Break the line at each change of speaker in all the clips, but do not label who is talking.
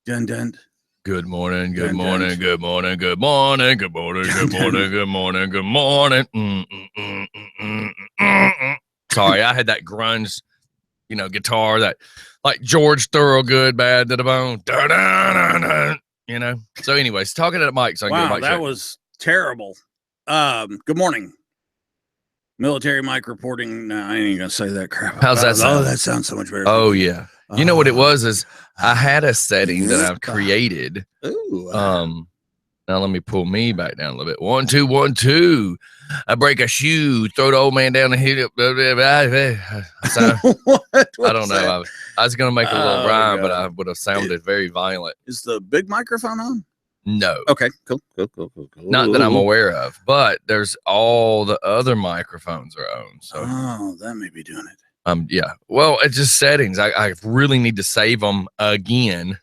Dun dun.
Good morning, good
Dun,
morning,
dun.
good morning, good morning, good morning, good morning, good morning, good morning. Sorry, I had that grunge, guitar that like George Thorogood, bad to the bone. So anyways, talking to the mic so I can get
Wow,
a mic
that
check.
was terrible. Good morning. Militarymike reporting. No, I ain't gonna say that crap.
How's that sound?
Oh, that sounds so much better.
Oh yeah. You know what it was is I had a setting that I've created.
Ooh.
Now let me pull me back down a little bit. 1, 2, 1, 2. I break a shoe, throw the old man down the hill. I don't know. I was gonna make a little rhyme, but I would have sounded very violent.
Is the big microphone on?
No.
Okay, cool.
Not that I'm aware of, but there's all the other microphones are on. So
that may be doing it.
Yeah. Well, it's just settings. I really need to save them again.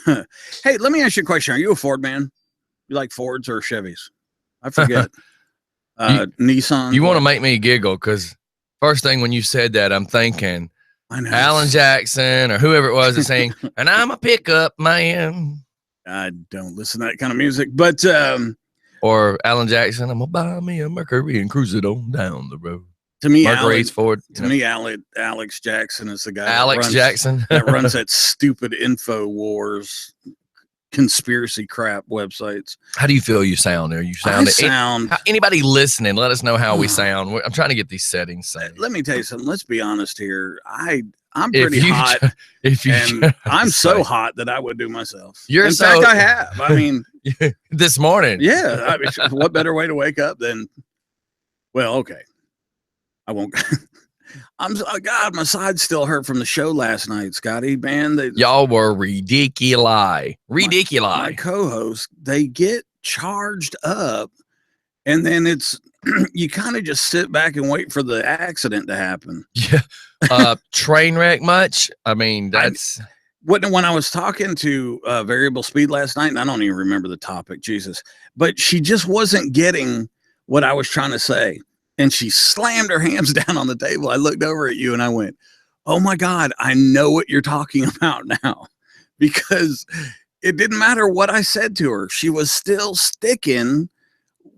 Hey, let me ask you a question. Are you a Ford man? You like Fords or Chevys? I forget. Nissan.
You want to make me giggle because first thing when you said that, I'm thinking Alan Jackson or whoever it was is saying, and I'm a pickup man.
I don't listen to that kind of music, but
or Alan Jackson, I'm gonna buy me a Mercury and cruise it on down the road.
To me,
Alex
Jackson is the guy.
that
runs that stupid InfoWars conspiracy crap websites.
How do you feel you sound there? You sound. Anybody listening? Let us know how we sound. I'm trying to get these settings saved.
Let me tell you something. Let's be honest here. I'm pretty hot. I'm so hot that I would do myself. In fact, I have. I mean,
this morning.
Yeah. I mean, what better way to wake up than? Well, okay. I won't. God, my side still hurt from the show last night, Scotty. Man,
y'all were ridiculous.
My co-hosts, they get charged up, and then it's you kind of just sit back and wait for the accident to happen.
Yeah. Train wreck much? I mean, that's
when I was talking to Variable Speed last night, and I don't even remember the topic, Jesus, but she just wasn't getting what I was trying to say. And she slammed her hands down on the table. I looked over at you and I went, oh my God, I know what you're talking about now. Because it didn't matter what I said to her. She was still sticking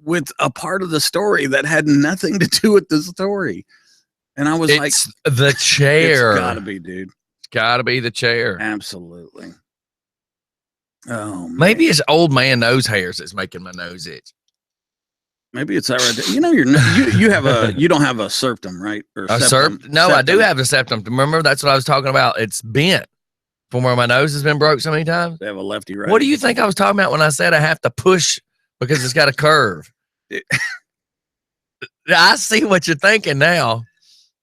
with a part of the story that had nothing to do with the story. And I was
the chair.
It's gotta be, dude.
It's gotta be the chair.
Absolutely. Oh, man.
Maybe it's old man nose hairs that's making my nose itch.
Maybe it's that right. You don't have a septum, right? Or
a septum? No, I do have a septum. Remember, that's what I was talking about. It's bent from where my nose has been broke so many times.
They have a lefty right.
What do you think I was talking about when I said I have to push because it's got a curve? I see what you're thinking now.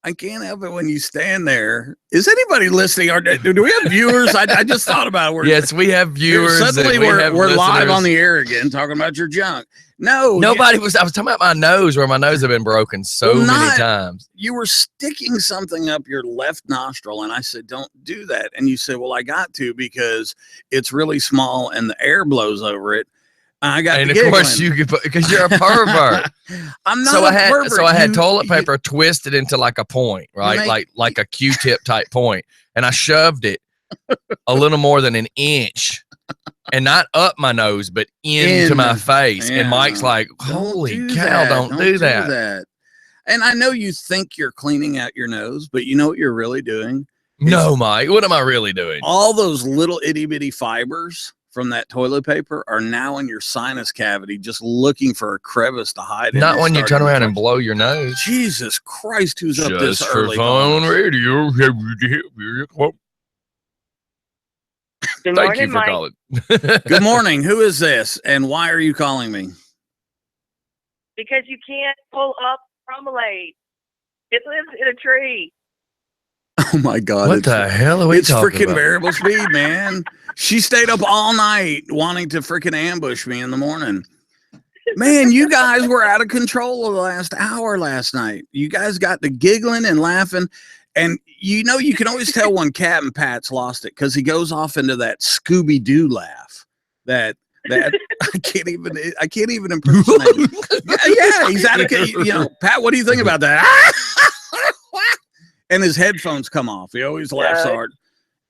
I can't help it when you stand there. Is anybody listening? Or do we have viewers? I just thought about it.
Yes, we have viewers.
Suddenly we're live on the air again talking about your junk. No,
nobody was. I was talking about my nose, where my nose had been broken many times.
You were sticking something up your left nostril, and I said, "Don't do that." And you said, "Well, I got to because it's really small and the air blows over it." I got, and of course
you could because you're a pervert.
I'm not a pervert.
So I had toilet paper twisted into like a point, right, like a Q-tip type point, and I shoved it a little more than an inch. And not up my nose, but into my face. Yeah. And Mike's like, holy cow, don't do that.
And I know you think you're cleaning out your nose, but you know what you're really doing?
No, Mike, what am I really doing?
All those little itty bitty fibers from that toilet paper are now in your sinus cavity, just looking for a crevice to hide in.
Not when you turn around and blow your nose.
Jesus Christ, who's up this early?
Just for fun on radio.
Good
Thank
morning,
you for
Mike.
calling.
Good morning. Who is this? And why are you calling me?
Because you can't pull up Promenade. It lives in a tree.
Oh my God.
What the hell are we talking about?
It's freaking Variable Speed, man. She stayed up all night wanting to freaking ambush me in the morning. Man, you guys were out of control the last hour last night. You guys got to giggling and laughing. And you can always tell when Captain Pat's lost it because he goes off into that Scooby-Doo laugh. That I can't even impersonate. Yeah, he's out of Pat, what do you think about that? And his headphones come off. He always laughs hard.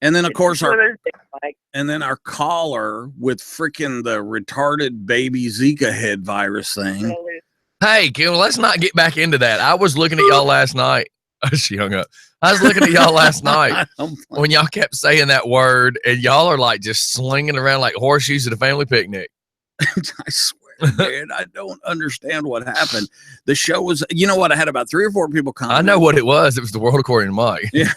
And then, of course,
one of those things, Mike.
and then our caller with freaking the retarded baby Zika head virus thing.
Hey, Kim, let's not get back into that. I was looking at y'all last night. She hung up. I was looking at y'all last night when y'all kept saying that word, and y'all are like just slinging around like horseshoes at a family picnic.
I swear, man, I don't understand what happened. The show was, you know what? I had about 3 or 4 people comment.
I know what it was. It was the world according to Mike.
Yeah,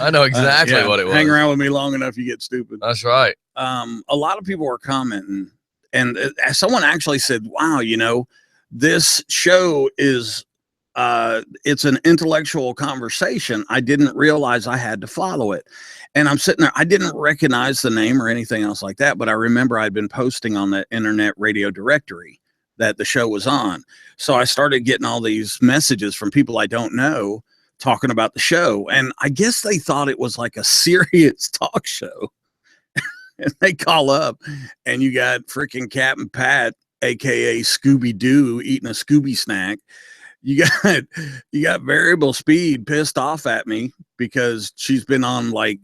I know exactly what it was.
Hang around with me long enough, you get stupid.
That's right.
A lot of people were commenting, and someone actually said, "Wow, you know, this show is." It's an intellectual conversation. I didn't realize I had to follow it. And I'm sitting there. I didn't recognize the name or anything else like that, but I remember I'd been posting on the internet radio directory that the show was on. So I started getting all these messages from people I don't know talking about the show. And I guess they thought it was like a serious talk show. And they call up and you got freaking Captain Pat, AKA Scooby-Doo, eating a Scooby snack. You got variable speed pissed off at me because she's been on, like,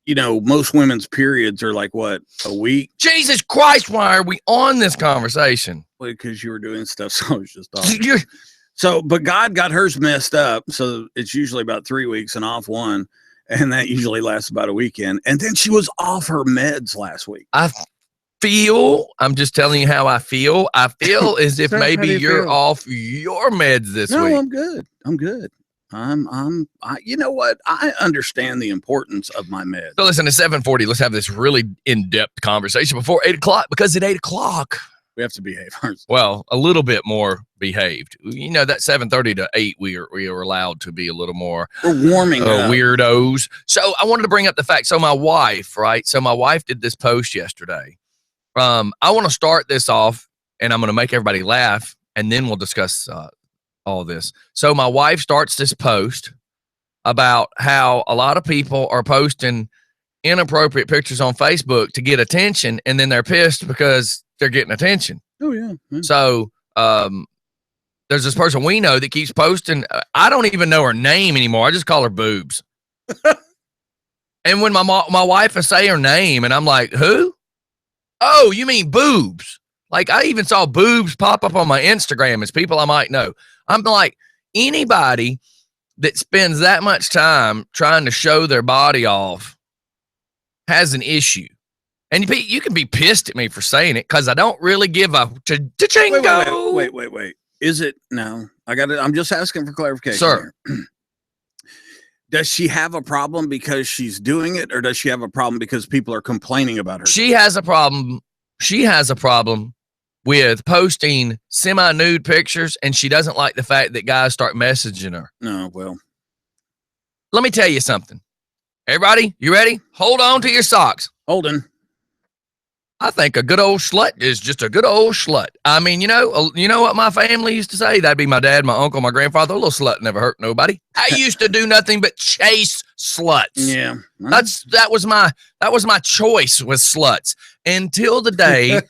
you know, most women's periods are like what, a week?
Jesus Christ, why are we on this conversation?
Well, because you were doing stuff, so I was just off. So, but God got hers messed up, so it's usually about 3 weeks and off one, and that usually lasts about a weekend. And then she was off her meds last week.
I'm just telling you how I feel. I feel as if maybe you're off your meds this week.
No, I'm good. You know what? I understand the importance of my meds.
So listen, at 7:40, let's have this really in-depth conversation before 8 o'clock, because at 8 o'clock,
we have to behave ourselves.
Well, a little bit more behaved. You know, that 7:30 to 8, we are allowed to be a little more
warming up.
Weirdos. So I wanted to bring up the fact. So my wife did this post yesterday. I want to start this off, and I'm going to make everybody laugh, and then we'll discuss all this. So my wife starts this post about how a lot of people are posting inappropriate pictures on Facebook to get attention, and then they're pissed because they're getting attention.
Oh, yeah.
So there's this person we know that keeps posting. I don't even know her name anymore. I just call her Boobs. And when my wife will say her name, and I'm like, who? Oh, you mean Boobs? Like, I even saw Boobs pop up on my Instagram as people I might know. I'm like, anybody that spends that much time trying to show their body off has an issue. And you can be pissed at me for saying it because I don't really give a cha-chingo.
Wait. Is it? No, I'm just asking for clarification.
Sir.
Does she have a problem because she's doing it, or does she have a problem because people are complaining about her?
She has a problem. She has a problem with posting semi-nude pictures, and she doesn't like the fact that guys start messaging her.
No, well.
Let me tell you something. Everybody, you ready? Hold on to your socks.
Holding.
I think a good old slut is just a good old slut. I mean, you know what my family used to say? That'd be my dad, my uncle, my grandfather. A little slut never hurt nobody. I used to do nothing but chase sluts.
Yeah.
That was my choice with sluts until the day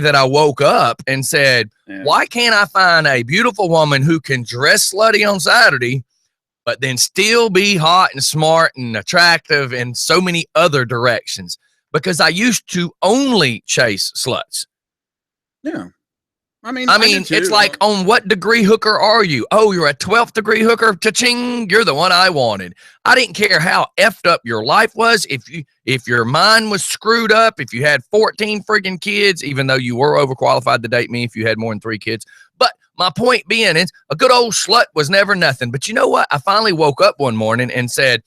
that I woke up and said, why can't I find a beautiful woman who can dress slutty on Saturday, but then still be hot and smart and attractive in so many other directions? Because I used to only chase sluts.
Yeah. I mean,
it's like, on what degree hooker are you? Oh, you're a 12th degree hooker. Cha-ching, you're the one I wanted. I didn't care how effed up your life was. If your mind was screwed up, if you had 14 freaking kids, even though you were overqualified to date me if you had more than 3 kids. But my point being is, a good old slut was never nothing. But you know what? I finally woke up one morning and said,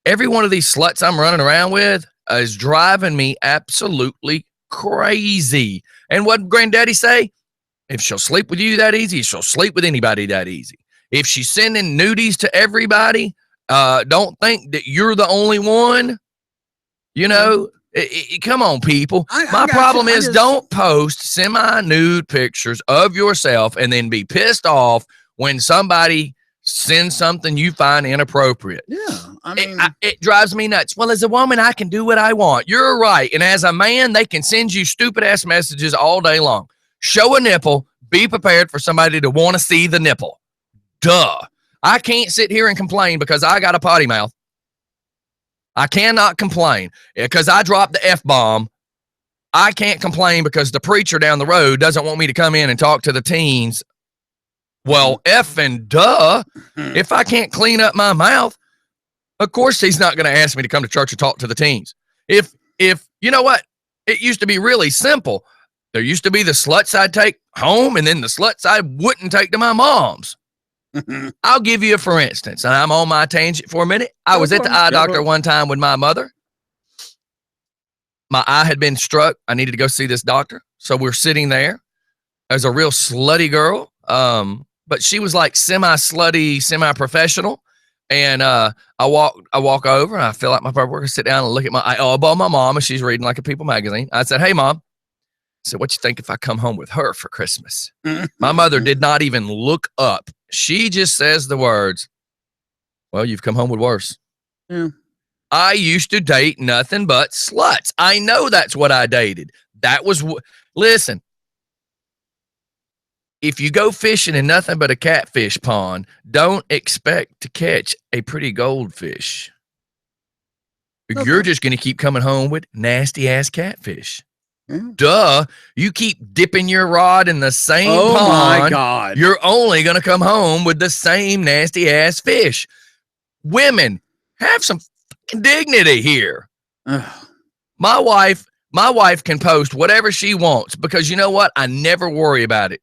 every one of these sluts I'm running around with is driving me absolutely crazy. And what Granddaddy say? If she'll sleep with you that easy, she'll sleep with anybody that easy. If she's sending nudies to everybody, don't think that you're the only one. You know, come on, people. My problem is, don't post semi-nude pictures of yourself and then be pissed off when somebody send something you find inappropriate.
Yeah, I mean,
it drives me nuts. Well, as a woman, I can do what I want. You're right. And as a man, they can send you stupid ass messages all day long. Show a nipple. Be prepared for somebody to want to see the nipple. Duh. I can't sit here and complain because I got a potty mouth. I cannot complain because I dropped the F-bomb. I can't complain because the preacher down the road doesn't want me to come in and talk to the teens. Well, effing duh. If I can't clean up my mouth, of course he's not going to ask me to come to church and talk to the teens. If you know what? It used to be really simple. There used to be the sluts I'd take home and then the sluts I wouldn't take to my mom's. I'll give you a for instance, and I'm on my tangent for a minute. I was at the eye doctor one time with my mother. My eye had been struck. I needed to go see this doctor. So we're sitting there. There's a real slutty girl. But she was like semi-slutty, semi-professional. And I walk over and I fill out my paperwork and sit down and look at I elbow my mom and she's reading like a People magazine. I said, "Hey, Mom." I said, "What you think if I come home with her for Christmas?" My mother did not even look up. She just says the words, "Well, you've come home with worse."
Yeah.
I used to date nothing but sluts. I know that's what I dated. That was, listen, if you go fishing in nothing but a catfish pond, don't expect to catch a pretty goldfish. Okay. You're just going to keep coming home with nasty ass catfish. Duh. You keep dipping your rod in the same pond. Oh my God. You're only going to come home with the same nasty ass fish. Women, have some dignity here. My wife can post whatever she wants because you know what? I never worry about it.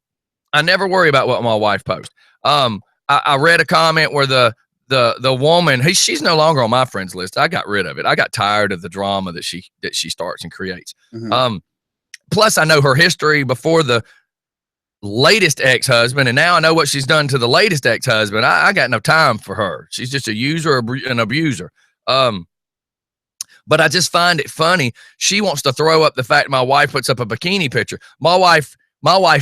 I never worry about what my wife posts. I read a comment where the woman, she's no longer on my friends list. I got rid of it. I got tired of the drama that she starts and creates. Plus I know her history before the latest ex-husband, and now I know what she's done to the latest ex-husband. I got no time for her. She's just a user, an abuser. But I just find it funny. She wants to throw up the fact my wife puts up a bikini picture. My wife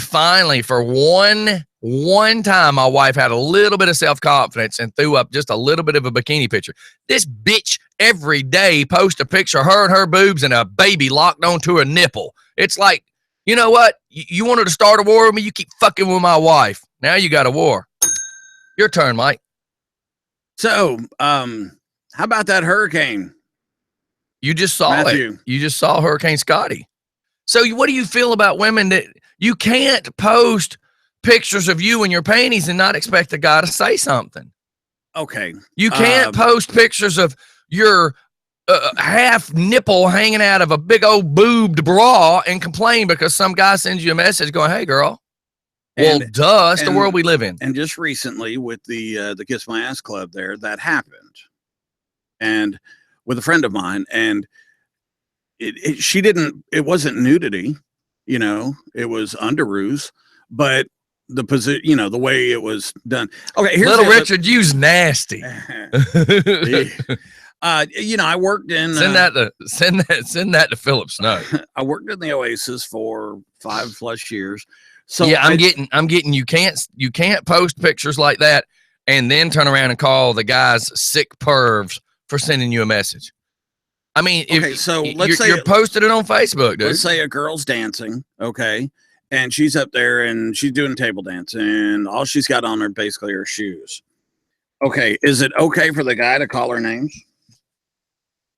finally, for one time, my wife had a little bit of self-confidence and threw up just a little bit of a bikini picture. This bitch every day posts a picture of her and her boobs and a baby locked onto her nipple. It's like, you know what? You wanted to start a war with me? You keep fucking with my wife. Now you got a war. Your turn, Mike.
So, how about that hurricane?
You just saw
Matthew.
it. You just saw Hurricane Scottie. So what do you feel about women that you can't post pictures of you in your panties and not expect the guy to say something?
Okay.
You can't post pictures of your half nipple hanging out of a big old boobed bra and complain because some guy sends you a message going, "Hey, girl." Well, duh, it's the world we live in.
And just recently with the Kiss My Ass Club there, that happened. And with a friend of mine, and it wasn't nudity, you know, it was underoos, but the position, you know, the way it was done. Okay, here's
Little Richard, you's nasty.
You know, I worked in
send that to Philip Snow.
I worked in the Oasis for 5+ years. So
yeah, I'm getting you can't post pictures like that and then turn around and call the guys sick pervs for sending you a message. I mean, let's say you're posting it on Facebook, dude.
Let's say a girl's dancing, okay, and she's up there and she's doing table dance, and all she's got on her basically are shoes. Okay, is it okay for the guy to call her names?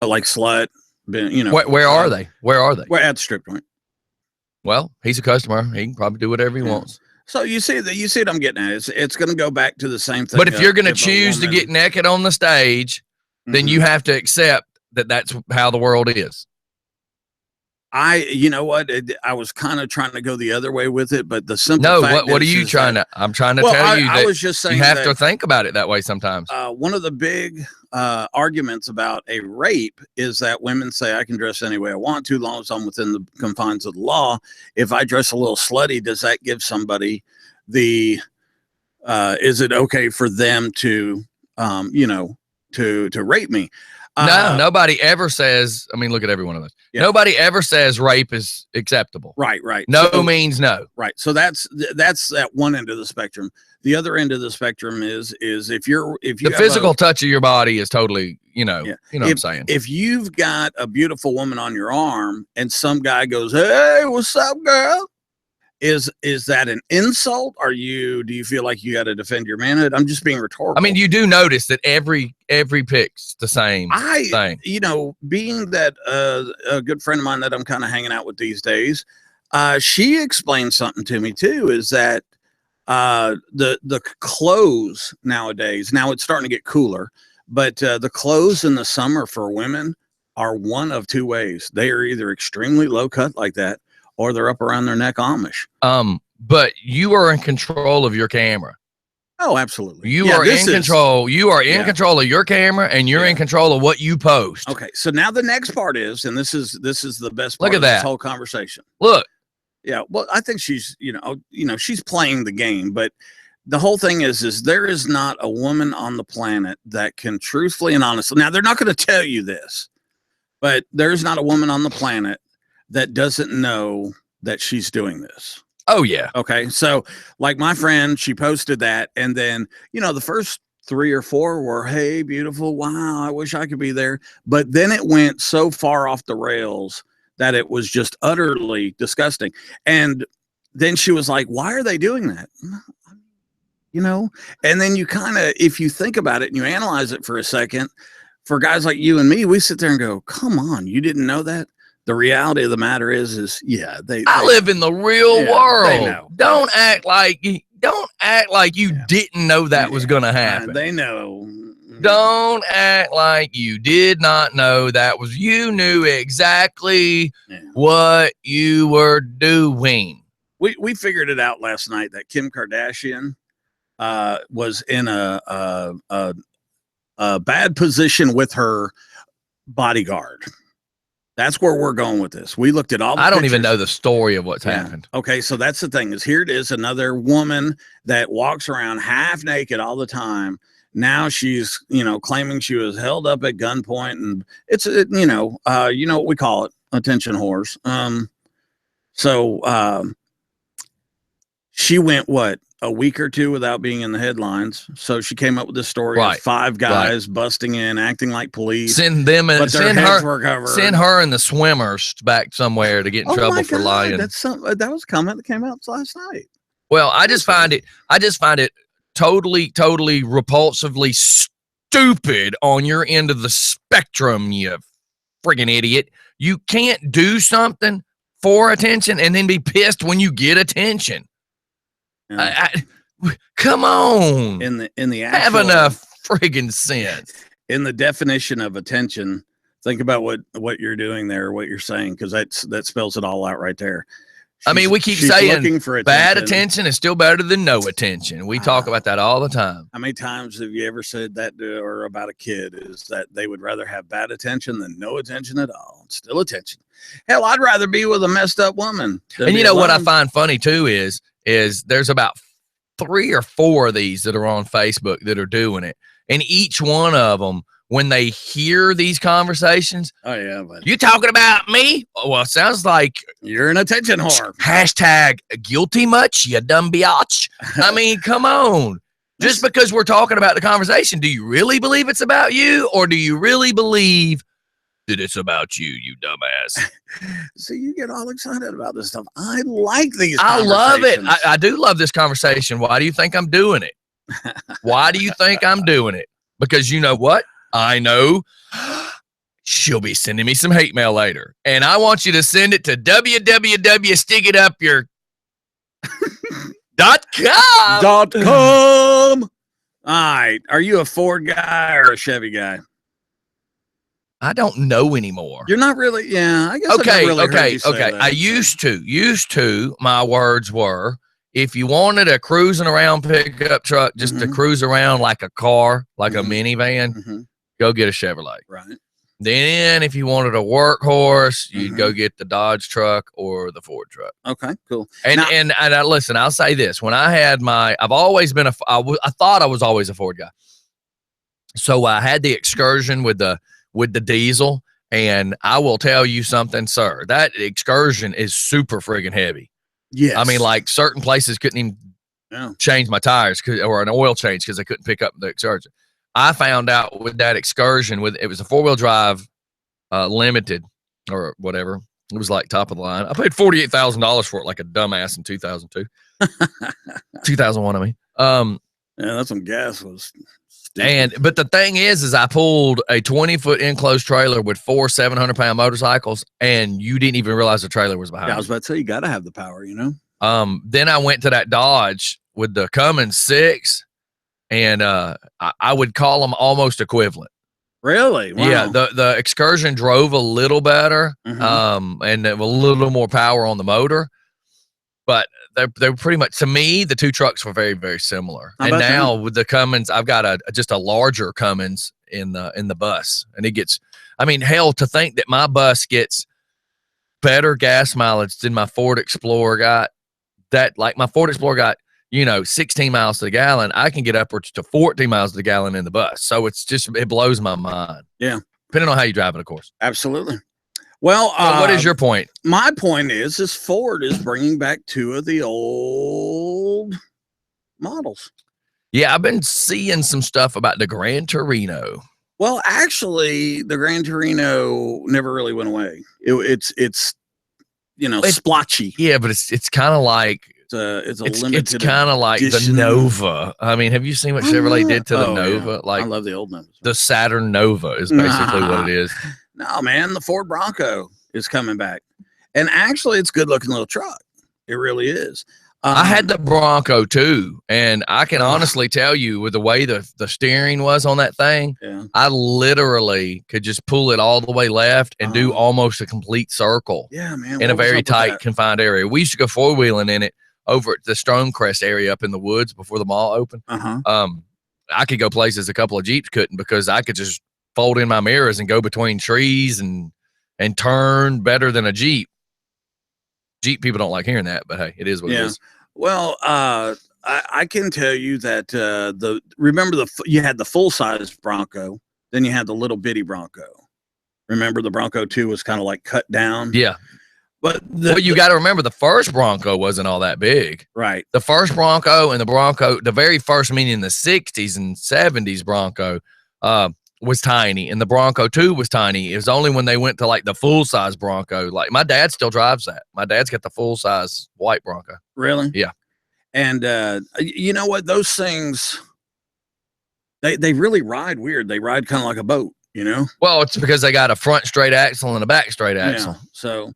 Like slut, you know.
Where are they? Where are they?
We're at the strip joint.
Well, he's a customer. He can probably do whatever he wants.
So you see what I'm getting at. It's going to go back to the same thing.
But if you're going to choose to get naked on the stage, then you have to accept that that's how the world is.
You know what? I was kind of trying to go the other way with it, but the simple fact
what are you trying to? I'm trying to tell you that
I was just saying
you have to think about it that way sometimes.
One of the big arguments about a rape is that women say I can dress any way I want to, as long as I'm within the confines of the law. If I dress a little slutty, does that give somebody the? Is it okay for them to, you know, to rape me?
No, nobody ever says. I mean, look at every one of us. Yeah. Nobody ever says rape is acceptable.
Right.
No means no.
Right. So that's at one end of the spectrum. The other end of the spectrum is if you
the physical touch of your body is totally, you know, you know what I'm saying.
If you've got a beautiful woman on your arm and some guy goes, "Hey, what's up, girl?" Is that an insult? Do you feel like you got to defend your manhood? I'm just being rhetorical.
I mean, you do notice that every pic's the same thing.
You know, being that a good friend of mine that I'm kind of hanging out with these days, she explained something to me too, is that the clothes nowadays, now it's starting to get cooler, but the clothes in the summer for women are one of two ways. They are either extremely low cut like that, or they're up around their neck Amish.
But you are in control of your camera.
Oh, absolutely.
You are in control. You are in control of your camera, and you're in control of what you post.
Okay. So now the next part is, and this is the best part
Look at
of
that.
this whole conversation.
Look.
Yeah. Well, I think she's, she's playing the game, but the whole thing is there is not a woman on the planet that can truthfully and honestly, now they're not going to tell you this, but there's not a woman on the planet that doesn't know that she's doing this.
Oh yeah.
Okay. So like my friend, she posted that, and then, the first 3 or 4 were, hey, beautiful. Wow. I wish I could be there. But then it went so far off the rails that it was just utterly disgusting. And then she was like, why are they doing that? And then you kind of, if you think about it and you analyze it for a second, for guys like you and me, we sit there and go, come on, you didn't know that? The reality of the matter is I
live in the real world. Don't act like you didn't know that was going to happen.
They know.
Don't act like you did not know that was. You knew exactly what you were doing.
We figured it out last night that Kim Kardashian was in a bad position with her bodyguard. That's where we're going with this. We looked at all the
I don't
pictures.
even know the story of what's happened.
Okay, so that's the thing, is here it is, another woman that walks around half naked all the time. Now she's, claiming she was held up at gunpoint, and it's, what we call it, attention whores. She went, a week or 2 without being in the headlines. So she came up with this story of 5 guys busting in, acting like police.
Send her and the swimmers back somewhere to get in trouble for lying.
That was a comment that came out last night.
Well, I just find it totally repulsively stupid on your end of the spectrum, you friggin' idiot. You can't do something for attention and then be pissed when you get attention. Come on.
In the
have enough friggin' sense.
In the definition of attention, think about what you're doing there, what you're saying, because that spells it all out right there.
We keep saying bad attention is still better than no attention. We talk about that all the time.
How many times have you ever said that or about a kid, is that they would rather have bad attention than no attention at all? It's still attention. Hell, I'd rather be with a messed up woman.
And you know what I find funny too is there's about 3 or 4 of these that are on Facebook that are doing it. And each one of them, when they hear these conversations, you talking about me? Well, it sounds like
you're an attention whore.
Hashtag guilty much, you dumb biatch. I mean, come on. Just because we're talking about the conversation, do you really believe it's about you, or do you really believe that it's about you, you dumbass?
So you get all excited about this stuff. I like these.
I love it. I do love this conversation. Why do you think I'm doing it? Why do you think I'm doing it? Because you know what? I know she'll be sending me some hate mail later. And I want you to send it to
www.stickitupyour.com. All right. Are you a Ford guy or a Chevy guy?
I don't know anymore.
You're not really. Yeah, I guess.
Okay.
That,
I used to. My words were, if you wanted a cruising around pickup truck, just to cruise around like a car, like a minivan, go get a Chevrolet.
Right.
Then if you wanted a workhorse, you'd go get the Dodge truck or the Ford truck.
Okay, cool.
And listen, I'll say this: when I had I've always been I thought I was always a Ford guy. So I had the Excursion with the diesel, and I will tell you something, sir. That Excursion is super friggin' heavy.
Yes.
I mean, like certain places couldn't even change my tires or an oil change because they couldn't pick up the Excursion. I found out with that Excursion, it was a 4-wheel drive limited or whatever, It was like top of the line. I paid $48,000 for it like a dumbass in 2002. 2001, I mean.
Yeah, that's when gas was stupid.
But the thing is I pulled a 20-foot enclosed trailer with 4 700-pound motorcycles, and you didn't even realize the trailer was behind.
Yeah, I was about to say, you got to have the power, you know?
Then I went to that Dodge with the Cummins 6, and I would call them almost equivalent.
Really? Wow.
Yeah, the Excursion drove a little better, and a little more power on the motor, but they're pretty much, to me, the two trucks were very, very similar. And now with the Cummins, I've got just a larger Cummins in the bus, and it gets, I mean, hell, to think that my bus gets better gas mileage than my Ford Explorer got. That, like, my Ford Explorer got, 16 miles to the gallon. I can get upwards to 14 miles to the gallon in the bus. So it blows my mind.
Yeah.
Depending on how you drive it, of course.
Absolutely. Well,
what is your point?
My point is Ford is bringing back 2 of the old models. Yeah,
I've been seeing some stuff about the Gran Torino.
Well, actually, the Gran Torino never really went away. It's splotchy.
Yeah, but it's kind of like,
it's limited.
It's kind of like
edition.
The Nova. I mean, have you seen what Chevrolet did to the Nova?
Yeah.
Like,
I love the old Nova.
The Saturn Nova is basically what it is.
No, man, the Ford Bronco is coming back, and actually, it's a good-looking little truck. It really is.
I had the Bronco too, and I can honestly tell you, with the way the steering was on that thing, I literally could just pull it all the way left and do almost a complete circle.
Yeah, man,
in a very tight, confined area. We used to go 4-wheeling in it over at the Stonecrest area up in the woods before the mall opened. I could go places a couple of Jeeps couldn't, because I could just fold in my mirrors and go between trees and turn better than a Jeep. Jeep people don't like hearing that, but hey, it is what it is.
Well, I can tell you that you had the full size Bronco, then you had the little bitty Bronco. Remember, the Bronco 2 was kind of like cut down.
Yeah.
But
you got to remember, the first Bronco wasn't all that big.
Right.
The first Bronco and the very first, meaning the 60s and 70s Bronco, was tiny, and the Bronco 2 was tiny. It was only when they went to like the full size Bronco. Like, my dad still drives that. My dad's got the full size white Bronco.
Really?
Yeah.
And you know what? Those things, they really ride weird. They ride kind of like a boat,
Well, it's because they got a front straight axle and a back straight axle.
Yeah. So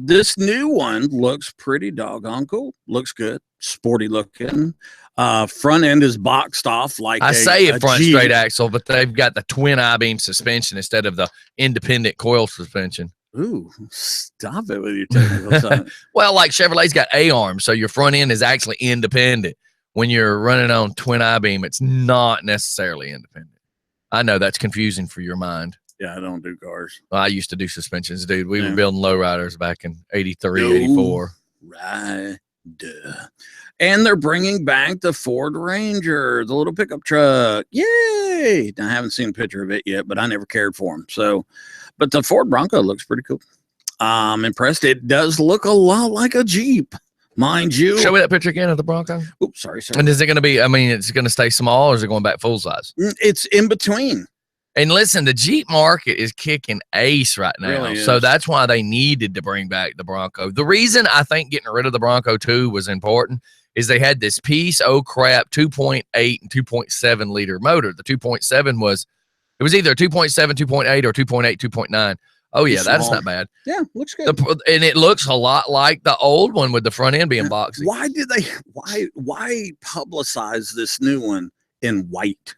this new one looks pretty doggone cool. Looks good. Sporty looking. Front end is boxed off like
I say a front
Jeep.
Straight axle, but they've got the twin I-beam suspension instead of the independent coil suspension.
Ooh, stop it with your technical side.
Well, like Chevrolet's got A-arms, so your front end is actually independent. When you're running on twin I-beam, it's not necessarily independent. I know that's confusing for your mind.
Yeah, I don't do cars.
Well, I used to do suspensions, dude. We were building lowriders back in 83, 84.
Right. Duh. And they're bringing back the Ford Ranger, the little pickup truck. Yay! Now, I haven't seen a picture of it yet, but I never cared for them. So, but the Ford Bronco looks pretty cool. I'm impressed. It does look a lot like a Jeep, mind you.
Show me that picture again of the Bronco.
Oops, sorry.
And is it going to be, it's going to stay small, or is it going back full size?
It's in between.
And listen, the Jeep market is kicking ace right now.
Really
so that's why they needed to bring back the Bronco. The reason I think getting rid of the Bronco 2 was important is they had this piece of crap 2.8 and 2.7 liter motor. The 2.7 was either 2.7, 2.8 or 2.8, 2.9. Oh yeah, that's not bad.
Yeah, looks good.
And it looks a lot like the old one with the front end being boxy.
Why publicize this new one in white?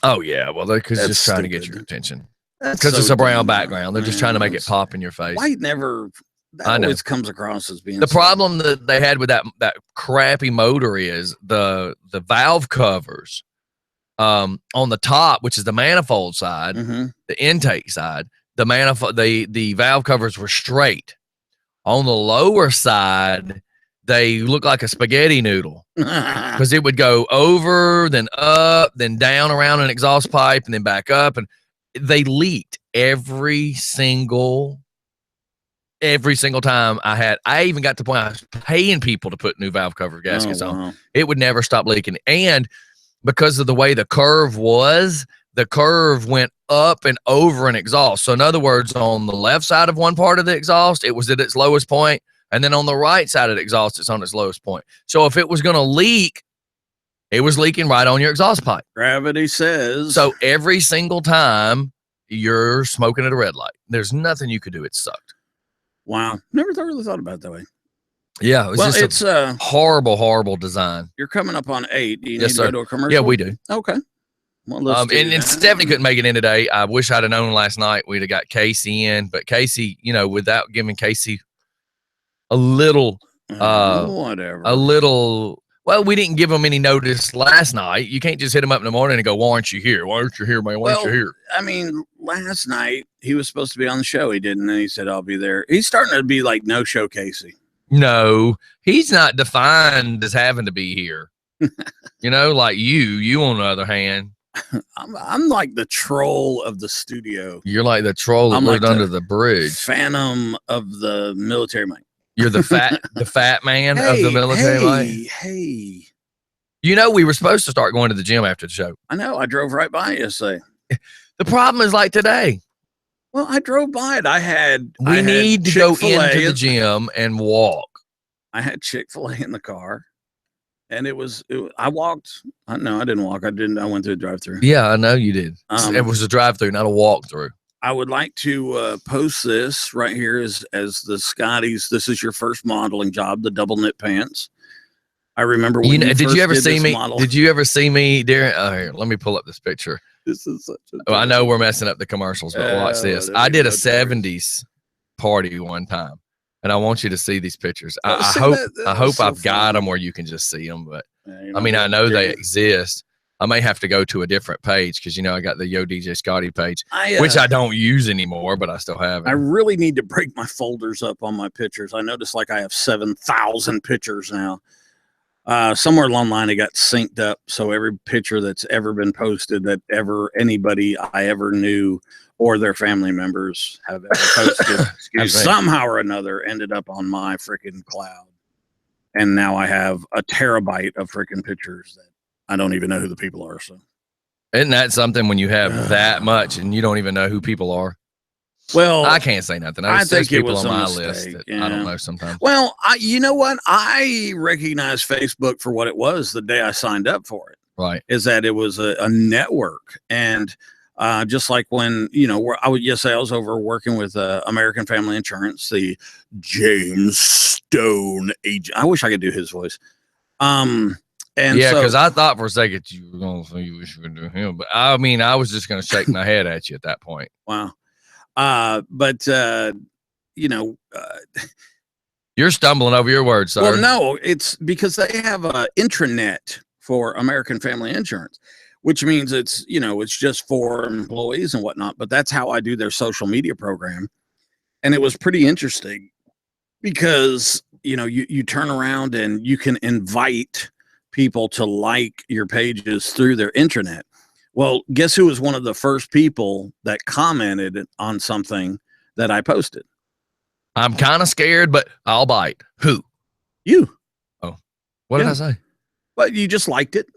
Oh yeah, well, they're just trying to get your attention. Because it's a brown background. They're just trying to make it pop in your face.
White never. That always comes across as being
the problem that they had with that crappy motor is the valve covers on the top, which is the manifold side, the intake side. The manifold, the valve covers were straight. On the lower side, they look like a spaghetti noodle because it would go over, then up, then down around an exhaust pipe, and then back up, and they leaked every single time I even got to the point I was paying people to put new valve cover gaskets on. It would never stop leaking. And because of the way the curve was, the curve went up and over an exhaust. So in other words, on the left side of one part of the exhaust, it was at its lowest point, and then on the right side of the exhaust, it's on its lowest point. So if it was going to leak, it was leaking right on your exhaust pipe.
Gravity says.
So every single time you're smoking at a red light, there's nothing you could do. It sucked.
Wow. Never really thought about it that way.
Yeah. It was just
it's
a horrible, horrible design.
You're coming up on 8. Do you
Yes,
need to
sir.
go to a commercial?
Yeah, we do.
Okay. Well, let's
and Stephanie couldn't make it in today. I wish I'd have known last night. We'd have got Casey in, but Casey, you know, without giving Casey a little,
whatever,
well, we didn't give him any notice last night. You can't just hit him up in the morning and go, "Why aren't you here? Why aren't you here, man? Why aren't you here?"
I mean, last night he was supposed to be on the show. He didn't. And he said, "I'll be there." He's starting to be like no show Casey.
No, he's not defined as having to be here. You know, like you on the other hand.
I'm like the troll of the studio.
You're like the troll that lived under the bridge.
Phantom of the military-mike.
You're the fat man of the military-mike.
Hey.
You know, we were supposed to start going to the gym after the show.
I know. I drove right by it yesterday.
The problem is like today.
Well, I drove by it.
We need to go into the gym and walk.
I had Chick-fil-A in the car. And I walked. No, I didn't walk. I went through a drive-through.
Yeah, I know you did. It was a drive-through, not a walk-through.
I would like to post this right here as the Scotties. This is your first modeling job, the double knit pants. I remember when
did you ever see me?
Model.
Did you ever see me during? Here, let me pull up this picture.
This is such a.
Oh, I know we're messing up the commercials, but watch this. I did a 70s party one time. And I want you to see these pictures. I hope I've got them where you can just see them. But I mean, I know they exist. I may have to go to a different page because, you know, I got the Yo DJ Scottie page, which I don't use anymore, but I still have it.
I really need to break my folders up on my pictures. I noticed like I have 7,000 pictures now. Somewhere along the line, it got synced up. So every picture that's ever been posted that anybody I ever knew or their family members have ever posted somehow or another ended up on my freaking cloud. And now I have a terabyte of freaking pictures that I don't even know who the people are. So
isn't that something when you have that much and you don't even know who people are?
Well,
I can't say nothing.
I think
people
it was
on my
mistake,
list that I don't know sometimes.
Well, you know what? I recognize Facebook for what it was the day I signed up for it.
Right.
Is that it was a network. And just like when, you know, I was over working with American Family Insurance, the James Stone agent. I wish I could do his voice. And
yeah, because I thought for a second you were going to say you wish you could do him. But I mean, I was just going to shake my head at you at that point.
Wow. You know,
you're stumbling over your words, sir.
Well, no, it's because they have a intranet for American Family Insurance, which means it's, you know, it's just for employees and whatnot. But that's how I do their social media program. And it was pretty interesting because, you know, you turn around and you can invite people to like your pages through their intranet. Well, guess who was one of the first people that commented on something that I posted?
I'm kind of scared, but I'll bite. Who?
You.
Oh, what did I say?
But you just liked it.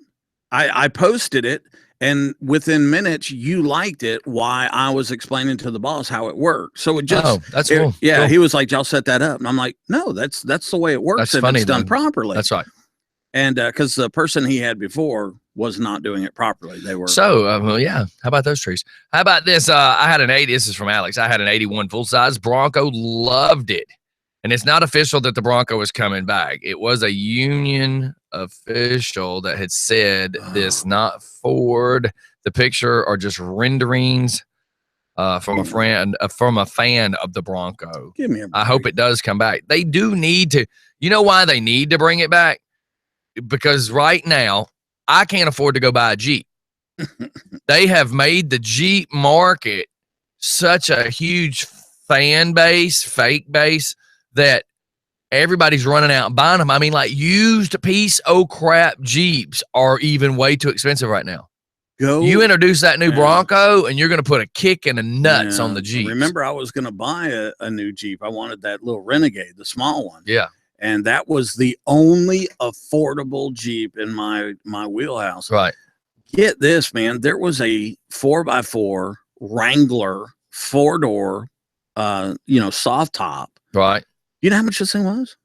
I posted it, and within minutes, you liked it while I was explaining to the boss how it worked. So it just,
that's cool.
Yeah,
cool.
He was like, "Y'all set that up," and I'm like, "No, that's the way it works.
That's
if
funny,
it's done properly."
That's right.
And because the person he had before was not doing it properly. They were.
So, yeah. How about those trees? How about this? I had an 80. This is from Alex. I had an 81 full-size Bronco. Loved it. And it's not official that the Bronco is coming back. It was a union official that had said this, not Ford. The picture are just renderings from a fan of the Bronco.
Give me a break.
I hope it does come back. They do need to. You know why they need to bring it back? Because right now, I can't afford to go buy a Jeep. They have made the Jeep market such a huge fan base, fake base, that everybody's running out and buying them. I mean, like used piece of crap Jeeps are even way too expensive right now. You introduce that new Bronco and you're going to put a kick in the nuts on the Jeep.
Remember, I was going to buy a new Jeep. I wanted that little Renegade, the small one.
Yeah.
And that was the only affordable Jeep in my wheelhouse.
Right.
Get this, man. There was a 4x4 Wrangler 4-door, soft top.
Right.
You know how much this thing was?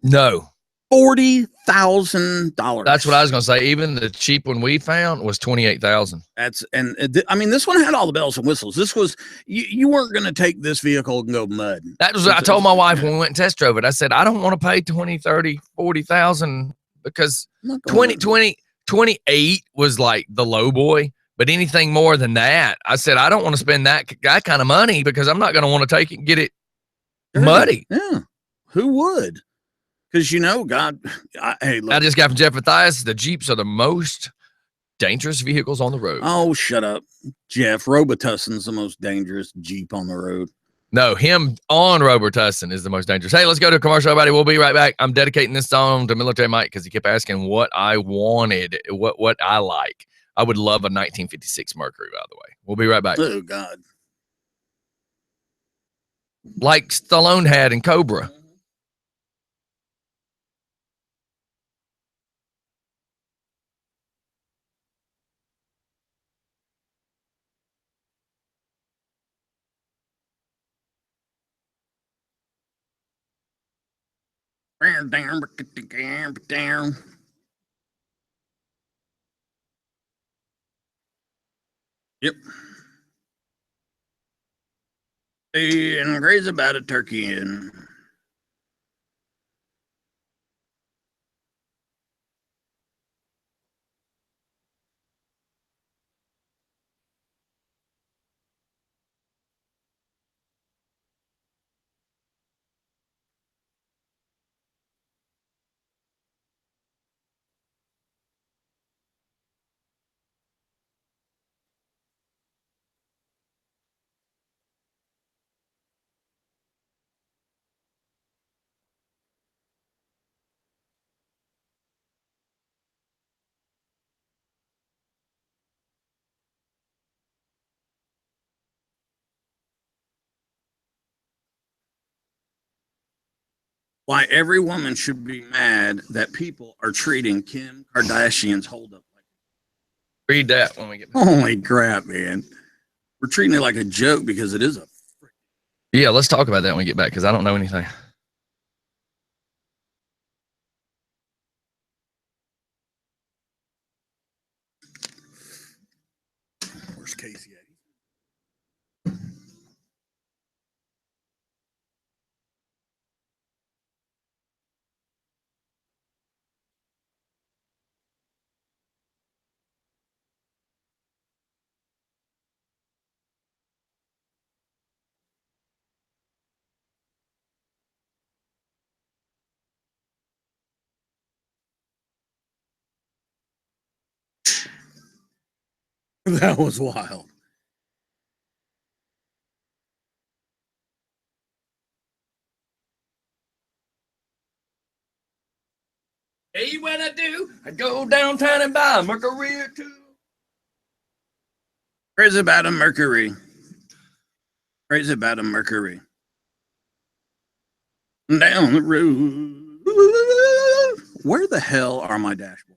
No.
$40,000.
That's what I was going to say. Even the cheap one we found was $28,000.
This one had all the bells and whistles. This was you weren't going to take this vehicle and go mud.
That was I told my wife when we went and test drove it. I said, I don't want to pay 20, 30, 40,000 because 28 was like the low boy. But anything more than that, I said, I don't want to spend that kind of money because I'm not going to want to take it and get it muddy.
Yeah. Who would? Because, God, hey, look.
I just got from Jeff Matthias, the Jeeps are the most dangerous vehicles on the road.
Oh, shut up, Jeff. Robitussin's the most dangerous Jeep on the road.
No, him on Robitussin is the most dangerous. Hey, let's go to a commercial, everybody. We'll be right back. I'm dedicating this song to Military Mike because he kept asking what I wanted, what I like. I would love a 1956 Mercury, by the way. We'll be right back.
Oh, God.
Like Stallone had in Cobra.
Down. Yep. And crazy about a turkey and why every woman should be mad that people are treating Kim Kardashian's holdup like.
Read that when we get back.
Holy crap, man. We're treating it like a joke because it is a.
Yeah, let's talk about that when we get back because I don't know anything.
Where's Casey at? That was wild.
Hey, what I do? I go downtown and buy a Mercury or two.
Crazy about a Mercury. Crazy about a Mercury. Down the road. Where the hell are my dashboards?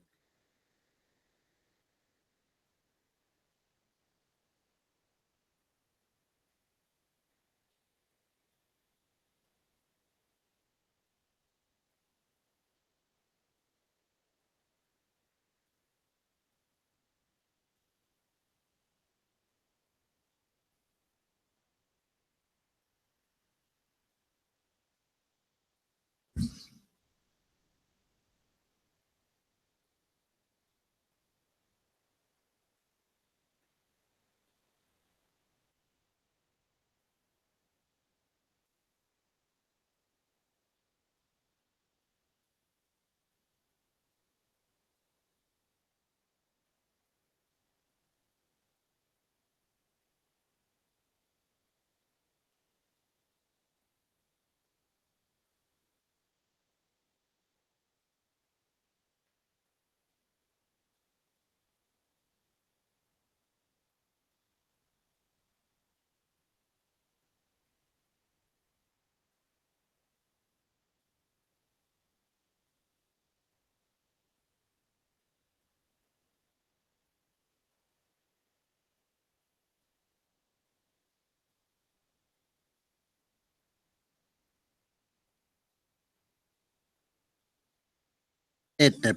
It's the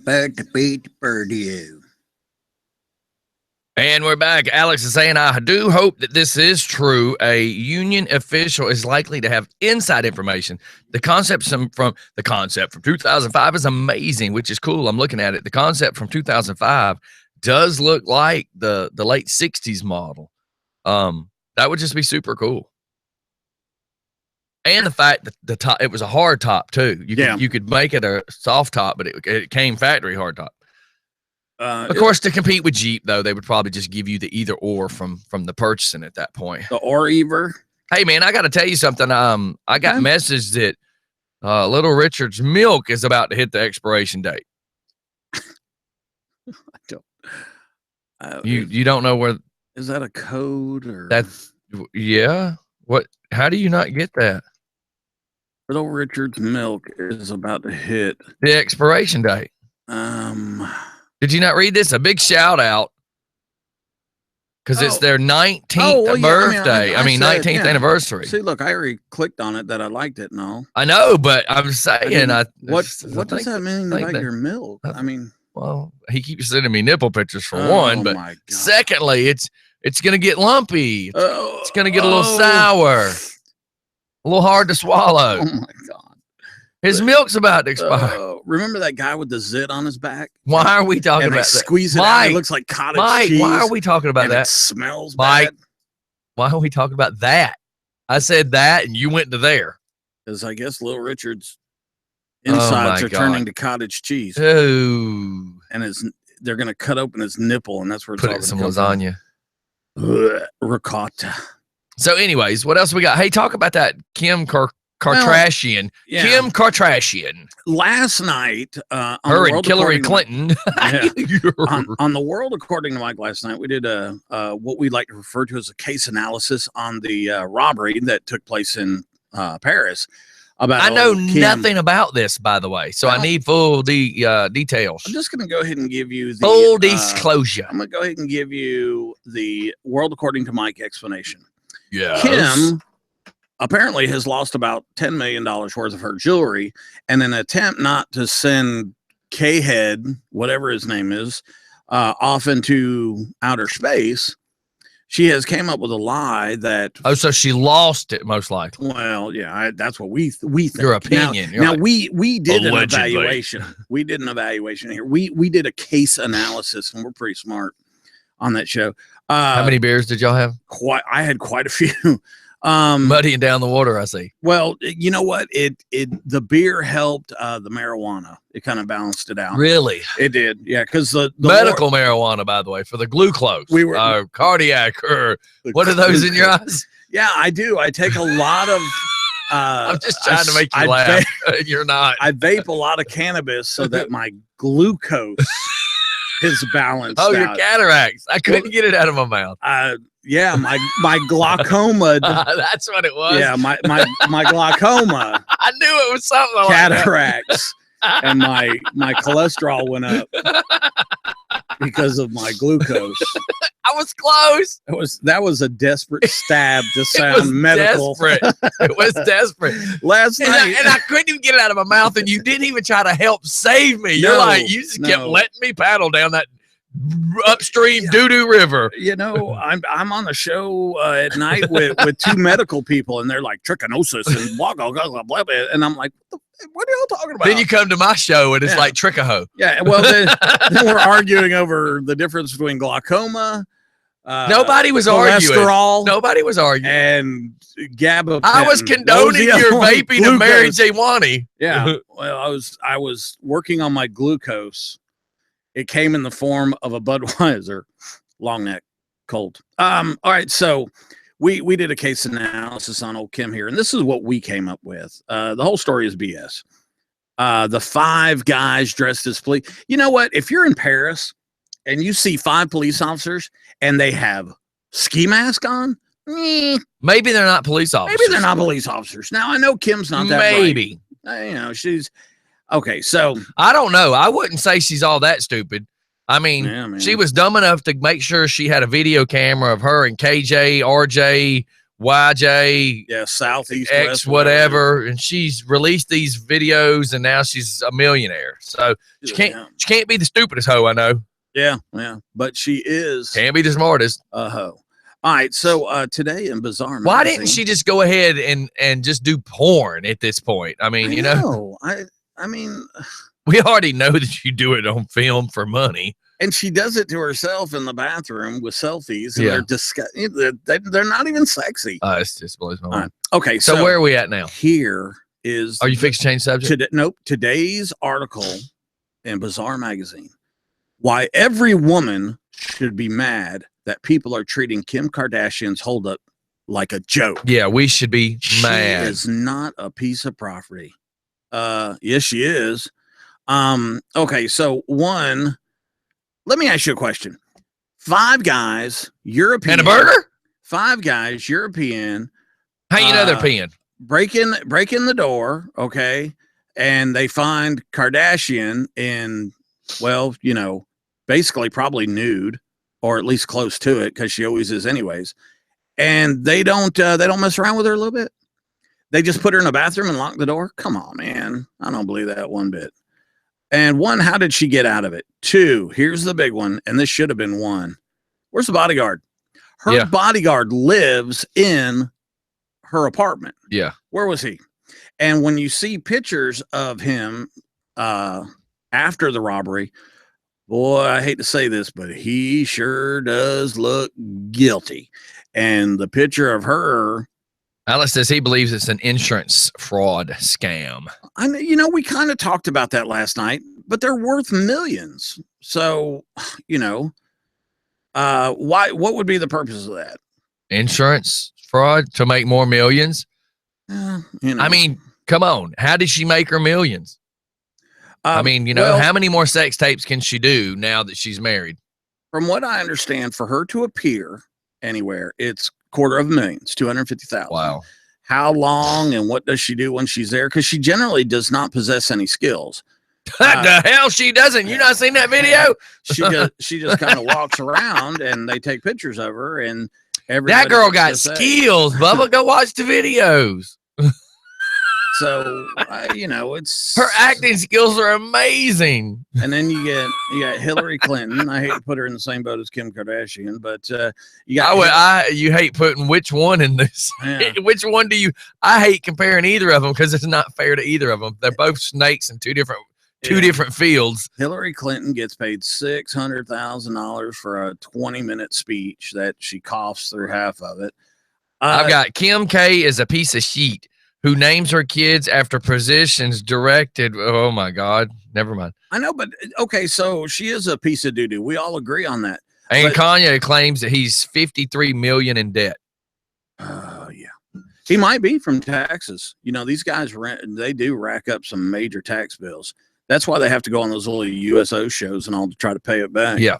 birdie.
And we're back. Alex is saying, I do hope that this is true. A union official is likely to have inside information. The concept from 2005 is amazing, which is cool. I'm looking at it. The concept from 2005 does look like the late 60s model. That would just be super cool. And the fact that the top, it was a hard top too. You could make it a soft top, but it came factory hard top. Of course, to compete with Jeep, though, they would probably just give you the either or from the purchasing at that point.
The or-ever.
Hey, man, I got to tell you something. I got messaged that Little Richard's milk is about to hit the expiration date.
I don't.
You don't know where?
Is that a code or?
That's What? How do you not get that?
Little Richard's milk is about to hit
the expiration date. Did you not read this? A big shout out because it's their 19th birthday. I mean 19th anniversary.
See, look, I already clicked on it that I liked it. No,
I know, but I'm saying,
what does that mean about your milk? I mean,
well, he keeps sending me nipple pictures for one, but secondly, it's gonna get lumpy. It's gonna get a little sour, a little hard to swallow.
Oh my God.
His milk's about to expire.
Remember that guy with the zit on his back?
Why are we talking about that?
Squeeze it out. It looks like cottage cheese.
Why are we talking about that?
It smells
bad.
Mike,
why are we talking about that? I said that, and you went to there.
Because I guess Little Richard's insides are turning to cottage cheese.
Oh,
and they're going to cut open his nipple, and that's where it's
put it in some lasagna.
Ricotta.
So, anyways, what else we got? Hey, talk about that Kim Kardashian.
Yeah.
Kim Kardashian.
Last night,
her and Hillary Clinton.
On the World According to Mike last night, we did what we like to refer to as a case analysis on the robbery that took place in Paris. I
know nothing about this, by the way, so I need full details.
I'm just going to go ahead and give you the
full disclosure.
I'm going to go ahead and give you the World According to Mike explanation.
Yeah,
Kim apparently has lost about $10 million worth of her jewelry, and in an attempt not to send K-Head, whatever his name is, off into outer space, she has came up with a lie that...
Oh, so she lost it, most likely.
Well, yeah, that's what we think.
Your opinion.
Now we did an evaluation. We did an evaluation here. We did a case analysis, and we're pretty smart on that show.
How many beers did y'all have?
I had quite a few.
Muddying down the water, I see.
Well, you know what? The beer helped the marijuana. It kind of balanced it out.
Really?
It did. Yeah, because the
medical marijuana, by the way, for the glucose.
We were
cardiac or what are those in your eyes?
Yeah, I do. I take a lot of
I'm just trying to make you laugh. You're not.
I vape a lot of cannabis so that my glucose is balanced.
Oh, your cataracts. I couldn't get it out of my mouth.
Yeah, my glaucoma.
That's what it was.
Yeah, my glaucoma.
I knew it was something like
cataracts, and my cholesterol went up because of my glucose.
I was close.
That was a desperate stab to sound medical.
It was desperate.
Last night,
and I couldn't even get it out of my mouth, and you didn't even try to help save me. You're you just kept letting me paddle down that upstream doo-doo river.
You know, I'm on the show at night with two medical people, and they're like trichinosis and blah blah blah blah, and I'm like, what are y'all talking about?
Then you come to my show and it's like trichaho.
Yeah, well then we're arguing over the difference between glaucoma.
Nobody was arguing. Nobody was arguing.
And gabapentin.
I was condoning your vaping of Mary J. Wani.
Yeah. Well, I was working on my glucose. It came in the form of a Budweiser long neck cold. All right, so we did a case analysis on old Kim here, and this is what we came up with. The whole story is BS. The 5 guys dressed as police. You know what? If you're in Paris and you see 5 police officers and they have ski mask on,
maybe they're not police officers.
Maybe they're not police officers. Now I know Kim's not that.
Maybe
you know she's okay. So
I don't know. I wouldn't say she's all that stupid. I mean, she was dumb enough to make sure she had a video camera of her and KJ, RJ, YJ,
Southeast,
X,
West,
whatever, and she's released these videos, and now she's a millionaire. So she can't be the stupidest hoe I know.
Yeah, but she is.
Can't be the smartest.
A hoe. All right, so today in Bizarre Magazine,
why didn't she just go ahead and just do porn at this point? I mean,
I mean,
we already know that you do it on film for money.
And she does it to herself in the bathroom with selfies. And they're not even sexy.
It just blows my mind.
Okay,
so where are we at now?
Here is.
Are you fixed to change subject?
Nope. Today's article in Bizarre Magazine: why every woman should be mad that people are treating Kim Kardashian's holdup like a joke.
Yeah, we should be mad.
She is not a piece of property. Yes, she is. Okay, so one. Let me ask you a question. 5 guys, European.
And a burger?
5 guys, European.
How you know they're peeing?
Break in the door, okay, and they find Kardashian in, well, basically probably nude, or at least close to it, because she always is anyways. And they don't mess around with her a little bit. They just put her in a bathroom and lock the door. Come on, man. I don't believe that one bit. And 1, how did she get out of it? 2, here's the big one, and this should have been 1. Where's the bodyguard? Her bodyguard lives in her apartment.
Yeah.
Where was he? And when you see pictures of him after the robbery, boy, I hate to say this, but he sure does look guilty. And the picture of her.
Alex says he believes it's an insurance fraud scam.
We kind of talked about that last night, but they're worth millions. So, what would be the purpose of that?
Insurance fraud to make more millions? I mean, come on. How did she make her millions? How many more sex tapes can she do now that she's married?
From what I understand, for her to appear anywhere, it's $250,000, 250,000.
Wow.
How long and what does she do when she's there? Because she generally does not possess any skills.
The hell she doesn't. You not seen that video?
She just kind of walks around and they take pictures of her, and
that girl got skills. Bubba, go watch the videos.
So it's
her acting skills are amazing.
And then you got Hillary Clinton. I hate to put her in the same boat as Kim Kardashian, but you got.
You hate putting which one in this?
Yeah.
Which one do you? I hate comparing either of them because it's not fair to either of them. They're both snakes in two different fields.
Hillary Clinton gets paid $600,000 for a 20-minute speech that she coughs through half of it.
I've got Kim K is a piece of shit who names her kids after positions directed. Oh my God. Never mind.
I know, but okay. So she is a piece of doo-doo. We all agree on that.
And Kanye claims that he's $53 million in debt.
Yeah. He might be from taxes. These guys they do rack up some major tax bills. That's why they have to go on those little USO shows and all to try to pay it back.
Yeah.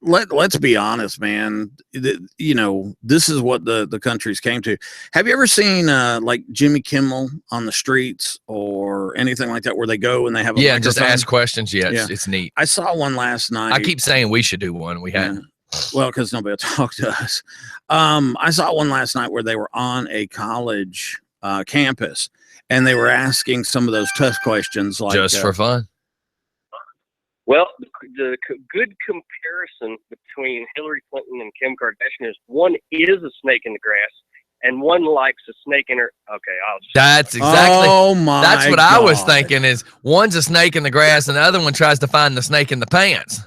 Let's be honest, man. This is what the country's came to. Have you ever seen like Jimmy Kimmel on the streets or anything like that, where they go and they have a microphone?
Just ask questions. Yeah, it's neat.
I saw one last night.
I keep saying we should do one. We haven't.
Well, because nobody will talk to us. I saw one last night where they were on a college campus and they were asking some of those tough questions, like
just for fun.
Well, the good comparison between Hillary Clinton and Kim Kardashian is one is a snake in the grass and one likes a snake in her. Okay,
that's exactly.
Oh my!
That's what
God.
I was thinking. Is one's a snake in the grass and the other one tries to find the snake in the pants.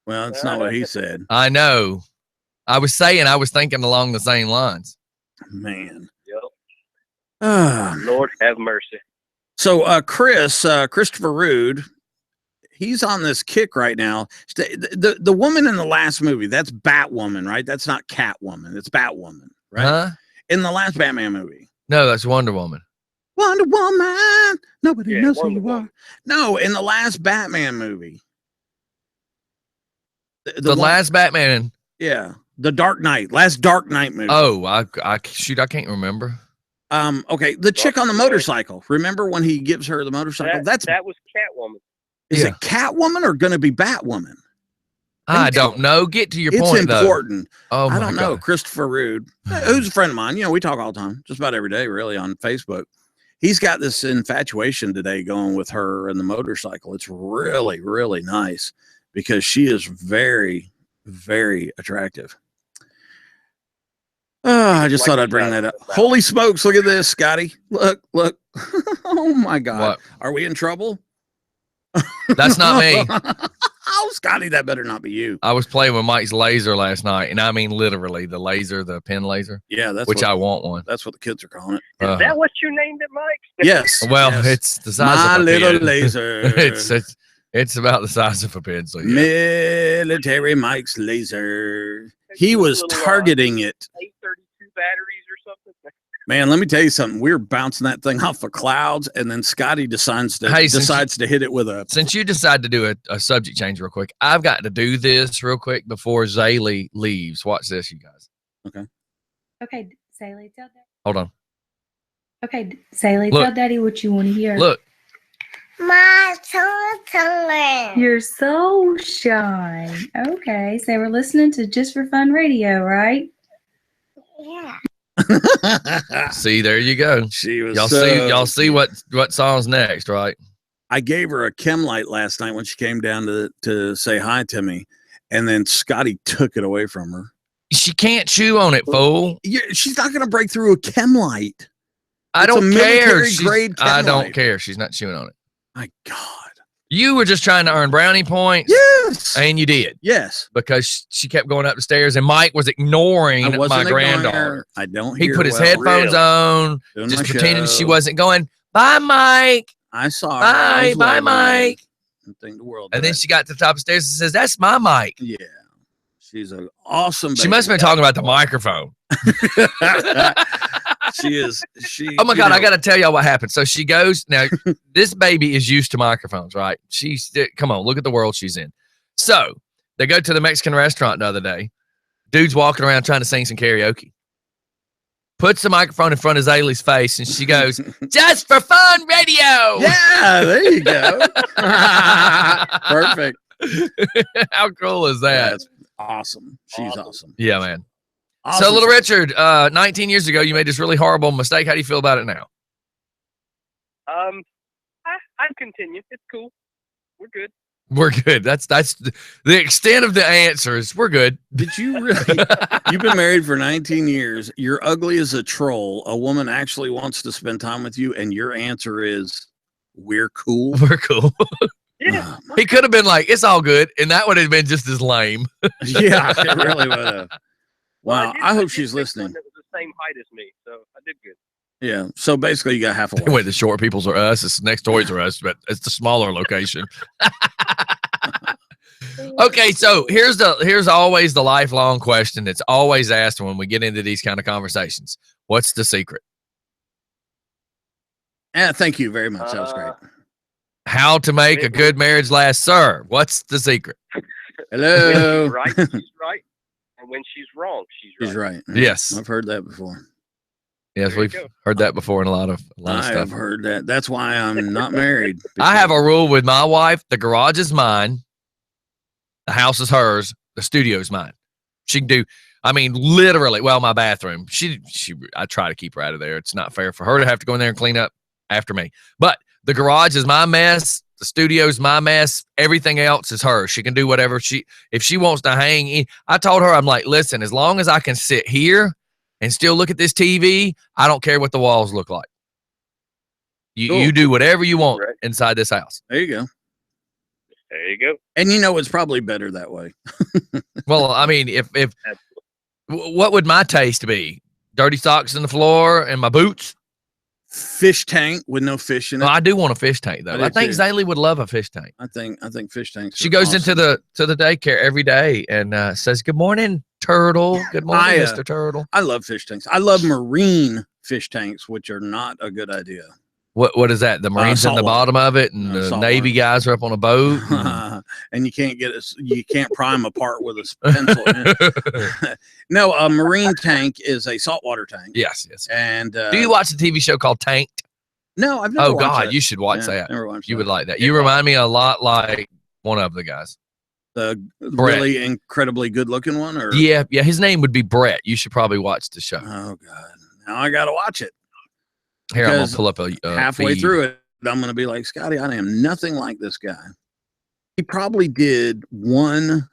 Well, that's not what he said.
I know. I was thinking along the same lines.
Man.
Yep. Lord have mercy.
So, Christopher Rude. He's on this kick right now. The woman in the last movie, that's Batwoman, right? That's not Catwoman. It's Batwoman, right?
Huh?
In the last Batman movie.
No, that's Wonder Woman.
Wonder Woman. Nobody knows who you
Woman.
are. No, in the last Batman movie.
The last Batman.
Yeah. The Dark Knight. Last Dark Knight movie.
Oh, I can't remember.
Okay. The chick on the motorcycle. Remember when he gives her the motorcycle?
That was Catwoman.
Is it Catwoman or going to be Batwoman?
I don't know. Get to your point,
It's important.
Oh,
I don't know. Christopher Rude, who's a friend of mine. We talk all the time, just about every day, really, on Facebook. He's got this infatuation today going with her and the motorcycle. It's really, really nice because she is very, very attractive. I just thought I'd bring that up. Holy smokes, look at this, Scotty. Look. Oh, my God.
What?
Are we in trouble?
That's not me.
Oh, Scotty, that better not be you.
I was playing with Mike's laser last night, and I mean literally the laser, the pen laser.
Yeah, that's
I want one.
That's what the kids are calling it.
Is that what you named it, Mike?
Yes.
Well,
yes.
it's the size
My
of a
little
pin.
laser.
It's about the size of a pin. So
Military Mike's laser. He was targeting it.
832 batteries or something.
Man, let me tell you something. We were bouncing that thing off of clouds, and then Scotty decides to hit it with a.
Since you decide to do a subject change real quick, I've got to do this real quick before Zaylee leaves. Watch this, you guys.
Okay.
Okay, Zaylee, tell Daddy.
Hold on.
Okay, Zaylee, tell Daddy what you want to hear.
Look.
My tongue.
You're so shy. Okay, so we're listening to Just for Fun Radio, right?
Yeah.
See, there you go.
She was
y'all see what song's next, right?
I gave her a chem light last night when she came down to say hi to me, and then Scotty took it away from her.
She can't chew on it, fool.
She's not going to break through a chem light.
I don't care. I don't
light.
care. She's not chewing on it.
My God.
You were just trying to earn brownie points.
Yes.
And you did.
Yes.
Because she kept going up the stairs, and Mike was ignoring my granddaughter.
I don't hear
He put his headphones on, just pretending she wasn't going, bye, Mike.
I saw her.
Bye, Mike.
And
then she got to the top of the stairs and says, that's my mic.
Yeah. She's an awesome baby.
She must have been talking about the microphone.
She is.
Oh my God, I got to tell y'all what happened. So she goes, now this baby is used to microphones, right? Come on, look at the world she's in. So they go to the Mexican restaurant the other day. Dude's walking around trying to sing some karaoke. Puts the microphone in front of Zaylee's face and she goes, Just for Fun Radio.
Yeah, there you go. Perfect.
How cool is that?
That's awesome. She's awesome.
Yeah, man.
Awesome.
So, little Richard, 19 years ago, you made this really horrible mistake. How do you feel about it now?
I continue. It's cool. We're good.
We're good. That's the extent of the answers. We're good.
Did you really? You've been married for 19 years. You're ugly as a troll. A woman actually wants to spend time with you, and your answer is, "We're cool."
We're cool.
Yeah.
He could have been like, "It's all good," and that would have been just as lame.
Yeah, it really would have. Wow, I hope she's listening.
That was the same height as me, so I did good.
Yeah, so basically you got half a wife.
Wait, the short peoples are us. It's next Toys R Us, but it's the smaller location. Okay, so here's always the lifelong question that's always asked when we get into these kind of conversations. What's the secret?
Thank you very much. That was great.
How to make a good marriage last, sir? What's the secret?
Hello.
When she's right, she's right. And when she's wrong, she's right.
Yes.
I've heard that before.
Yes, we've heard that before in a lot of stuff.
I've heard that. That's why I'm not married.
I have a rule with my wife. The garage is mine. The house is hers. The studio is mine. She can do, literally, my bathroom. I try to keep her out of there. It's not fair for her to have to go in there and clean up after me. But the garage is my mess. The studio is my mess. Everything else is hers. She can do whatever if she wants to hang in. I told her, I'm like, listen, as long as I can sit here and still look at this TV, I don't care what the walls look like. You do whatever you want inside this house.
There you go.
There you go.
And it's probably better that way.
Well, if what would my taste be? Dirty socks on the floor and my boots?
Fish tank with no fish in it.
Well, I do want a fish tank though. I think Zaylee would love a fish tank.
I think fish tanks.
She goes into the daycare every day and says, "Good morning, turtle. Good morning, Mr. Turtle."
I love fish tanks. I love marine fish tanks, which are not a good idea.
What is that? The Marines in the bottom of it, and the Navy guys are up on a boat,
and you can't pry them apart with a pencil. No, a marine tank is a saltwater tank.
Yes.
And
do you watch a TV show called Tanked?
No, I've never.
Oh God, you should watch that.
Never watched
you
that.
would like that. You remind me a lot like one of the guys.
The
Brett.
really incredibly good looking one? Or
Yeah, his name would be Brett. You should probably watch the show.
Oh God. Now I gotta watch it.
Here, I'm gonna
Because
pull up a
halfway
feed.
through it, I'm gonna be like, Scotty, I am nothing like this guy. He probably did one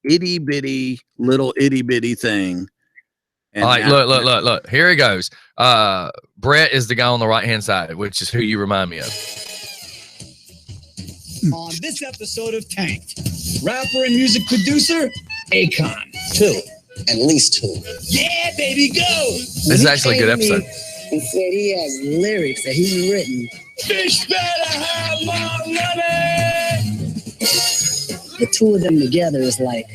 itty bitty little itty bitty thing. And
All right, look. Here he goes. Brett is the guy on the right hand side, which is who you remind me of.
On this episode of Tanked, rapper and music producer Akon. 2. At least 2. Yeah, baby, go!
This is actually a good episode.
He said he has lyrics that he's written. Bitch better have my money! The two of them together is like...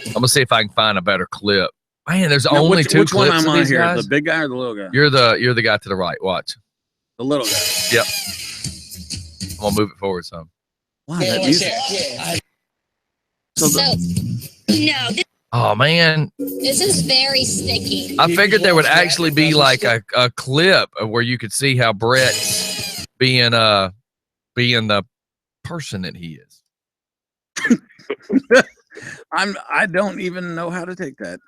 I'm going to see if I can find a better clip. Man, there's only two
which one
clips
am
of
I
these
here?
guys.
The big guy or the little guy?
You're the guy to the right. Watch.
The little guy.
Yep. I'm going to move it forward some.
Wow, that music.
Oh, man.
This is very sticky.
I figured there would actually be like a clip of where you could see how Brett's being the person that he is.
I don't even know how to take that.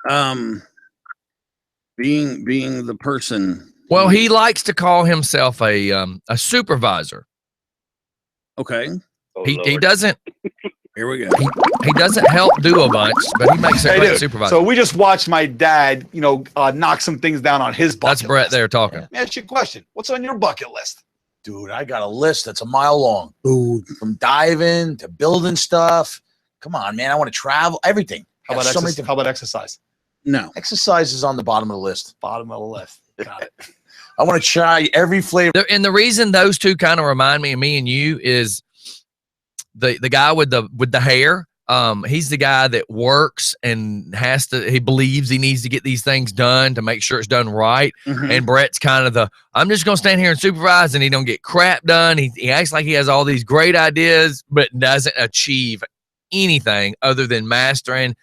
Being the person.
Well, he likes to call himself a supervisor.
Okay.
Oh,
He doesn't.
Here we go.
He doesn't help do a bunch, but he makes a great supervisor.
So we just watched my dad, knock some things down on his bucket
That's Brett
list.
there talking.
Let me ask you a question. What's on your bucket list?
Dude, I got a list that's a mile long. Dude, from diving to building stuff. Come on, man. I want to travel. Everything.
How about, how about exercise?
No.
Exercise is on the bottom of the list.
Bottom of the list. Got it.
I want to try every flavor.
And the reason those two kind of remind me of me and you is the guy with the hair. He's the guy that works and he believes he needs to get these things done to make sure it's done right.
Mhm.
And Brett's kind of I'm just going to stand here and supervise, and he don't get crap done. He acts like he has all these great ideas, but doesn't achieve anything other than mastering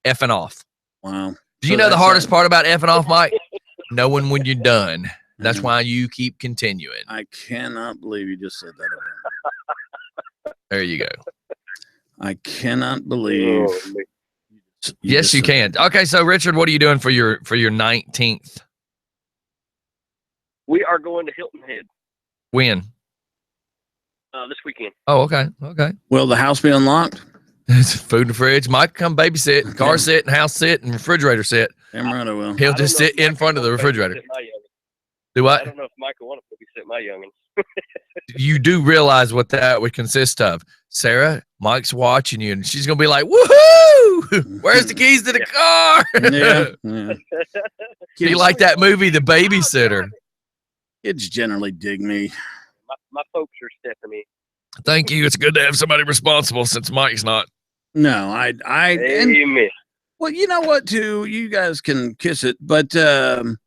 effing off.
Wow.
Do you know the hardest part about effing off, Mike? Knowing when you're done. That's why you keep continuing.
I cannot believe you just said that.
There you go.
I cannot believe.
Yes, you can. Okay, so Richard, what are you doing for your 19th?
We are going to Hilton Head
When?
this weekend.
Oh, okay. Okay.
Will the house be unlocked?
It's food in the fridge. Mike come babysit, car sit, and house sit, and refrigerator sit.
Damn right I will.
He'll just sit in front of the refrigerator. Do
I
what?
don't know if Michael wants to babysit my youngins.
You do realize what that would consist of. Sarah, Mike's watching you, and she's going to be like, woohoo! Where's the keys to the car?
Yeah.
Be like that movie, The Babysitter.
Kids generally dig me.
My folks are stepping me.
Thank you. It's good to have somebody responsible since Mike's not.
No,
Amen.
Well, you know what, too? You guys can kiss it, but the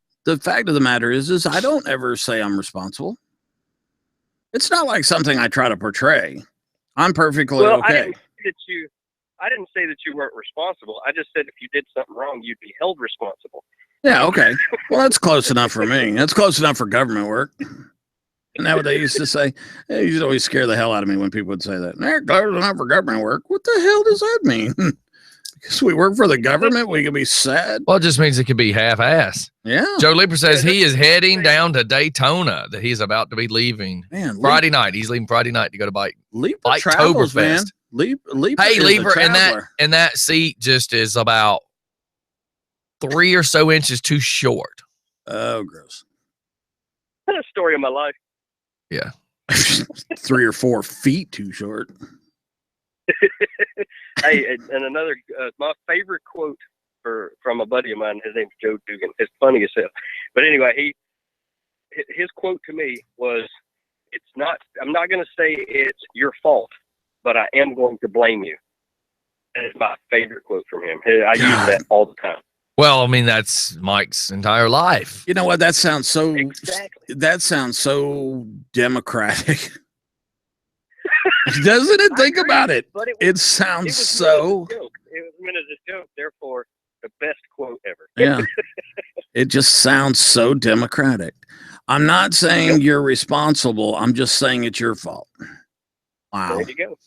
fact of the matter is I don't ever say I'm responsible. It's not like something I try to portray. I'm perfectly okay.
I didn't say that you weren't responsible. I just said if you did something wrong, you'd be held responsible.
Yeah, okay. Well, that's close enough for me. That's close enough for government work. Isn't that what they used to say? They used to always scare the hell out of me when people would say that. They're close enough for government work. What the hell does that mean? Because we work for the government, we can be sad.
Well, it just means it could be half-ass.
Yeah.
Joe Leeper says he is heading down to Daytona, that he's about to be leaving Friday night. He's leaving Friday night to go to Bike
travels, man.
Oktoberfest.
Leeper
Hey,
is a
Leeper, and
traveler.
that seat just is about 3 or so inches too short.
Oh, gross.
That's a story of my life.
Yeah.
3 or 4 feet too short.
Hey, and another, my favorite quote from a buddy of mine, his name's Joe Dugan. It's funny as hell. But anyway, his quote to me was, I'm not going to say it's your fault, but I am going to blame you. And it's my favorite quote from him. I use that all the time.
Well, I mean, that's Mike's entire life.
You know what? That sounds so.
Exactly.
That sounds so democratic, doesn't it? Think about it.
But
It sounds so.
It was meant as a joke. Therefore, the best quote ever.
Yeah. It just sounds so democratic. I'm not saying you're responsible. I'm just saying it's your fault. Wow.
There you go.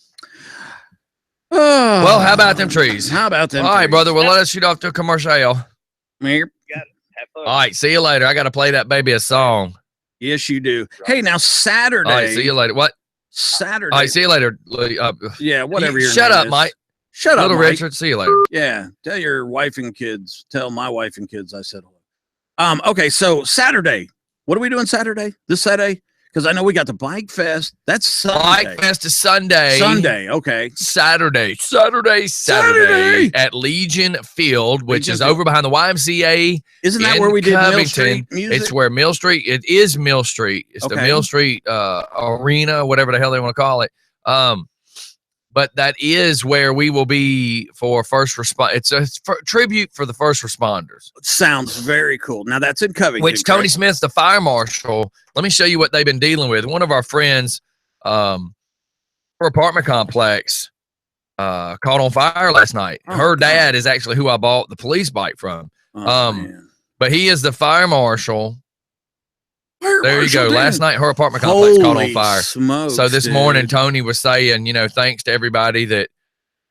Well, how about them trees?
How about them
All right,
trees?
brother. Well, let us shoot off to a commercial.
Here.
Got it. Have fun.
All right. See you later. I got to play that baby a song.
Yes, you do. Hey, now Saturday.
All right. See you later. What?
Saturday.
All right. See you later.
Yeah, whatever your
Shut
name
up,
is.
Mike.
Shut up,
Little
Mike.
Richard. See you later.
Yeah, tell your wife and kids. Tell my wife and kids I said hello. Okay, so Saturday. What are we doing Saturday? This Saturday? Because I know we got the Bike Fest. That's Sunday.
Bike Fest is Sunday.
Sunday, okay.
Saturday at Legion Field, which is over behind the YMCA.
Isn't that where we did Mill Street music?
It's where Mill Street. It is Mill Street. It's the Mill Street Arena, whatever the hell they want to call it. But that is where we will be for first respond. It's a tribute for the first responders.
Sounds very cool. Now that's in Covington.
Which Tony Smith's the fire marshal. Let me show you what they've been dealing with. One of our friends, her apartment complex, caught on fire last night. Her dad is actually who I bought the police bike from. But he is the fire marshal. There you go. Last night, her apartment complex caught on fire.
Smokes,
so this morning, Tony was saying, thanks to everybody that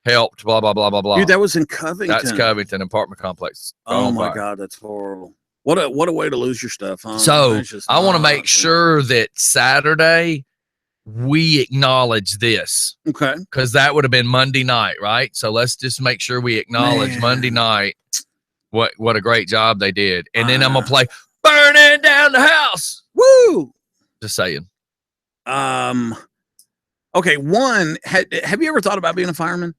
helped, blah, blah, blah, blah, blah.
Dude, that was in Covington.
That's Covington apartment complex.
Oh, my God. That's horrible. What a way to lose your stuff, huh?
So I want to make sure that Saturday we acknowledge this.
Okay.
Because that would have been Monday night, right? So let's just make sure we acknowledge Monday night what a great job they did. And then I'm going to play Burning Down the House.
Woo!
Just saying.
Okay, one, have you ever thought about being a fireman?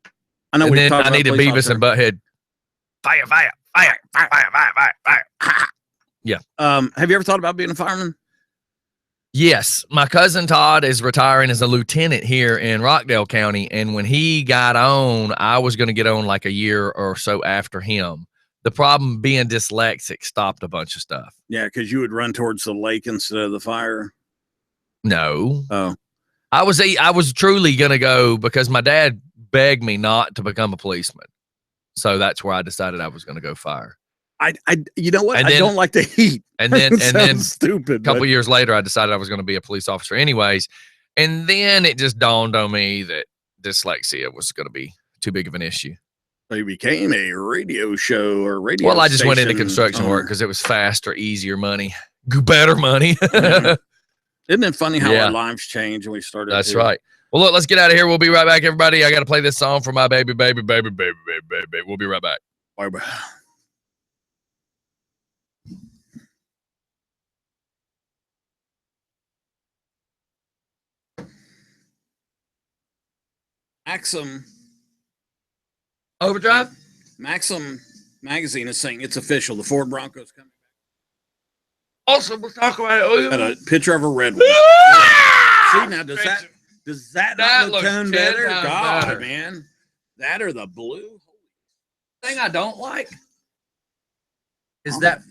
I know
we talked about I need a Beavis and Butthead. Fire, fire, fire, fire, fire, fire, fire, fire. Yeah.
Have you ever thought about being a fireman?
Yes. My cousin Todd is retiring as a lieutenant here in Rockdale County. And when he got on, I was going to get on like a year or so after him. The problem being dyslexic stopped a bunch of stuff.
Yeah, because you would run towards the lake instead of the fire.
No.
Oh.
I was truly going to go because my dad begged me not to become a policeman. So that's where I decided I was going to go fire.
You know what? I don't like the heat.
And then
stupid.
A couple years later, I decided I was going to be a police officer anyways. And then it just dawned on me that dyslexia was going to be too big of an issue.
So you became a radio show or radio
Well, I just went into
station
construction work because it was faster, easier money, better money.
Isn't it funny how our lives change and we started?
That's right. Well, look, let's get out of here. We'll be right back, everybody. I got to play this song for my baby, baby, baby, baby, baby, baby. We'll be right back.
Bye-bye. Maxim
Overdrive?
Maxim magazine is saying it's official. The Ford Bronco's coming back.
Awesome. We'll talk about it.
Got a picture of a red one. See, now does that not look tone better? God, better. Man. That or the blue?
Thing I don't like is that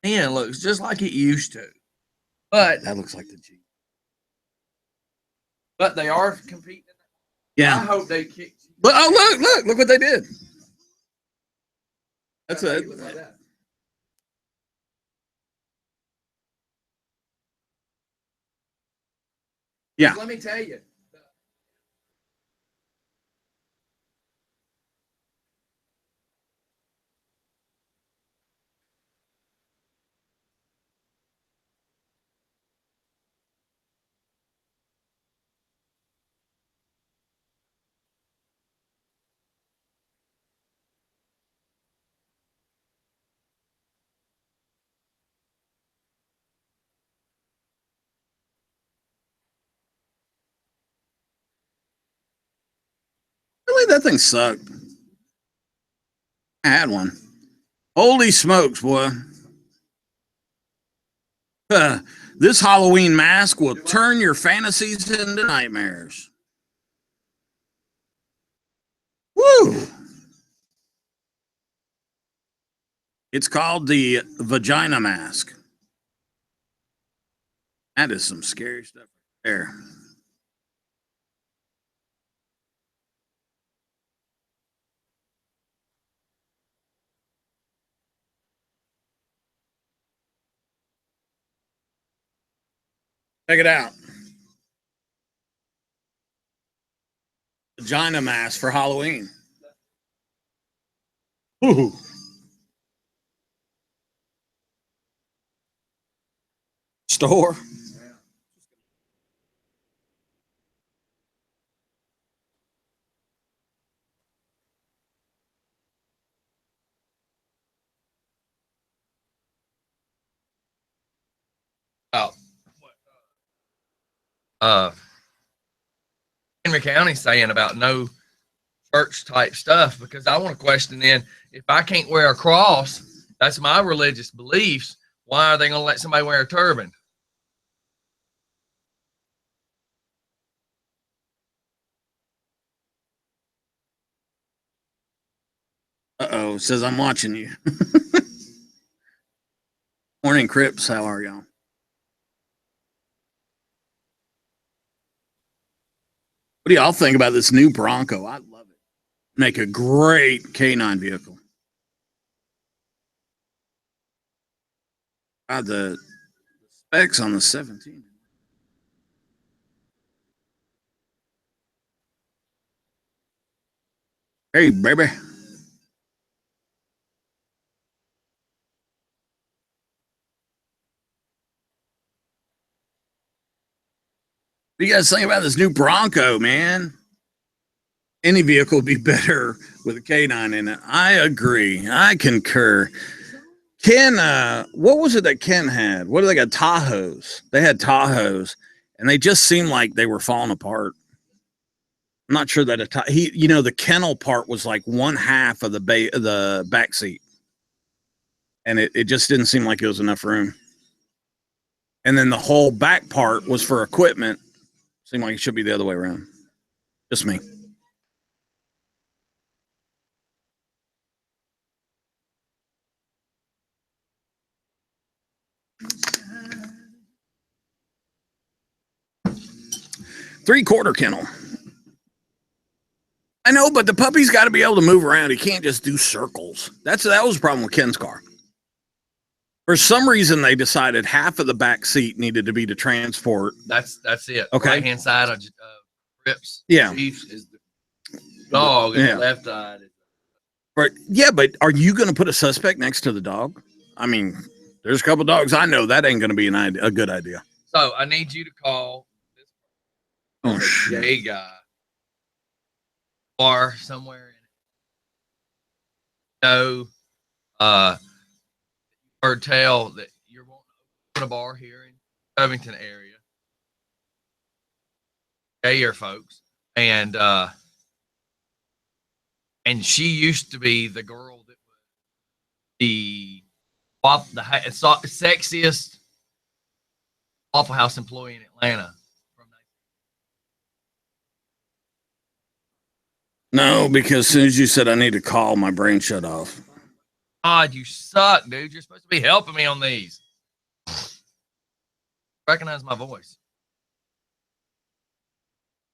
pen looks just like it used to. But
that looks like the Jeep.
But they are competing.
Yeah.
I hope they kick.
But look what they did. That's it.
Like that.
Yeah.
Let me tell you.
Really, that thing sucked. I had one. Holy smokes, boy. This Halloween mask will turn your fantasies into nightmares. Woo! It's called the vagina mask. That is some scary stuff right there. Check it out. vagina mask for Halloween. Ooh. Store.
Henry County saying about no church type stuff, because I want to question then, if I can't wear a cross, that's my religious beliefs, why are they going to let somebody wear a turban?
Uh-oh, says I'm watching you. Morning, Crips. How are y'all? What do y'all think about this new Bronco? I love it. Make a great K9 vehicle. The specs on the 17. Hey, baby. What do you guys think about this new Bronco, man? Any vehicle would be better with a K9 in it. I agree. I concur. Ken, what was it that Ken had? What do they got? Tahoes. They had Tahoes, and they just seemed like they were falling apart. I'm not sure that the kennel part was like one half of the back seat, and it just didn't seem like it was enough room. And then the whole back part was for equipment. Seemed like it should be the other way around. Just me. Three-quarter kennel. I know, but the puppy's got to be able to move around. He can't just do circles. That was the problem with Ken's car. For some reason, they decided half of the back seat needed to be to transport.
That's it.
Okay.
Right hand side of Rips.
Yeah.
Chiefs is the dog, and the left side is.
But are you going to put a suspect next to the dog? I mean, there's a couple dogs I know that ain't going to be a good idea.
So I need you to call this gay guy or somewhere in it. Or tell that you're wanting to open a bar here in Covington area. Gayer folks. And she used to be the girl that was the sexiest Waffle House employee in Atlanta.
No, because as soon as you said I need to call, my brain shut off.
God, you suck, dude. You're supposed to be helping me on these. Recognize my voice.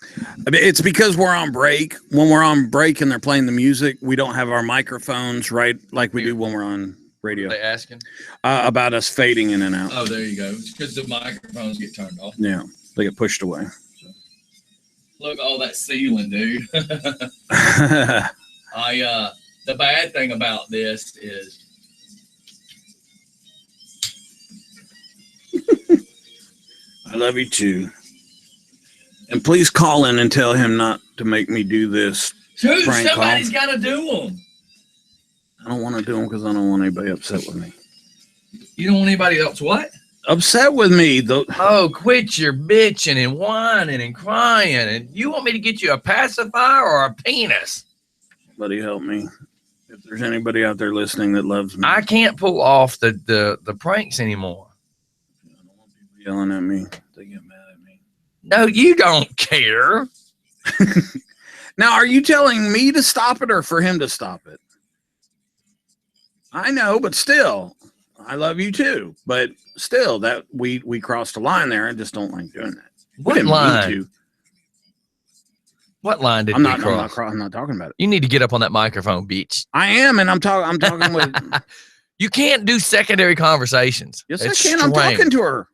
I mean, it's because we're on break. When we're on break and they're playing the music, we don't have our microphones right like we do when we're on radio.
Are they asking?
About us fading in and out.
Oh, there you go. It's because the microphones get turned off.
Yeah, they get pushed away.
Look at all that ceiling, dude. The bad thing about this is
I love you too. And please call in and tell him not to make me do this.
Dude, somebody's got to do them.
I don't want to do them because I don't want anybody upset with me.
You don't want anybody else what?
Upset with me.
Oh, quit your bitching and whining and crying. And you want me to get you a pacifier or a penis?
Somebody help me. If there's anybody out there listening that loves me.
I can't pull off the pranks anymore.
I don't want people yelling at me. They get mad at me.
No, you don't care.
Now, are you telling me to stop it or for him to stop it? I know, but still, I love you too. But still, that we crossed a line there. I just don't like doing that.
What line? What line did we cross?
I'm not talking about it.
You need to get up on that microphone, bitch.
I am, and I'm talking with.
You can't do secondary conversations.
Yes, I can. I'm talking to her.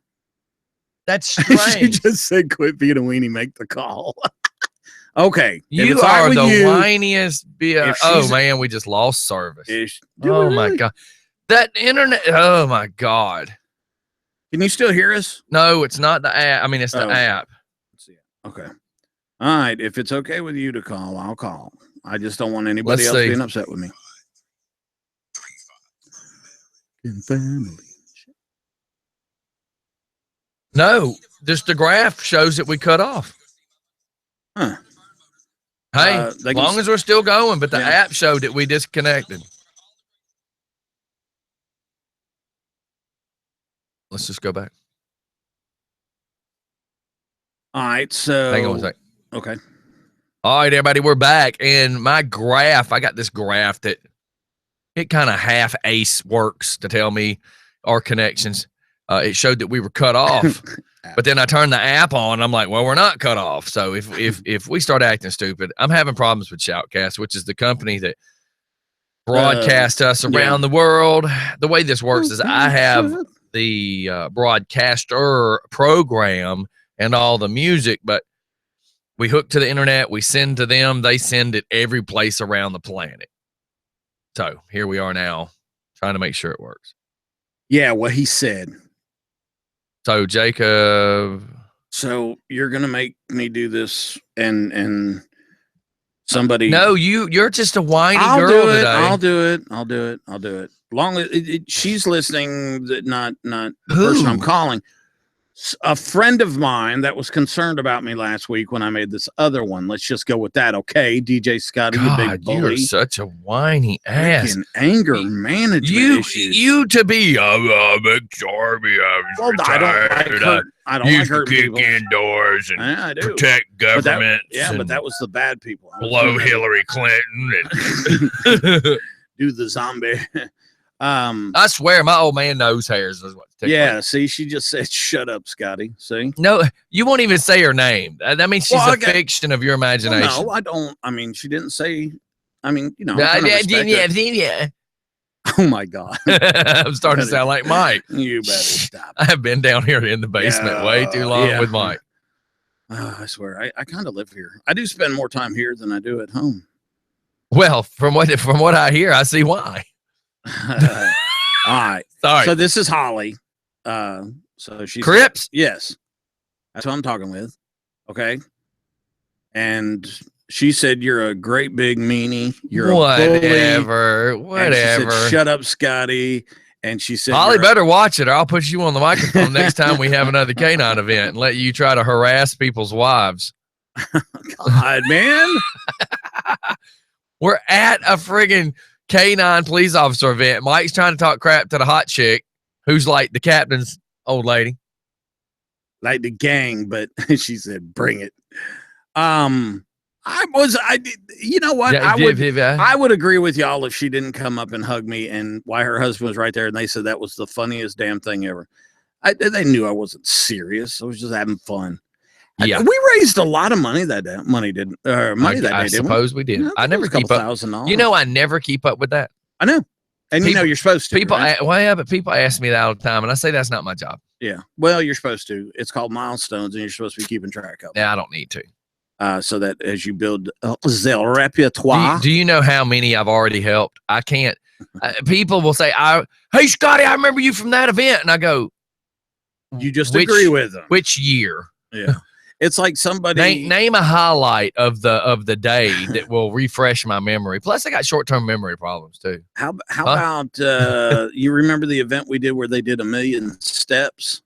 That's strange.
She just said, "Quit being a weenie. Make the call." Okay.
You are the whiniest bitch. Oh, man, we just lost service. Oh, my God. That internet. Oh, my God.
Can you still hear us?
No, it's not the app. I mean, it's the app.
Let's see. Okay. All right. If it's okay with you to call, I'll call. I just don't want anybody else being upset with me. Family.
No, just the graph shows that we cut off.
Huh.
Hey, as long as we're still going, but the app showed that we disconnected. Let's just go back.
All right, so
hang on a sec.
Okay.
All right, everybody, we're back. And my graph, I got this graph that it kind of half ace works to tell me our connections. It showed that we were cut off. But then I turned the app on. And I'm like, well, we're not cut off. So if we start acting stupid, I'm having problems with Shoutcast, which is the company that broadcasts us around the world. The way this works is I have the broadcaster program and all the music, but we hook to the internet. We send to them. They send it every place around the planet. So here we are now trying to make sure it works.
Yeah, what he said.
So Jacob,
so you're gonna make me do this, and somebody?
No, you're just a whiny
I'll
girl
do it.
today.
I'll do it. Long as she's listening, not the person I'm calling. A friend of mine that was concerned about me last week when I made this other one. Let's just go with that, okay? DJ Scottie, you big bully.
You're such a whiny ass.
Anger management issues.
You to be a big Darby.
Well, I don't like hurt. I don't like hurting people.
Indoors and protect governments.
But that was the bad people.
Blow Hillary Clinton and
do the zombie.
I swear my old man nose hairs is what.
See, she just said, "Shut up, Scotty." See,
no, you won't even say her name. That means she's a fiction of your imagination.
Well, no, I don't. I mean, she didn't say. I mean, you know.
Yeah.
Oh my God,
I'm starting to sound like Mike.
You better stop.
I have been down here in the basement way too long with Mike.
I swear, I kind of live here. I do spend more time here than I do at home.
Well, from what I hear, I see why.
All right.
Sorry.
So this is Holly. So she's
Crips?
Yes. That's who I'm talking with. Okay. And she said, "You're a great big meanie. You're
whatever.
A bully." And she said, "Shut up, Scotty." And she said,
Holly better watch it or I'll put you on the microphone next time we have another canine event and let you try to harass people's wives.
God, man.
We're at a friggin' canine police officer event. Mike's trying to talk crap to the hot chick who's like the captain's old lady.
Like the gang, but she said, "Bring it." You know what? I would agree with y'all if she didn't come up and hug me and why her husband was right there. And they said that was the funniest damn thing ever. They knew I wasn't serious. I was just having fun.
Yeah.
We raised a lot of money that day. I
suppose we did. I never keep up.
$1,000.
You know, I never keep up with that.
I know. And you know you're supposed to.
But people ask me that all the time, and I say that's not my job.
Yeah. Well, you're supposed to. It's called milestones, and you're supposed to be keeping track of.
Yeah, I don't need to.
So that as you build the repertoire.
Do you know how many I've already helped? I can't. People will say, "Hey, Scotty, I remember you from that event," and I go,
"You just agree with them."
Which year?
Yeah. It's like somebody
name a highlight of the day that will refresh my memory. Plus, I got short-term memory problems too.
How about you remember the event we did where they did 1 million steps?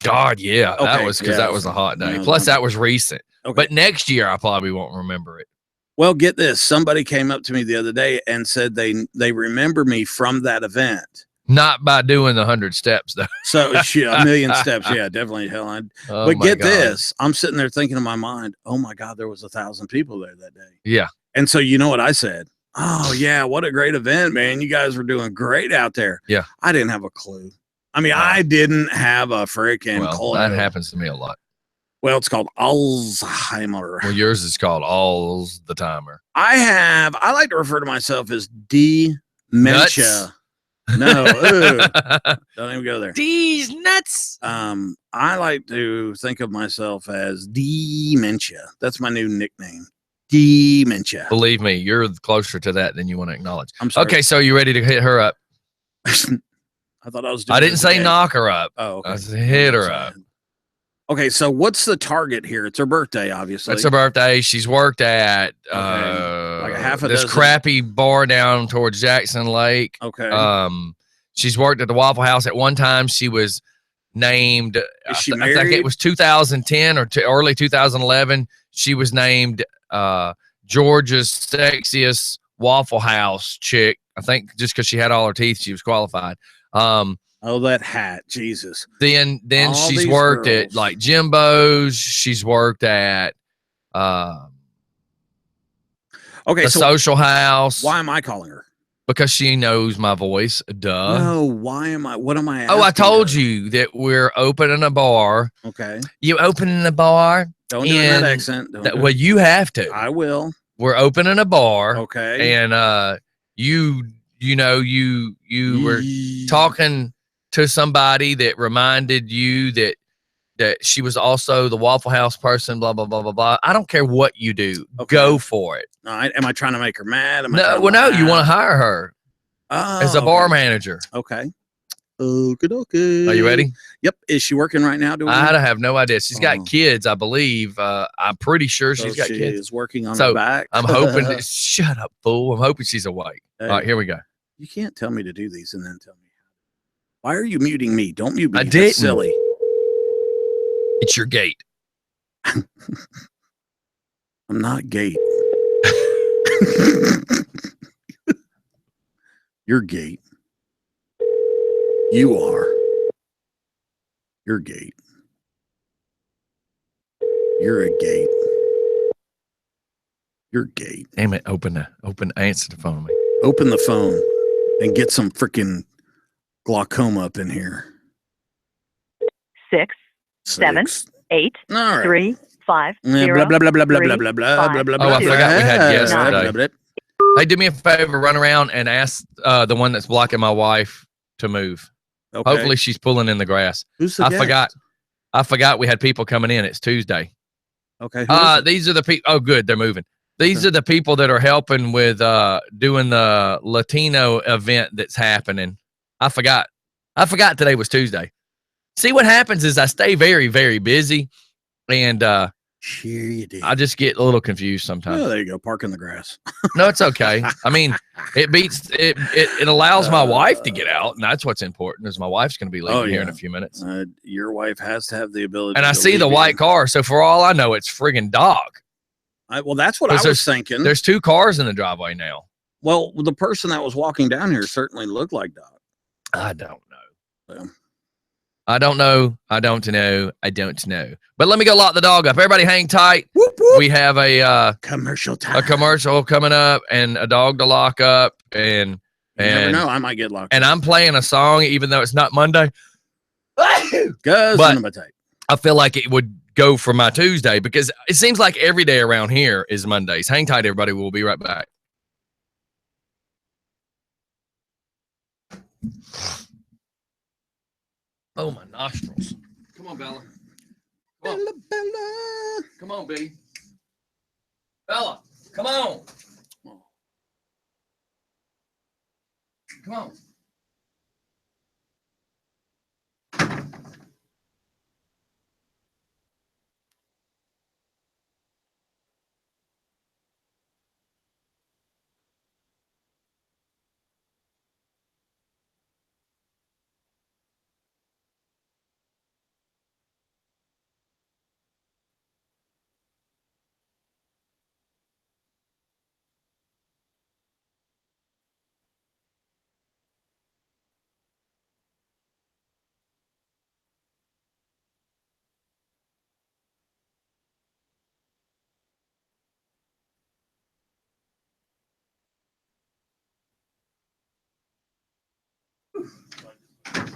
God, yeah,
okay,
that was because that was a hot day. Plus, that was recent. Okay. But next year, I probably won't remember it.
Well, get this: somebody came up to me the other day and said they remember me from that event.
Not by doing the 100 steps, though.
So 1 million steps, yeah, definitely. Hell, but get this: I'm sitting there thinking in my mind, "Oh my God, there was 1,000 people there that day."
Yeah.
And so you know what I said? "Oh yeah, what a great event, man! You guys were doing great out there."
Yeah.
I didn't have a clue. I mean, I didn't have a freaking clue.
That happens to me a lot.
Well, it's called Alzheimer.
Well, yours is called All's the Timer.
I like to refer to myself as dementia. No, ew. Don't even go there.
These nuts.
I like to think of myself as dementia. That's my new nickname. Dementia.
Believe me, you're closer to that than you want to acknowledge.
I'm sorry.
Okay, so you ready to hit her up?
I thought I was doing
I didn't say knock her up.
Oh, okay.
I said hit her up.
Okay, so what's the target here? It's her birthday, obviously.
It's her birthday. She's worked at
like a half a
this
dozen.
crappy bar down towards Jackson Lake.
Okay.
She's worked at the Waffle House. At one time, she was named.
Is she
I
married?
think it was 2010 or early 2011. She was named Georgia's sexiest Waffle House chick. I think just because she had all her teeth, she was qualified.
Oh, that hat, Jesus!
Then
All
she's
these
worked
girls.
at like Jimbo's. She's worked at
Okay,
the
so
Social House.
why am I calling her?
Because she knows my voice. Duh.
No, why am I? What am I asking
Oh, I told
her?
you that we're opening a bar.
Okay.
You opening a bar?
Don't do that accent.
Well, you have to.
I will.
We're opening a bar.
Okay.
And you were talking to somebody that reminded you that she was also the Waffle House person, blah, blah, blah, blah, blah. I don't care what you do.
Okay.
Go for it.
Am I trying to make her mad?
No, you want to hire her as a bar manager.
Okay. Okay.
Are you ready?
Yep. Is she working right now?
I have no idea. She's got kids, I believe. I'm pretty sure she's got
she
kids.
is working on her back.
I'm hoping shut up, fool. I'm hoping she's awake.
Hey,
all right, here we go.
You can't tell me to do these and then tell me. Why are you muting me? Don't mute me.
I
That's
didn't.
silly.
It's your gate.
I'm not gate. You're gate. You are. You're gate. You're a gate. You're gate.
Damn it! Answer the phone to me.
Open the phone and get some freaking glaucoma up in here.
6, 7, 8,
All right.
3, 5,
Yeah,
0,
blah, blah, blah, blah,
3,
blah, blah, blah,
5,
blah, blah,
Oh, I
blah,
forgot we had guests
blah,
today.
blah, blah,
Hey, do me a favor, run around and ask the one that's blocking my wife to move.
Okay.
Hopefully she's pulling in the grass.
Who's the
I
guest?
forgot we had people coming in. It's Tuesday.
Okay.
These are the people. Oh, good. They're moving. These are the people that are helping with doing the Latino event that's happening. I forgot today was Tuesday. See, what happens is I stay very, very busy, and
sure you do.
I just get a little confused sometimes.
Oh, there you go. Park in the grass.
No, it's okay. I mean, it allows my wife to get out, and that's what's important. Is my wife's going to be leaving here in a few minutes.
Your wife has to have the ability.
And I
to
see the
leave
white
you.
car, so for all I know, it's friggin' dog.
Well, that's what I was thinking.
There's 2 cars in the driveway now.
Well, the person that was walking down here certainly looked like Doc.
I don't know.
So.
I don't know. But let me go lock the dog up. Everybody hang tight.
Whoop, whoop.
We have a
commercial time.
A commercial coming up and a dog to lock up. And
you never know, I might get locked
up. And I'm playing a song even though it's not Monday. But I feel like it would go for my Tuesday because it seems like every day around here is Mondays. Hang tight, everybody. We'll be right back. Oh, my nostrils. Come on, Bella. Come on.
Bella.
Come on, B. Bella, come on. Come on.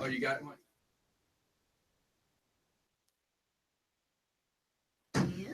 Oh, you got one?
Yeah.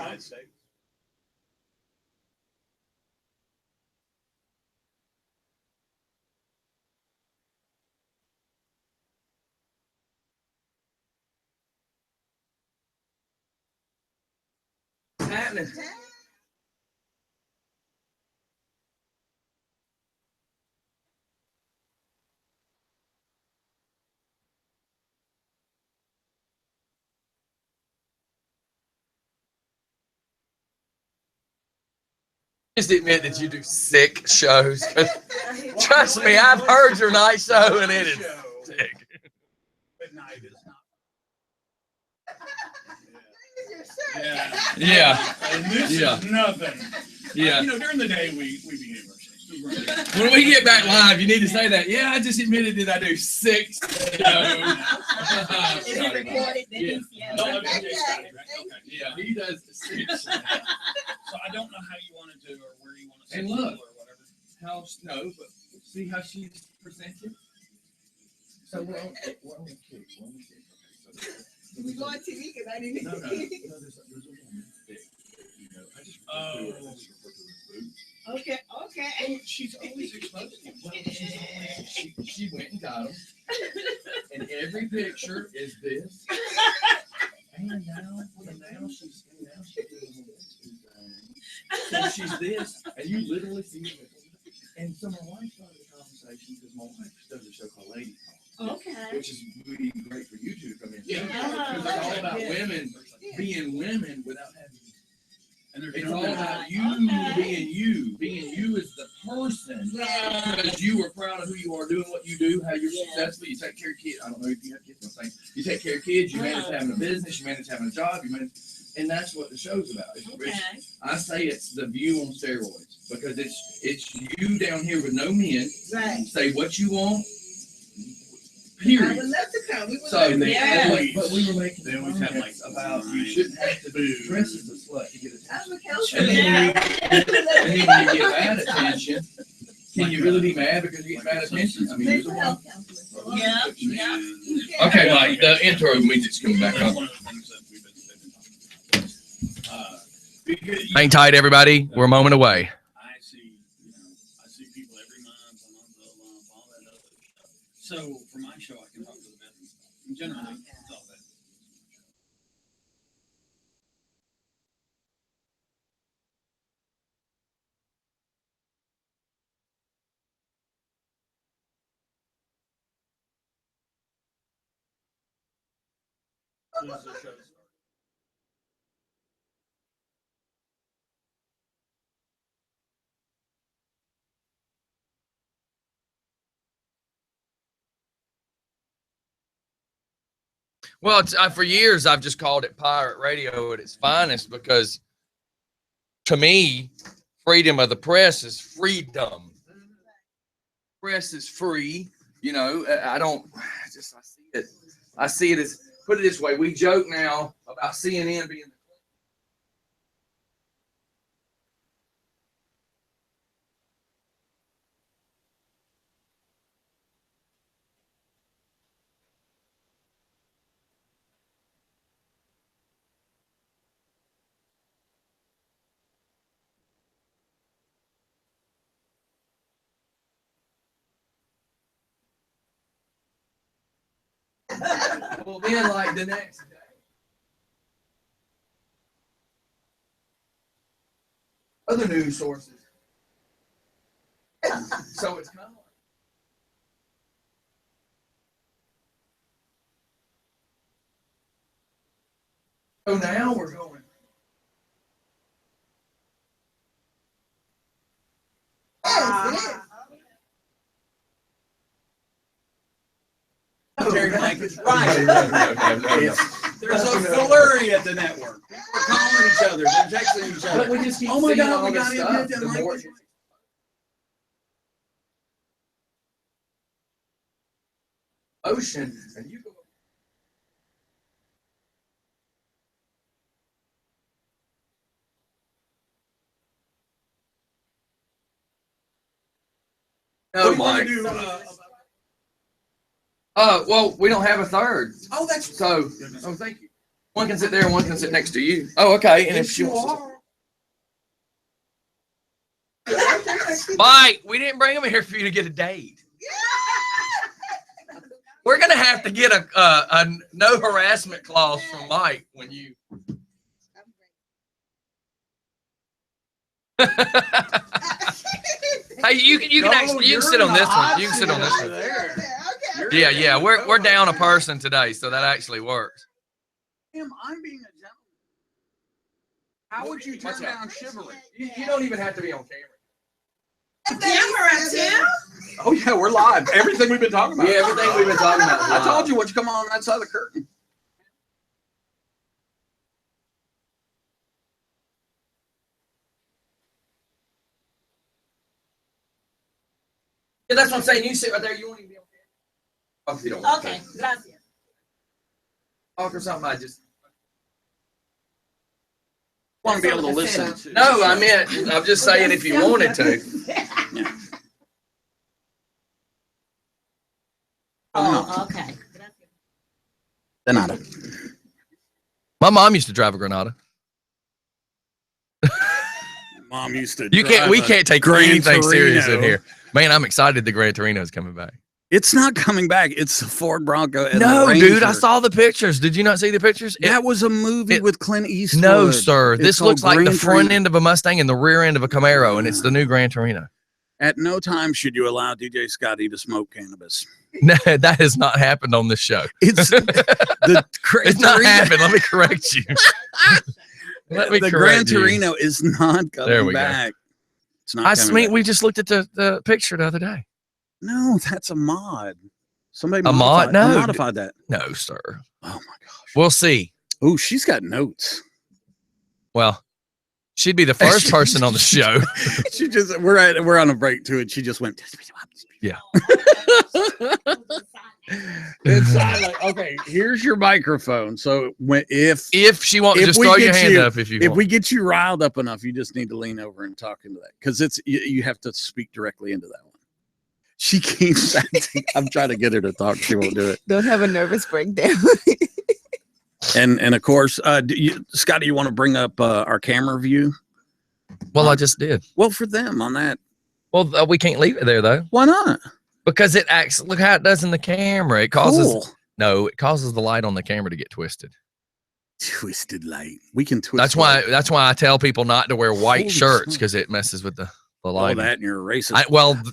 United States.
What's happening? Just admit that you do sick shows. Trust me, I've heard your night show and it is sick.
But night is not.
Yeah.
And this is nothing.
Yeah.
During the day we behave ourselves.
When we get back live, you need to say that. Yeah, I just admitted that I do 6 shows. Yeah, he does 6.
So I don't know how you want to do or where you want to sit
And look,
or whatever.
how but see how she's presented. So we're on kick.
We go on TV because I didn't.
No, there's a woman thick. I just
Okay.
Well, she's always exposed him. Well, she went and got him. And every picture is this. And now she's doing this. So she's this, and you literally see it. And so my wife started a conversation because my wife does a show called Lady Talk.
Okay.
Which is really great for you two to come in.
Yeah.
Because it's all about women being women without having.
And
It's all about you being you. Being you as the person. Because you are proud of who you are, doing what you do, how you're successful. You take care of kids. I don't know if you have kids. I'm saying you take care of kids. You manage having a business. You manage having a job. And that's what the show's about. I say it's the view on steroids because it's you down here with no men.
Right.
Say what you want. Period.
I would love to come.
But we were making comments about you shouldn't have to dress as a slut to get attention. And then when you get bad attention, can you really be mad because you get bad attention? I mean, there's a one.
Yeah.
Okay, Mike, the intro music's coming back up. Hang tight, everybody. We're a moment away.
I see people every month, all that other stuff. So for my show, I can talk to the veterans. Generally, it's all that. As soon as the show starts.
Well, for years, I've just called it pirate radio at its finest because, to me, freedom of the press is freedom. Press is free. I see it as, put it this way, we joke now about CNN being well, then like the next day. Other news sources. So it's kind of like. So now we're going.
Mike is right. There's a flurry at the network. We're calling each other. They're texting each other.
But we just keep
oh my
seeing
God,
all
we
this
got him.
stuff.
Hit
The
that
more
Mike.
ocean, and you go. Oh my. Well, we don't have a third.
Oh, that's
so. Oh, thank you. One can sit there and one can sit next to you. Oh, okay. And if she wants to. Mike, we didn't bring him here for you to get a date. We're going to have to get a no harassment clause from Mike when you. Hey, you can actually sit on this one. You can sit on this one. Yeah, we're down a person today, so that actually works.
I'm being a gentleman. How would you turn down chivalry?
You don't even have to be on camera.
Camera, Tim?
Oh yeah, we're live. Everything we've been talking about.
Yeah, everything we've been talking about.
I told you, once you come on that side of the curtain.
Yeah, that's what I'm saying. You sit right there. You won't even be on camera. Oh, you don't want
Okay,
to.
gracias.
Talk or something. I just
Want to be able to listen to.
no. I meant. I'm just saying if you wanted to.
Yeah.
Oh, okay.
De nada.
My mom used to drive a Granada.
Mom used to.
We can't take anything
Torino.
serious in here. Man, I'm excited the Gran Torino is coming back.
It's not coming back. It's the Ford Bronco. And
No,
the
dude, I
Ranger.
saw the pictures. Did you not see the pictures?
That was a movie with Clint Eastwood.
No, sir.
It's
This
called
looks like the
Gran
front
Torino.
end of a Mustang and the rear end of a Camaro, and it's the new Gran Torino.
At no time should you allow DJ Scottie to smoke cannabis.
No, that has not happened on this show.
It's the Gran
It's not
Torino-
happened. Let me correct you. Let me
the Gran
correct you.
Torino is not
There
coming
we go.
back. It's not
I
coming
mean,
back.
we just looked at the picture the other day.
No, that's a mod. Somebody
A mod? No.
modified that.
No, sir.
Oh my gosh.
We'll see.
Oh, she's got notes.
Well, she'd be the first person on the show.
She just we're on a break too, and she just went.
Yeah.
It's silent. Okay, here's your microphone. So
If she wants, just
we
throw your
get
hand
you-
up if you
if
want.
we get you riled up enough, you just need to lean over and talk into that because it's you have to speak directly into that one. She keeps acting. I'm trying to get her to talk. She won't do it.
Don't have a nervous breakdown.
And of course, Scotty, you want to bring up our camera view?
Well, I just did.
Well, for them on that.
Well, we can't leave it there though.
Why not?
Because it acts. Look how it does in the camera. It causes
Cool.
it causes the light on the camera to get twisted.
Twisted light. We can twist.
That's
light.
why I tell people not to wear white
Holy
shirts
smokes.
because it messes with the
Oh,
light.
that and you're a racist.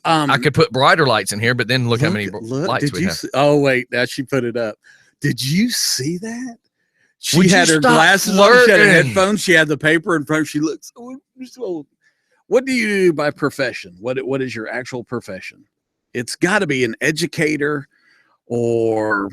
I could put brighter lights in here, but then look how many lights
did
we
you
have.
oh wait, now she put it up. Did you see that? She
Would
had
you
her
stop
glasses on, she had her
flirting?
headphones, she had the paper in front. She looks. So, what do you do by profession? What is your actual profession? It's got to be an educator, or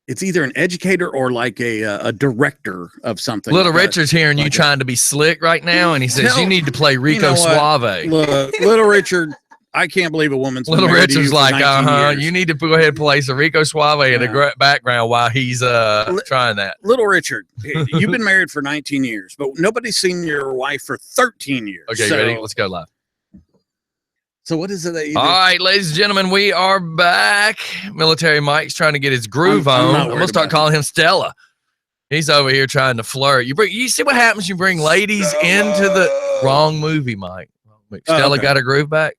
it's either an educator or like a director of something.
Little Richard's hearing you trying to be slick right now, and he says you need to play Rico Suave.
Look, Little Richard, I can't believe a woman's been
Little
married to
Richard's
you for
like,
19 years.
you need to go ahead and play some Rico Suave in the background while he's trying that.
Little Richard, you've been married for 19 years, but nobody's seen your wife for 13 years.
Okay,
so,
ready? Let's go live.
So what is it that you do?
All right, ladies and gentlemen, we are back. Military Mike's trying to get his groove
I'm
on.
not
I'm
worried
gonna start
about
calling him Stella. He's over here trying to flirt. You see what happens? You bring ladies into the wrong movie, Mike. Stella
okay.
got her groove back.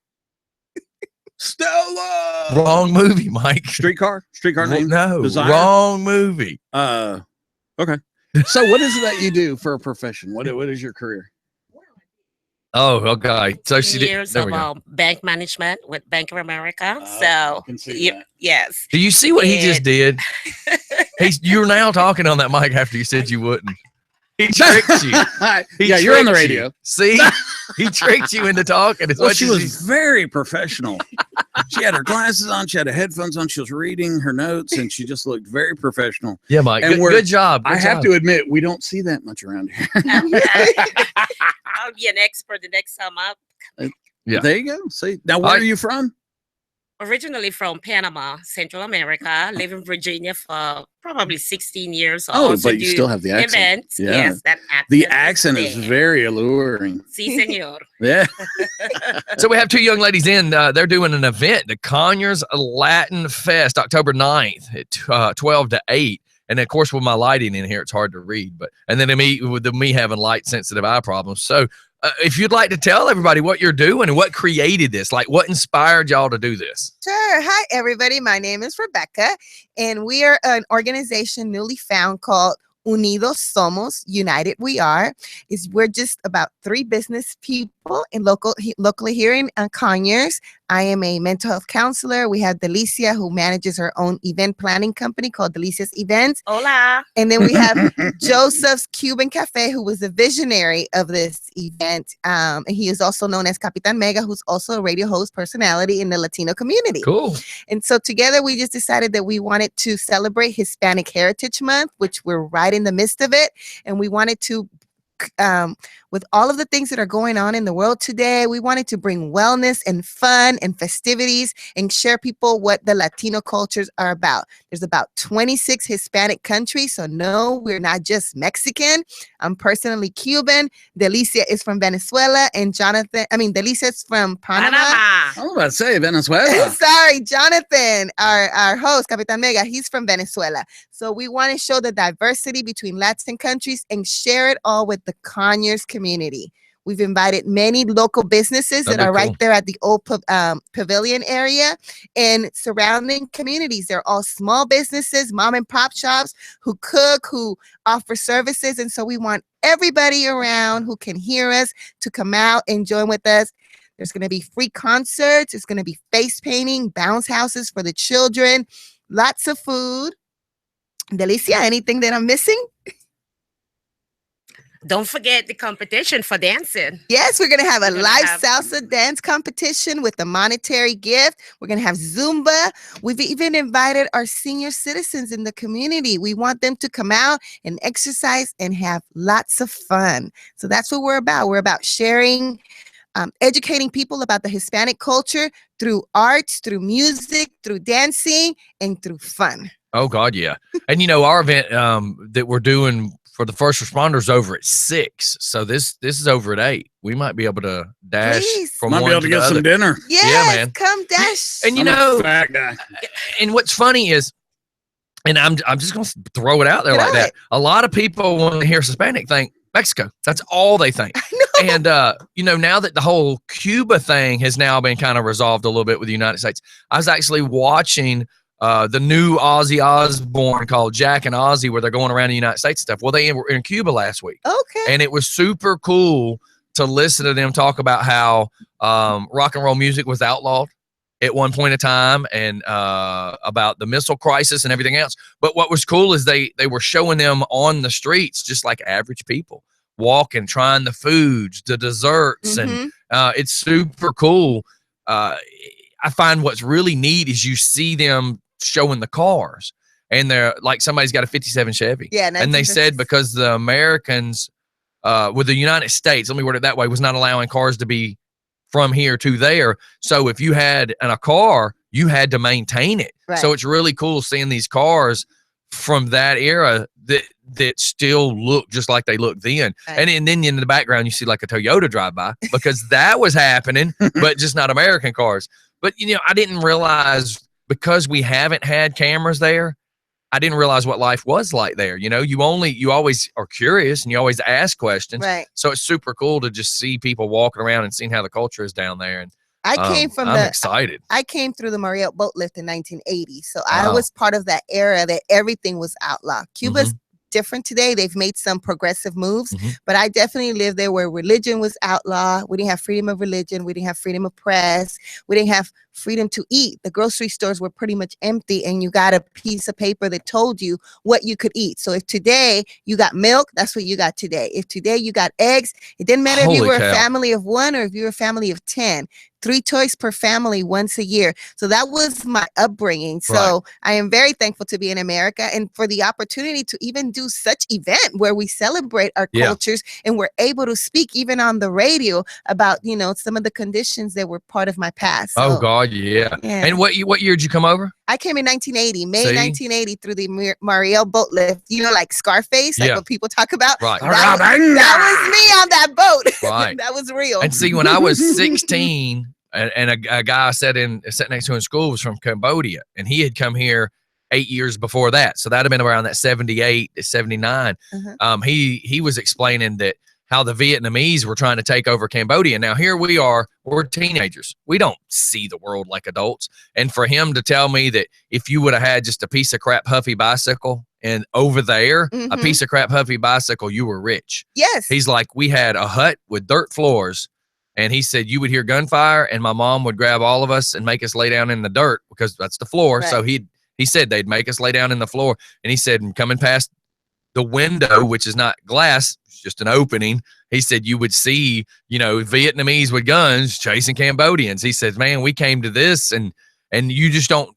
Stella.
Wrong movie, Mike.
Streetcar name?
No,
Desire?
wrong movie.
Okay. So what is it that you do for a profession? What is your career?
Oh, okay. So she did.
Years
There we
of
go.
bank management with Bank of America.
I
So
can see that.
yes.
Do you see what he just
And-
did? You're now talking on that mic after you said you wouldn't. He tricked you.
Yeah, you're on the
tricked you.
radio.
See, he tricked you into talking. As
Well,
much
she
as
was very professional. She had her glasses on. She had her headphones on. She was reading her notes, and she just looked very professional.
Yeah, Mike.
And
Good job.
I
Good
have
job.
to admit, we don't see that much around here.
I'll be an expert the next time up.
Yeah.
There you go. See, now where are you from?
Originally from Panama, Central America, live in Virginia for probably 16 years.
Oh,
Also
but you
do
still have the accent.
Events.
Yeah.
Yes, that accent.
The accent is
there.
very alluring.
Si, senor.
Yeah.
So we have two young ladies in. They're doing an event, the Conyers Latin Fest, October 9th at 12 to 8. And of course, with my lighting in here, it's hard to read. And then with me having light sensitive eye problems. So if you'd like to tell everybody what you're doing and what created this, like what inspired y'all to do this.
Sure. Hi, everybody. My name is Rebecca, and we are an organization newly found called Unidos Somos, United We Are. We're just about 3 business people in locally here in Conyers. I am a mental health counselor. We have Delicia, who manages her own event planning company called Delicia's Events.
Hola.
And then we have Joseph's Cuban Cafe, who was the visionary of this event. And he is also known as Capitan Mega, who's also a radio host personality in the Latino community.
Cool.
And so together we just decided that we wanted to celebrate Hispanic Heritage Month, which we're right in the midst of it. And we wanted to with all of the things that are going on in the world today, we wanted to bring wellness and fun and festivities and share people what the Latino cultures are about. There's about 26 Hispanic countries, so no, we're not just Mexican. I'm personally Cuban. Delicia is from Venezuela, and Delicia is from Panama.
I was about to say Venezuela.
Sorry, Jonathan, our host, Capitan Mega, he's from Venezuela. So we want to show the diversity between Latin countries and share it all with the Conyers community. We've invited many local businesses that are right there at the old pavilion area and surrounding communities. They're all small businesses, mom and pop shops who cook, who offer services. And so we want everybody around who can hear us to come out and join with us. There's going to be free concerts. It's going to be face painting, bounce houses for the children, lots of food. Delicia, anything that I'm missing?
Don't forget the competition for dancing.
Yes, we're going to have a live salsa dance competition with a monetary gift. We're going to have Zumba. We've even invited our senior citizens in the community. We want them to come out and exercise and have lots of fun. So that's what we're about. We're about sharing, educating people about the Hispanic culture through arts, through music, through dancing, and through fun.
Oh, God, yeah. And, our event that we're doing for the first responders over at 6. So this is over at 8. We might be able to dash from
might
one
be able to get some dinner.
Yes,
yeah, man.
Come dash.
And
fat guy.
And what's funny is, and I'm just gonna throw it out there like that. A lot of people when they hear Hispanic think Mexico. That's all they think. And now that the whole Cuba thing has now been kind of resolved a little bit with the United States, I was actually watching the new Ozzy Osbourne called Jack and Ozzy, where they're going around the United States and stuff. Well, they were in Cuba last week.
Okay.
And it was super cool to listen to them talk about how rock and roll music was outlawed at one point in time, and about the missile crisis and everything else. But what was cool is they were showing them on the streets just like average people, walking, trying the foods, the desserts, and it's super cool. I find what's really neat is you see them showing the cars, and they're like, somebody's got a 57 Chevy.
Yeah.
And they said because the Americans, with the United States, let me word it that way, was not allowing cars to be from here to there. So if you had a car, you had to maintain it.
Right.
So it's really cool seeing these cars from that era that still look just like they looked then. Right. And then in the background, you see like a Toyota drive by, because that was happening, but just not American cars. But, I didn't realize, because we haven't had cameras there, I didn't realize what life was like there. You always are curious and you always ask questions.
Right.
So it's super cool to just see people walking around and seeing how the culture is down there. And I'm excited.
I came through the Mariel boat lift in 1980. So I was part of that era that everything was outlawed. Cuba's different today. They've made some progressive moves, but I definitely lived there where religion was outlawed. We didn't have freedom of religion. We didn't have freedom of press. We didn't have freedom to eat. The grocery stores were pretty much empty, and you got a piece of paper that told you what you could eat. So if today you got milk, that's what you got today. If today you got eggs, it didn't matter if you were a family of 1 or if you were a family of 10. 3 toys per family once a year. So that was my upbringing. So I am very thankful to be in America and for the opportunity to even do such event where we celebrate our cultures, and we're able to speak even on the radio about, some of the conditions that were part of my past. So,
oh God, yeah. And what year did you come over?
I came in 1980, May 1980, through the Mariel boat lift. Like Scarface, like what people talk about.
Right.
That was me on that boat. Right. That was real.
And see, when I was 16, and a guy I sat next to in school was from Cambodia, and he had come here 8 years before that. So that'd have been around that 78 to 79. He was explaining that how the Vietnamese were trying to take over Cambodia. Now here we are, we're teenagers. We don't see the world like adults. And for him to tell me that if you would have had just a piece of crap Huffy bicycle and over there, a piece of crap Huffy bicycle, you were rich.
Yes.
He's like, we had a hut with dirt floors. And he said, you would hear gunfire and my mom would grab all of us and make us lay down in the dirt because that's the floor. Right. So he said they'd make us lay down in the floor. And he said, coming past the window, which is not glass, it's just an opening, he said you would see, Vietnamese with guns chasing Cambodians. He said, man, we came to this and you just don't,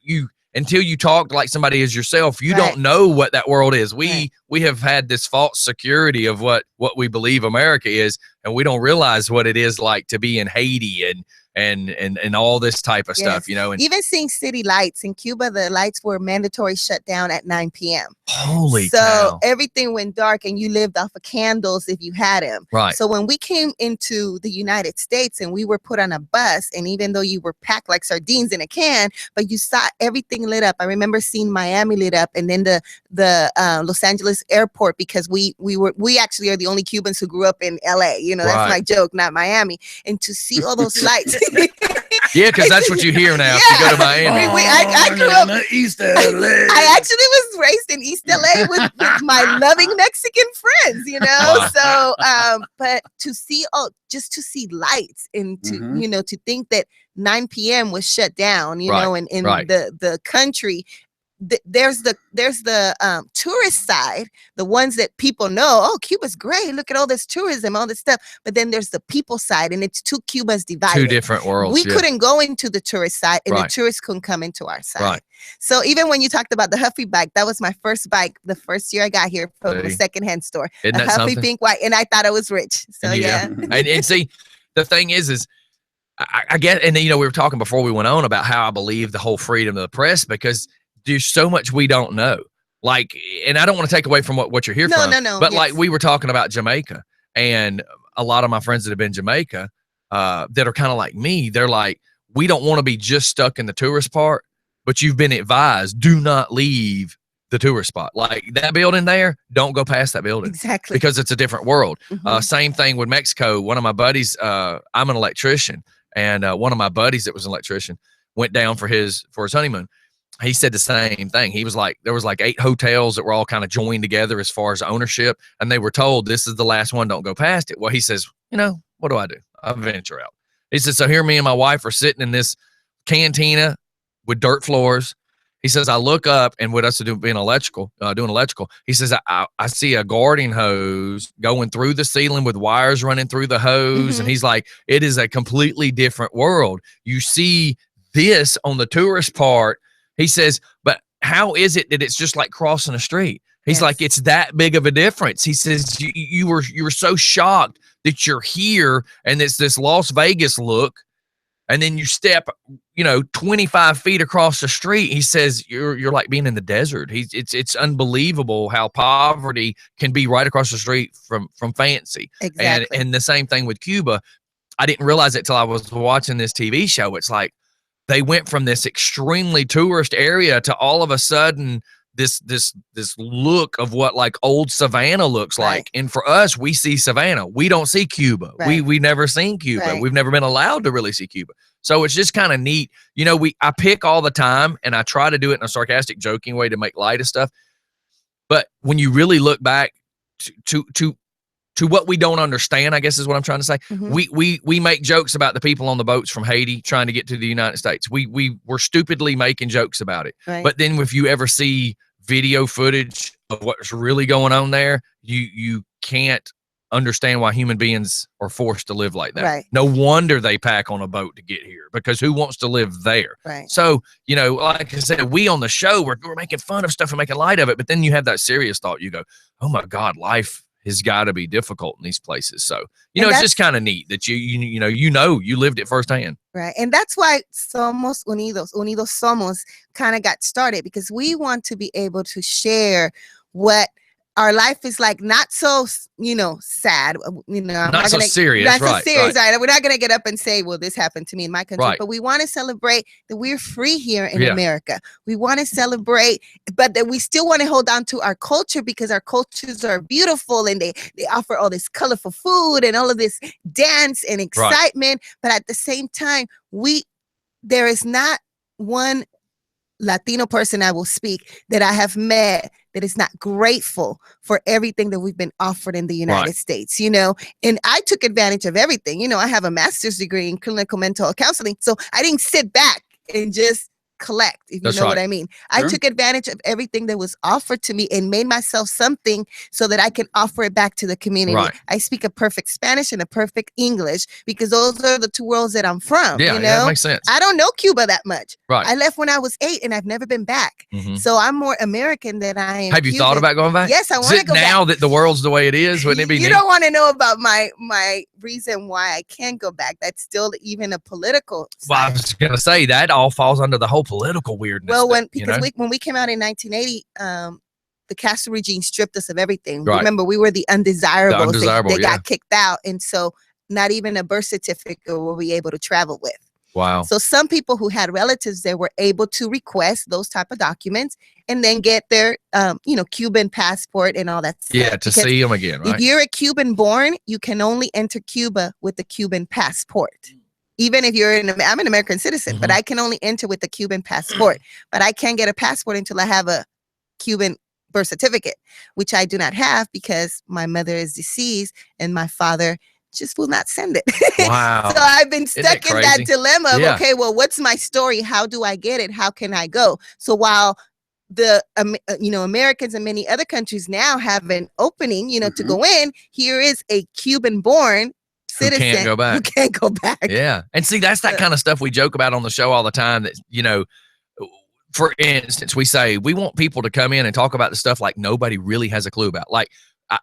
until you talk like somebody as yourself, you don't know what that world is. We have had this false security of what we believe America is, and we don't realize what it is like to be in Haiti and all this type of stuff, And
even seeing city lights in Cuba, the lights were mandatory shut down at 9 p.m.
Holy
so
cow.
Everything went dark and you lived off of candles if you had them.
Right.
So when we came into the United States and we were put on a bus, and even though you were packed like sardines in a can, but you saw everything lit up. I remember seeing Miami lit up, and then the Los Angeles airport, because we actually are the only Cubans who grew up in LA. That's my joke, not Miami. And to see all those lights.
Yeah, because that's what you hear now. If you go to Miami.
I grew up
in East LA.
I actually was raised in East LA with my loving Mexican friends, So, but to see just to see lights and to to think that 9 p.m. was shut down, and in the country. There's the tourist side, the ones that people know. Oh, Cuba's great. Look at all this tourism, all this stuff. But then there's the people side, and it's two Cubas divided.
Two different worlds.
We couldn't go into the tourist side, and the tourists couldn't come into our side.
Right.
So even when you talked about the Huffy bike, that was my first bike the first year I got here from a secondhand store.
Isn't
a
that
Huffy
something?
pink white, and I thought I was rich. So yeah.
and see, the thing is I get, and we were talking before we went on about how I believe the whole freedom of the press, because there's so much we don't know. Like, and I don't want to take away from what you're here from.
No.
But like we were talking about Jamaica, and a lot of my friends that have been in Jamaica that are kind of like me, they're like, we don't want to be just stuck in the tourist part, but you've been advised, do not leave the tourist spot. Like that building there, don't go past that building.
Exactly.
Because it's a different world. Same thing with Mexico. One of my buddies, I'm an electrician, and one of my buddies that was an electrician went down for his honeymoon. He said the same thing. He was like, there was like 8 hotels that were all kind of joined together as far as ownership, and they were told this is the last one, don't go past it. Well, he says, what do? I venture out. He said, so here me and my wife are sitting in this cantina with dirt floors. He says, I look up, and with us doing electrical, he says, I see a garden hose going through the ceiling with wires running through the hose. And he's like, it is a completely different world. You see this on the tourist part. He says, but how is it that it's just like crossing a street? He's like, it's that big of a difference. He says, you were so shocked that you're here and it's this Las Vegas look. And then you step, 25 feet across the street. He says, you're like being in the desert. It's unbelievable how poverty can be right across the street from fancy.
Exactly.
And the same thing with Cuba. I didn't realize it till I was watching this TV show. It's like, they went from this extremely tourist area to all of a sudden this look of what like old Savannah looks like. And for us, we see Savannah. We don't see Cuba. We never seen Cuba. We've never been allowed to really see Cuba. So it's just kind of neat. I pick all the time, and I try to do it in a sarcastic, joking way to make light of stuff. But when you really look back to what we don't understand, I guess is what I'm trying to say. We make jokes about the people on the boats from Haiti trying to get to the United States. We're stupidly making jokes about it. But then if you ever see video footage of what's really going on there, you can't understand why human beings are forced to live like that. No wonder they pack on a boat to get here, because who wants to live there? So, like I said, we on the show, we're making fun of stuff and making light of it. But then you have that serious thought. You go, oh my God, life has got to be difficult in these places. So, it's just kind of neat that you lived it firsthand.
Right. And that's why Somos Unidos Somos kind of got started, because we want to be able to share what our life is like not so, sad. I'm
not so serious.
Not
right,
so serious.
right.
Right? We're not going to get up and say, well, this happened to me in my country.
Right.
But we want to celebrate that we're free here in
Yeah.
America. We want to celebrate, but that we still want to hold on to our culture because our cultures are beautiful and they offer all this colorful food and all of this dance and excitement. Right. But at the same time, there is not one Latino person I will speak that I have met that is not grateful for everything that we've been offered in the United States, and I took advantage of everything. I have a master's degree in clinical mental counseling, so I didn't sit back and just collect, if you know what I mean. Sure. I took advantage of everything that was offered to me and made myself something so that I can offer it back to the community. Right. I speak a perfect Spanish and a perfect English because those are the two worlds that I'm from.
Yeah, that makes sense.
I don't know Cuba that much.
Right.
I left when I was 8 and I've never been back. Mm-hmm. So I'm more American than I am
Have you
Cuban.
thought about going back?
Yes, I want to go back.
Now that the world's the way it is, wouldn't it be
You
neat?
don't want to know about my reason why I can't go back. That's still even a political side.
Well, I was going to say that all falls under the whole political weirdness.
Well, when we came out in 1980, the Castro regime stripped us of everything. Right. Remember, we were the undesirables. They got kicked out. And so not even a birth certificate were we able to travel with.
Wow.
So some people who had relatives there were able to request those type of documents and then get their, Cuban passport and all that stuff.
Yeah, to see them again, right?
If you're a Cuban born, you can only enter Cuba with the Cuban passport. Even if I'm an American citizen, but I can only enter with the Cuban passport. But I can't get a passport until I have a Cuban birth certificate, which I do not have because my mother is deceased and my father just will not send it.
Wow.
So I've been stuck in that dilemma of, okay, well, what's my story? How do I get it? How can I go? So while the Americans and many other countries now have an opening, to go in, here is a Cuban born citizen
who can't go back. Yeah. And see, that's that kind of stuff we joke about on the show all the time that, for instance, we say we want people to come in and talk about the stuff like nobody really has a clue about. Like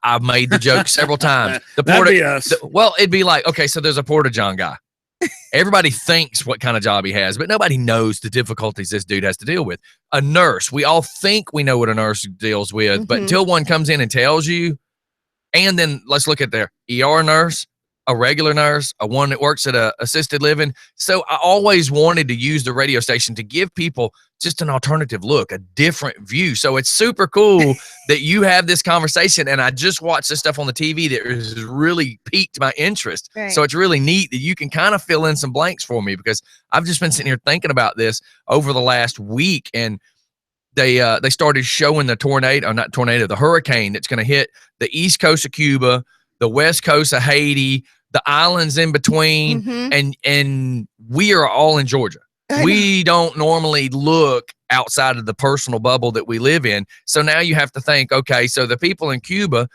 I've made the joke several times.
That'd be us.
It'd be like, okay, so there's a Porta-John guy. Everybody thinks what kind of job he has, but nobody knows the difficulties this dude has to deal with. A nurse, we all think we know what a nurse deals with, but until one comes in and tells you, and then let's look at their ER nurse, a regular nurse, a one that works at a assisted living. So I always wanted to use the radio station to give people just an alternative look, a different view. So it's super cool that you have this conversation, and I just watched this stuff on the TV that has really piqued my interest. Right. So it's really neat that you can kind of fill in some blanks for me because I've just been sitting here thinking about this over the last week, and they started showing the hurricane that's going to hit the east coast of Cuba, the west coast of Haiti, the islands in between, and we are all in Georgia. We don't normally look outside of the personal bubble that we live in. So now you have to think, okay, so the people in Cuba,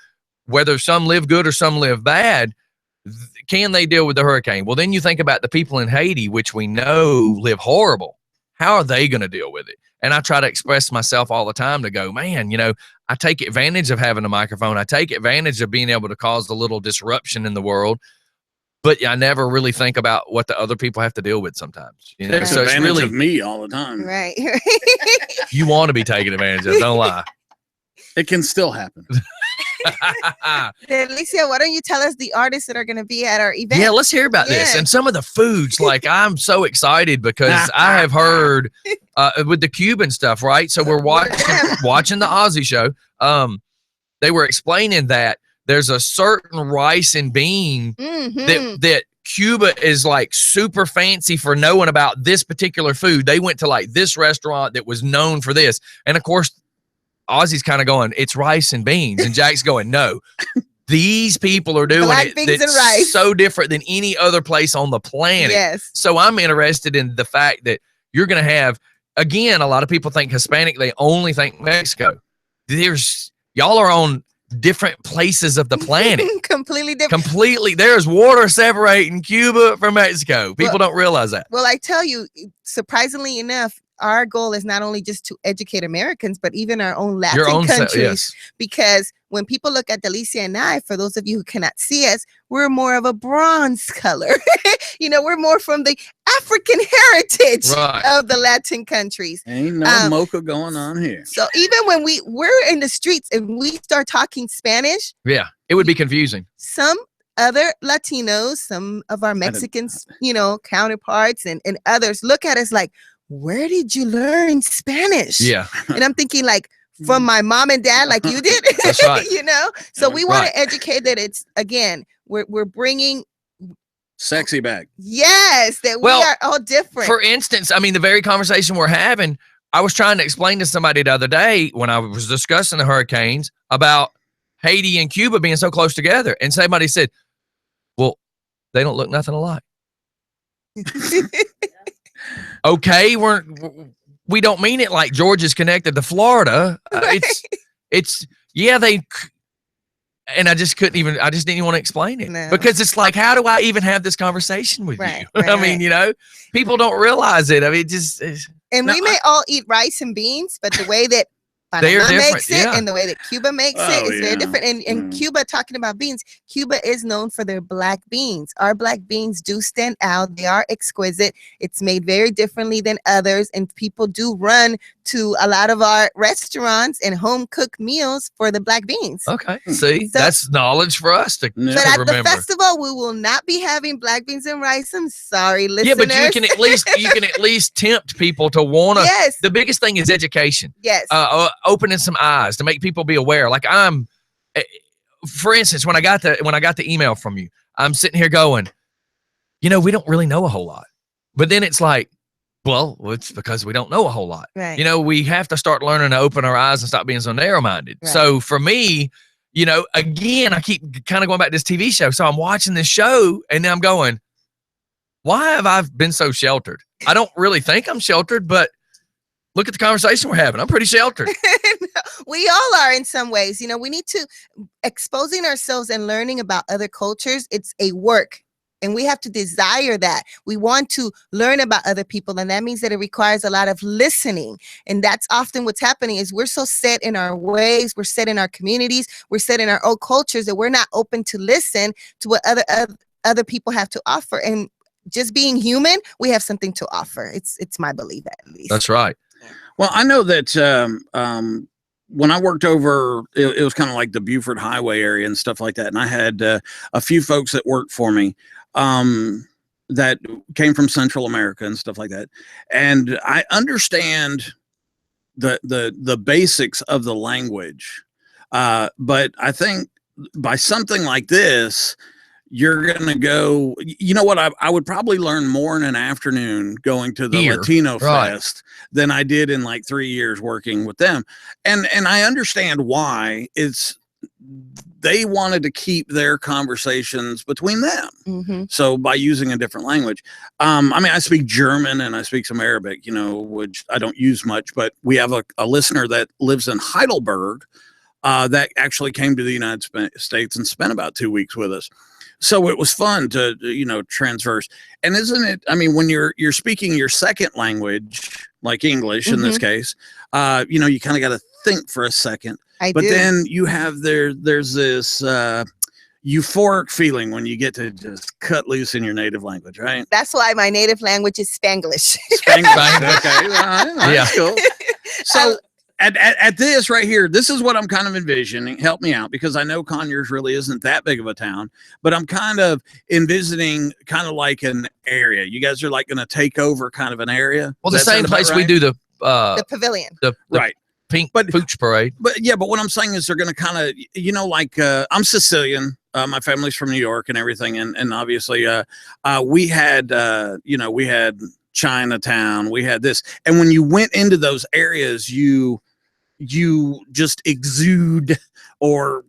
whether some live good or some live bad, can they deal with the hurricane? Well, then you think about the people in Haiti, which we know live horrible. How are they going to deal with it? And I try to express myself all the time to go, man, I take advantage of having a microphone. I take advantage of being able to cause a little disruption in the world. But I never really think about what the other people have to deal with sometimes.
There's
so
advantage
it's really
of me all the time.
Right.
You want to be taken advantage of, don't lie.
It can still happen.
Alicia, why don't you tell us the artists that are going to be at our event?
Yeah, let's hear about this. And some of the foods, like I'm so excited because I have heard with the Cuban stuff, right? So we're watching the Aussie show. They were explaining that there's a certain rice and bean that Cuba is like super fancy for knowing about this particular food. They went to like this restaurant that was known for this. And of course, Aussie's kind of going, it's rice and beans. And Jack's going, no, these people are doing
Black
it
beans
that's
and rice.
So different than any other place on the planet.
Yes.
So I'm interested in the fact that you're going to have, again, a lot of people think Hispanic, they only think Mexico. Y'all are on different places of the planet.
Completely different.
There's water separating Cuba from Mexico. People don't realize that.
Well, I tell you, surprisingly enough, our goal is not only just to educate Americans, but even our own Latin countries.
Yes.
Because when people look at Delicia and I, for those of you who cannot see us, we're more of a bronze color. We're more from the African heritage of the Latin countries.
Ain't no mocha going on here.
So even when we're in the streets and we start talking Spanish,
yeah, it would be confusing.
Some other Latinos, some of our Mexicans, counterparts and others look at us like, where did you learn Spanish?
Yeah.
And I'm thinking like, from my mom and dad, like you did.
That's right.
So we want to educate that it's, again, we're bringing
sexy back.
Yes, that we are all different.
For instance, I mean, the very conversation we're having, I was trying to explain to somebody the other day when I was discussing the hurricanes about Haiti and Cuba being so close together. And somebody said, well, they don't look nothing alike. Okay, we don't mean it like Georgia's connected to Florida. And I just didn't even want to explain it because it's like, how do I even have this conversation with you? I mean, people don't realize it. I mean,
we may all eat rice and beans, but the way that Panama makes it and the way that Cuba makes it is very different. And Cuba, talking about beans, Cuba is known for their black beans. Our black beans do stand out. They are exquisite. It's made very differently than others. And people do run to a lot of our restaurants and home cooked meals for the black beans.
Okay. See, that's knowledge for us to remember.
But at the festival, we will not be having black beans and rice. I'm sorry, listeners.
Yeah, but you can at least tempt people to want to.
Yes.
The biggest thing is education.
Yes.
Opening some eyes to make people be aware. Like for instance, when I got the email from you, I'm sitting here going, we don't really know a whole lot. But then it's like, well, it's because we don't know a whole lot.
Right.
We have to start learning to open our eyes and stop being so narrow-minded. Right. So for me, again, I keep kind of going back to this TV show. So I'm watching this show and now I'm going, why have I been so sheltered? I don't really think I'm sheltered, but look at the conversation we're having. I'm pretty sheltered.
We all are in some ways. We need to exposing ourselves and learning about other cultures. It's a work. And we have to desire that. We want to learn about other people. And that means that it requires a lot of listening. And that's often what's happening is we're so set in our ways. We're set in our communities. We're set in our own cultures that we're not open to listen to what other people have to offer. And just being human, we have something to offer. It's my belief, at least.
That's right.
Well, I know that when I worked over, it was kind of like the Buford Highway area and stuff like that. And I had a few folks that worked for me that came from Central America and stuff like that. And I understand the basics of the language. But I think by something like this, you're going to go, what, I would probably learn more in an afternoon going to the Latino Fest than I did in like 3 years working with them. And I understand why. They wanted to keep their conversations between them. Mm-hmm. So by using a different language, I speak German and I speak some Arabic, which I don't use much, but we have a listener that lives in Heidelberg that actually came to the United States and spent about 2 weeks with us. So it was fun to, transverse. And isn't it, when you're speaking your second language, like English in this case, you kind of got to think for a second. Then you have there's this euphoric feeling when you get to just cut loose in your native language, right?
That's why my native language is Spanglish.
Spanglish, okay. Well, yeah. Cool. So at this right here, this is what I'm kind of envisioning. Help me out, because I know Conyers really isn't that big of a town, but I'm kind of envisioning kind of like an area. You guys are like going to take over kind of an area.
Well, the same place we do the
pavilion.
The
right.
Pink Pooch Parade.
But what I'm saying is they're going to kind of, like I'm Sicilian. My family's from New York and everything. And obviously we had, we had Chinatown, we had this. And when you went into those areas, you just exude or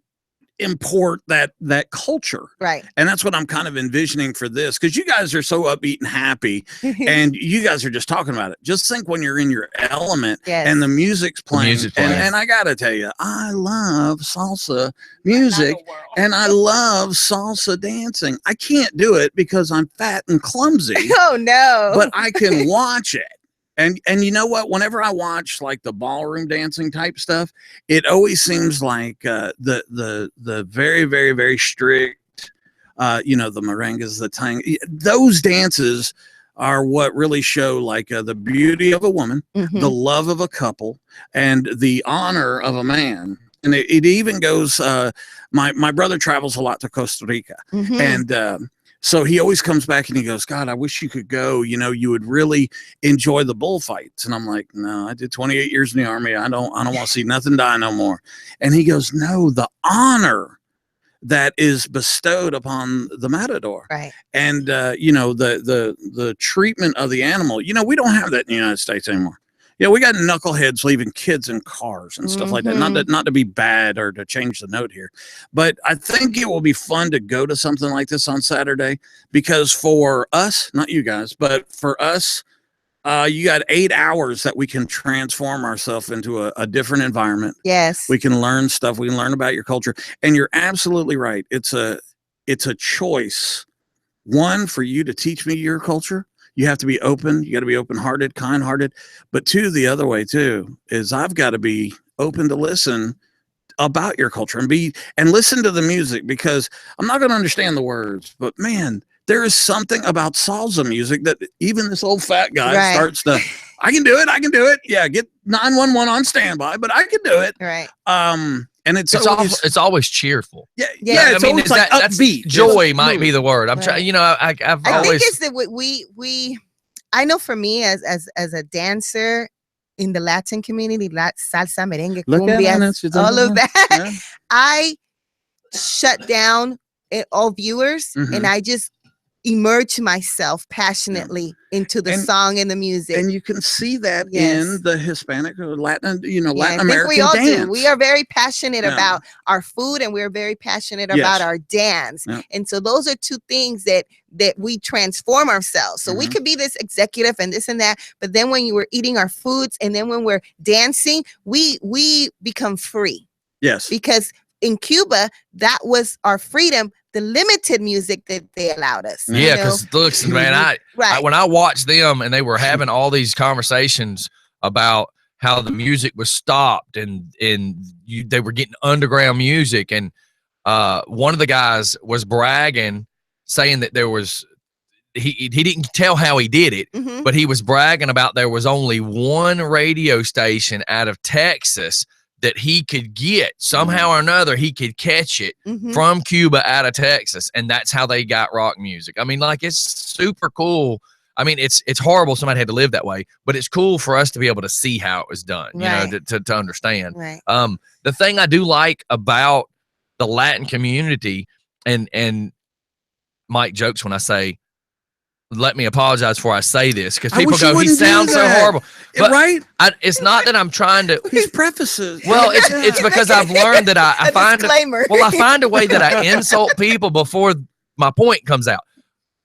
import that culture.
Right.
And that's what I'm kind of envisioning for this, because you guys are so upbeat and happy and you guys are just talking about it. Just think when you're in your element and the music's playing. And I gotta tell you, I love salsa music and I love salsa dancing. I can't do it because I'm fat and clumsy.
Oh no.
But I can watch it. And you know what? Whenever I watch like the ballroom dancing type stuff, it always seems like the very, very, very strict, the merengues, the tang, those dances are what really show like the beauty of a woman, the love of a couple, and the honor of a man. And it even goes, my brother travels a lot to Costa Rica, and so he always comes back and he goes, God, I wish you could go. You would really enjoy the bullfights. And I'm like, no, I did 28 years in the Army. I don't want to see nothing die no more. And he goes, no, the honor that is bestowed upon the matador,
right?
And the treatment of the animal. We don't have that in the United States anymore. We got knuckleheads leaving kids in cars and stuff like that. Not to be bad or to change the note here, but I think it will be fun to go to something like this on Saturday, because for us, not you guys, but for us, you got 8 hours that we can transform ourselves into a different environment.
Yes.
We can learn stuff. We can learn about your culture. And you're absolutely right. It's a choice. One, for you to teach me your culture. You have to be open. You got to be open-hearted, kind-hearted. But two, the other way too, is I've got to be open to listen about your culture and listen to the music, because I'm not going to understand the words, but man, there is something about salsa music that even this old fat guy starts to, I can do it. Yeah. Get 911 on standby, but I can do it.
Right.
And
it's always cheerful.
Yeah. It's always like upbeat.
Joy might be the word. I'm trying. I
think it's that we. I know for me as a dancer in the Latin community, salsa, merengue, cumbia, all of that. Yeah. I shut down all viewers and I just immerse myself passionately into the song and the music.
And you can see that in the Hispanic or Latin, Latin American
we all
dance.
do. We are very passionate about our food, and we're very passionate about our dance. Yeah. And so those are two things that we transform ourselves. So we could be this executive and this and that, but then when you were eating our foods and then when we're dancing, we become free.
Yes.
Because in Cuba, that was our freedom, the limited music that they allowed us.
Yeah, because listen, man, I when I watched them and they were having all these conversations about how the music was stopped and they were getting underground music, and one of the guys was bragging, saying that there was he didn't tell how he did it, but he was bragging about there was only one radio station out of Texas that he could get somehow or another. He could catch it from Cuba out of Texas, and that's how they got rock music. I mean, like, it's super cool. I mean, it's horrible somebody had to live that way, but it's cool for us to be able to see how it was done, you know, to understand.
Right.
The thing I do like about the Latin community, and Mike jokes when I say, let me apologize before I say this, because people go, he sounds so horrible. But it's not that I'm trying to.
His prefaces.
Well, it's because I've learned that I find a way that I insult people before my point comes out.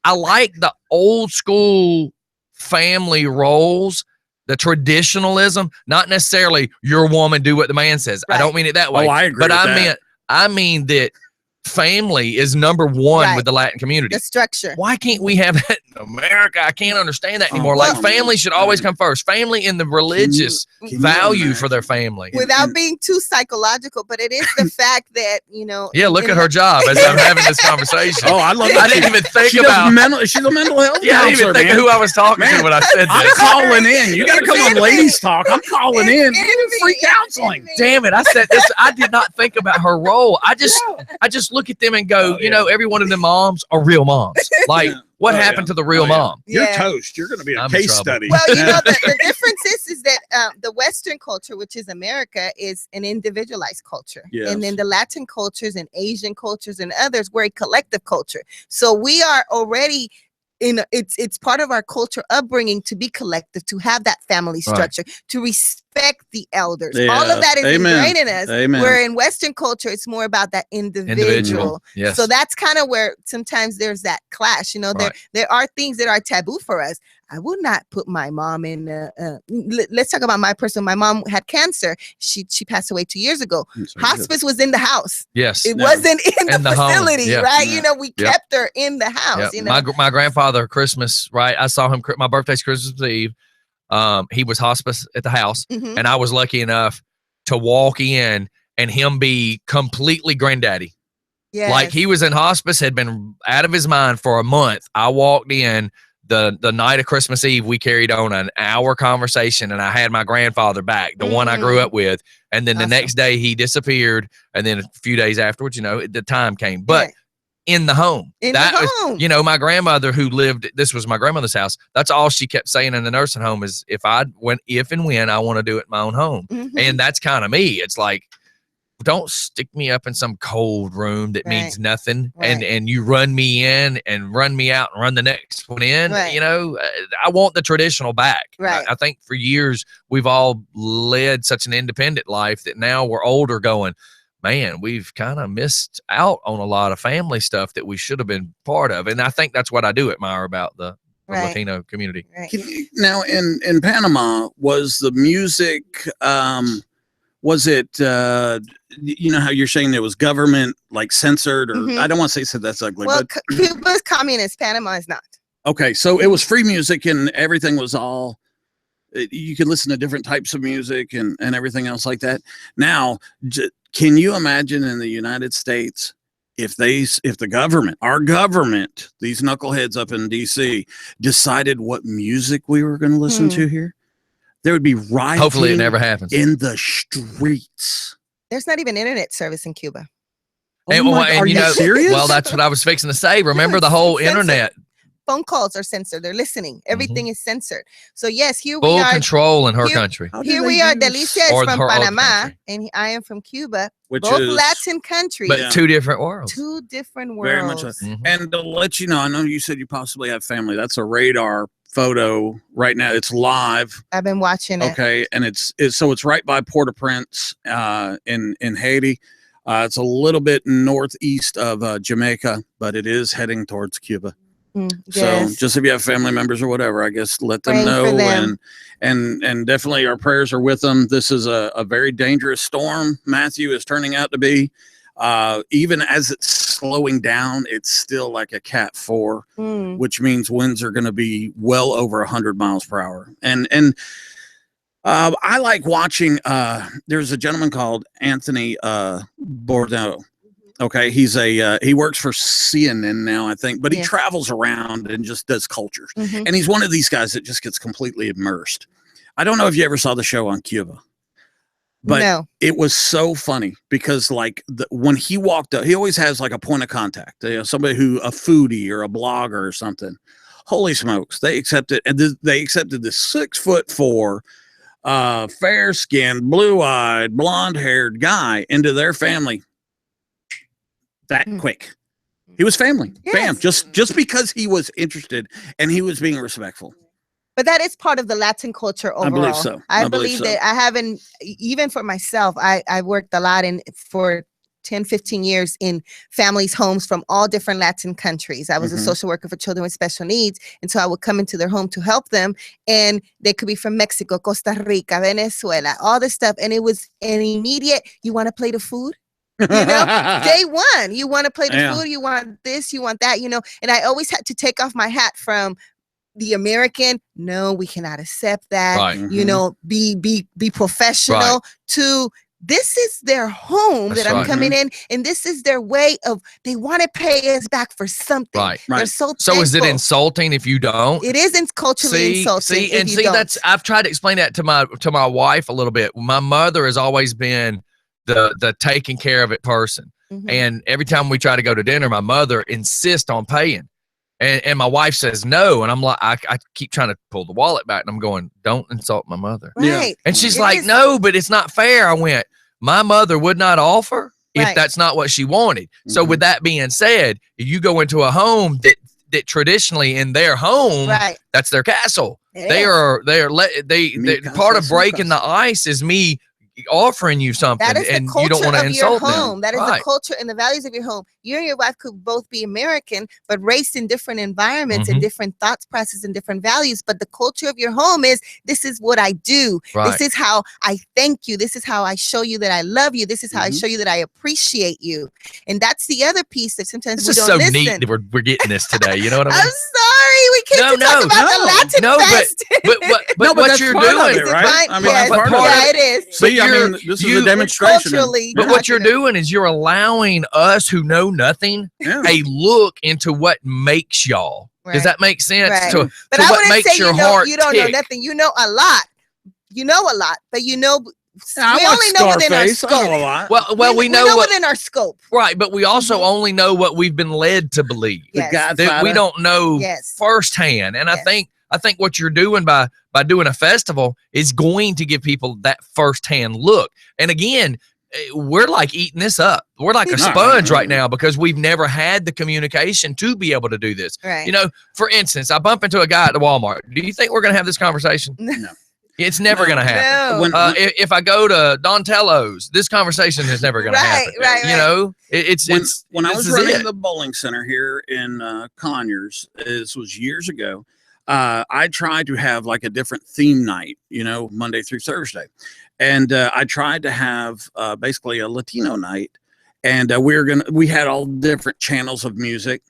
I like the old school family roles, the traditionalism, not necessarily your woman do what the man says. I don't mean it that way.
Oh, I agree.
But I mean that family is number one with the Latin community.
The structure.
Why can't we have that in America? I can't understand that anymore. Like, family should always come first. Family in the religious value for their family.
Without being too psychological, but it is the fact that,
Yeah, look at her job as I'm having this conversation.
Oh, I love it.
I didn't even think about
she's a mental health
Yeah, I didn't even think of who I was talking to when I said this.
I'm calling in. You got to come on Ladies Talk. I'm calling in. Free counseling.
Damn it. I said this. I did not think about her role. I just look at them and go, every one of them moms are real moms. Like, what happened to the real mom?
You're toast. You're going to be a case study.
Well, the difference is that the Western culture, which is America, is an individualized culture.
Yes.
And then the Latin cultures and Asian cultures and others, we're a collective culture. So we are already it's part of our culture upbringing to be collective, to have that family structure, to respect the elders.
Yeah.
All of that is ingrained in us.
Amen.
Where in Western culture, it's more about that individual.
Yes.
So that's kind of where sometimes there's that clash. There are things that are taboo for us. I would not put my mom in. Let's talk about my person. My mom had cancer. She passed away 2 years ago. Hospice was in the house.
Yes,
it wasn't in the facility, right?
Yeah.
We kept her in the house.
My grandfather, Christmas, right? I saw him. My birthday's Christmas Eve. He was hospice at the house,
Mhm.
and I was lucky enough to walk in and him be completely granddaddy.
Yes.
Like he was in hospice, had been out of his mind for a month. I walked in the night of Christmas Eve. We carried on an hour conversation, and I had my grandfather back, the one I grew up with. And then the next day he disappeared, and then a few days afterwards, the time came. But in the home, you know, my grandmother who lived. This was my grandmother's house. That's all she kept saying in the nursing home is if and when I want to do it in my own home, and that's kind of me. It's like, don't stick me up in some cold room that means nothing, and you run me in and run me out and run the next one in. You know, I want the traditional back. I think for years we've all led such an independent life that now we're older going, man, we've kind of missed out on a lot of family stuff that we should have been part of. And I think that's what I do admire about the Latino community.
Now in Panama, was the music, was it, you know how you're saying it was government like censored, or I don't want to say that's ugly.
Well,
but
Cuba's communist, Panama is not.
Okay, so it was free music and everything was all, you could listen to different types of music and everything else like that. Now, can you imagine in the United States if the government, our government, these knuckleheads up in DC decided what music we were going to listen to here? There would be rioting.
Hopefully it never happens.
In the streets.
There's not even internet service in Cuba.
And,
are you serious?
Well, that's what I was fixing to say. Remember the whole internet.
Phone calls are censored. They're listening. Everything is censored. So yes, here
Full
we are.
control in her country.
Here we are. Delicia is from Panama, and I am from Cuba.
Which
both
is
Latin countries,
but two different worlds.
Two different worlds.
Very much so. And to let you know, I know you said you possibly have family. That's a radar photo right now. It's live.
I've been watching it.
Okay, and it's right by Port-au-Prince in Haiti. It's a little bit northeast of Jamaica, but it is heading towards Cuba. So just if you have family members or whatever, I guess let them know, and definitely our prayers are with them. This is a very dangerous storm. Matthew is turning out to be. Even as it's slowing down, it's still like a Cat 4, which means winds are going to be well over 100 miles per hour. And I like watching. There's a gentleman called Anthony Bourdain. Okay, he works for CNN now, I think, but he travels around and just does cultures. And he's one of these guys that just gets completely immersed. I don't know if you ever saw the show on Cuba, but it was so funny because like when he walked up, he always has like a point of contact, somebody a foodie or a blogger or something. Holy smokes, they accepted, and they accepted this 6'4", fair-skinned, blue-eyed, blonde-haired guy into their family. That quick. He was family. Bam. Just because he was interested and he was being respectful.
But that is part of the Latin culture overall.
I believe so.
I believe that I haven't, even for myself, I worked a lot for 10, 15 years in families' homes from all different Latin countries. I was a social worker for children with special needs. And so I would come into their home to help them. And they could be from Mexico, Costa Rica, Venezuela, all this stuff. And it was an immediate, you want to play the food? You know, day one, you want to play the food, you want this, you want that, and I always had to take off my hat from the American. No, we cannot accept that.
Right.
Be professional to this is their home that I'm coming in, and this is their way of, they want to pay us back for something.
Right.
They're so
is it insulting if you don't?
It isn't culturally insulting.
I've tried to explain that to my wife a little bit. My mother has always been the taking care of it person. And every time we try to go to dinner, my mother insists on paying. And my wife says no. And I'm like, I keep trying to pull the wallet back, and I'm going, don't insult my mother.
Right.
And she's like, no, but it's not fair. I went, my mother would not offer if that's not what she wanted. So with that being said, if you go into a home that traditionally in their home, that's their castle. They part of breaking the ice is me offering you something, and you don't want to insult them.
That is the culture and the values of your home. You and your wife could both be American, but raised in different environments and different thoughts processes and different values. But the culture of your home is, this is what I do. This is how I thank you. This is how I show you that I love you. This is how I show you that I appreciate you. And that's the other piece that sometimes we don't listen.
It's so neat that we're getting this today. You know what I mean?
I'm sorry, we came to talk about the Latin Fest.
But what you're doing,
it, right? I mean,
yes,
that's part of
it is.
See, I mean, this is a demonstration.
But what you're doing is you're allowing us who know nothing a look into what makes y'all. Right. Does that make sense?
Right.
But to what makes your heart
you don't know nothing. You know a lot. You know a lot, but you know. We only know within our scope.
I know a lot.
Well, we know
within our scope.
Right, but we also only know what we've been led to believe.
Yes.
That we don't know firsthand. And I think what you're doing by doing a festival is going to give people that firsthand look. And again, we're like eating this up. We're like a sponge right now because we've never had the communication to be able to do this.
Right.
You know, for instance, I bump into a guy at the Walmart. Do you think we're going to have this conversation?
No.
It's never going to happen.
No.
If I go to Dontello's, this conversation is never going to happen.
Right.
You know, it's
when I was running the bowling center here in Conyers, this was years ago. I tried to have like a different theme night, you know, Monday through Thursday, and I tried to have basically a Latino night, and we had all different channels of music,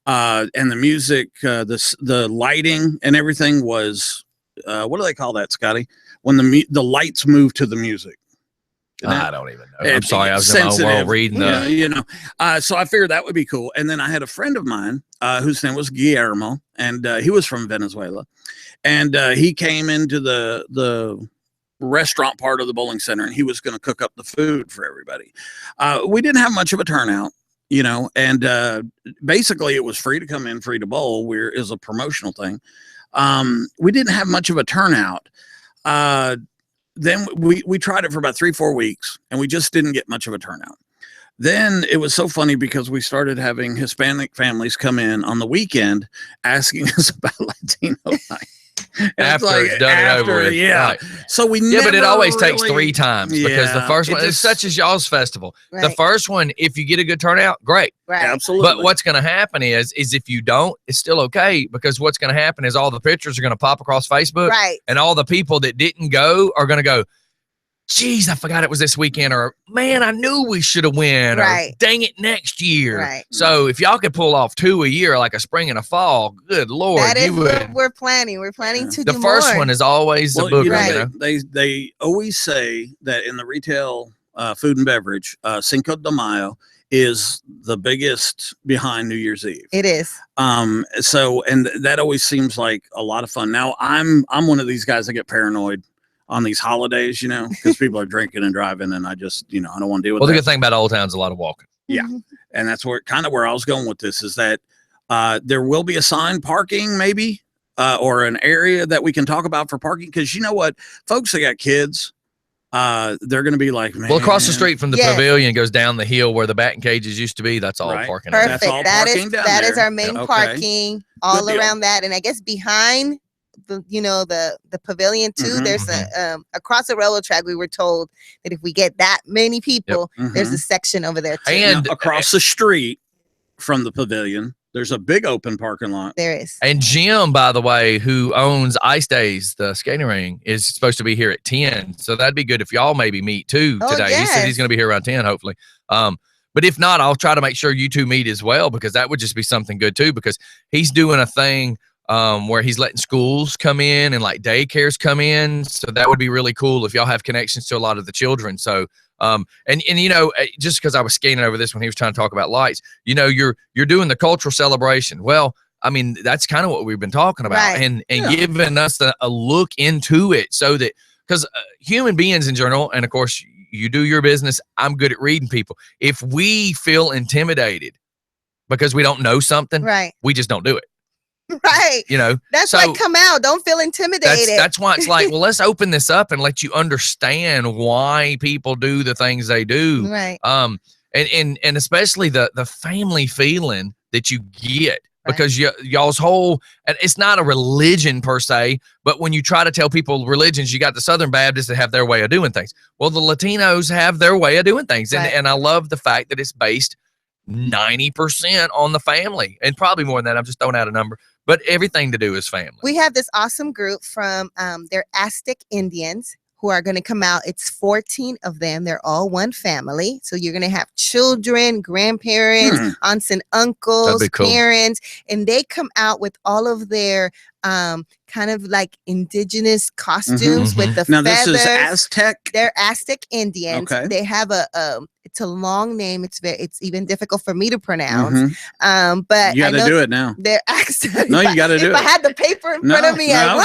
and the music, the lighting and everything was. What do they call that, Scotty? When the lights move to the music.
I don't even know. I'm sorry, I was in my world reading the.
You know, so I figured that would be cool. And then I had a friend of mine whose name was Guillermo, and he was from Venezuela, and he came into the restaurant part of the bowling center, and he was going to cook up the food for everybody. We didn't have much of a turnout. You know, and basically it was free to come in, free to bowl. It was a promotional thing. We didn't have much of a turnout. Then we tried it for about 3-4 weeks, and we just didn't get much of a turnout. Then it was so funny because we started having Hispanic families come in on the weekend asking us about Latino night.
After it's done and over with.
Yeah.
Right.
So we
but it always takes 3 times because the first one is such as y'all's festival.
Right.
The first one, if you get a good turnout, great.
Right.
Absolutely.
But what's going to happen is if you don't, it's still okay because what's going to happen is all the pictures are going to pop across Facebook.
Right.
And all the people that didn't go are going to go, geez, I forgot it was this weekend, or man, I knew we should have went, or dang it, next year.
Right.
So if y'all could pull off 2 a year, like a spring and a fall, good Lord.
That is what we're planning. We're planning to do
the first
more.
one is always the booger.
You know, they always say that in the retail food and beverage, Cinco de Mayo is the biggest behind New Year's Eve.
It is.
So, and that always seems like a lot of fun. Now I'm one of these guys that get paranoid on these holidays, you know, because people are drinking and driving, and I just, you know, I don't want to deal with that.
Well, the good thing about Old Town's a lot of walking.
Yeah. And that's where I was going with this is that there will be assigned parking maybe or an area that we can talk about for parking. Because you know what, folks that got kids, they're going to be like, man.
Well, across the street from the pavilion goes down the hill where the batting cages used to be. That's all parking.
Perfect.
That's all parking
that is our main parking all around that. And I guess behind the pavilion too, there's a across the railroad track, we were told that if we get that many people, there's a section over there too.
And across the street from the pavilion, there's a big open parking lot.
There is.
And Jim, by the way, who owns Ice Days, the skating ring, is supposed to be here at 10. So that'd be good if y'all maybe meet too today. He said he's going to be here around 10, hopefully. But if not, I'll try to make sure you two meet as well, because that would just be something good too, because he's doing a thing where he's letting schools come in and like daycares come in. So that would be really cool if y'all have connections to a lot of the children. So, and you know, just because I was scanning over this when he was trying to talk about lights, you know, you're doing the cultural celebration. Well, I mean, that's kind of what we've been talking about, and giving us a look into it, so that, because human beings in general, and of course you do your business, I'm good at reading people. If we feel intimidated because we don't know something, we just don't do it.
Right.
You know,
that's like, come out. Don't feel intimidated.
That's why it's like, well, let's open this up and let you understand why people do the things they do.
Right.
And especially the family feeling that you get, because y'all's whole, and it's not a religion per se, but when you try to tell people religions, you got the Southern Baptists that have their way of doing things. Well, the Latinos have their way of doing things. And I love the fact that it's based 90% on the family, and probably more than that. I'm just throwing out a number, but everything to do is family.
We have this awesome group from they're Aztec Indians who are going to come out. It's 14 of them. They're all one family. So you're going to have children, grandparents, aunts and uncles,
cool.
parents, and they come out with all of their kind of like indigenous costumes with the
now
feathers.
This is Aztec.
They're Aztec Indians.
Okay.
They have it's a long name. It's even difficult for me to pronounce. But
you got to do it now.
They're Aztec.
No, you got to do it.
If I had the paper in front of me,
no,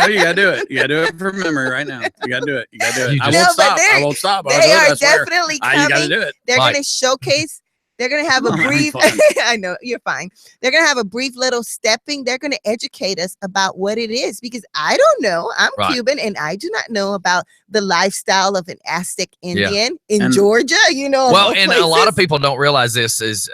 you got to do it. You got to do it from memory right now. You got to do it. You got to do it. I won't stop.
They are definitely coming.
You got to do it.
They're going to showcase. They're going to have a brief, I know, you're fine. They're going to have a brief little stepping. They're going to educate us about what it is, because I don't know. I'm Cuban and I do not know about the lifestyle of an Aztec Indian in Georgia, you know.
Well, and a lot of people don't realize this is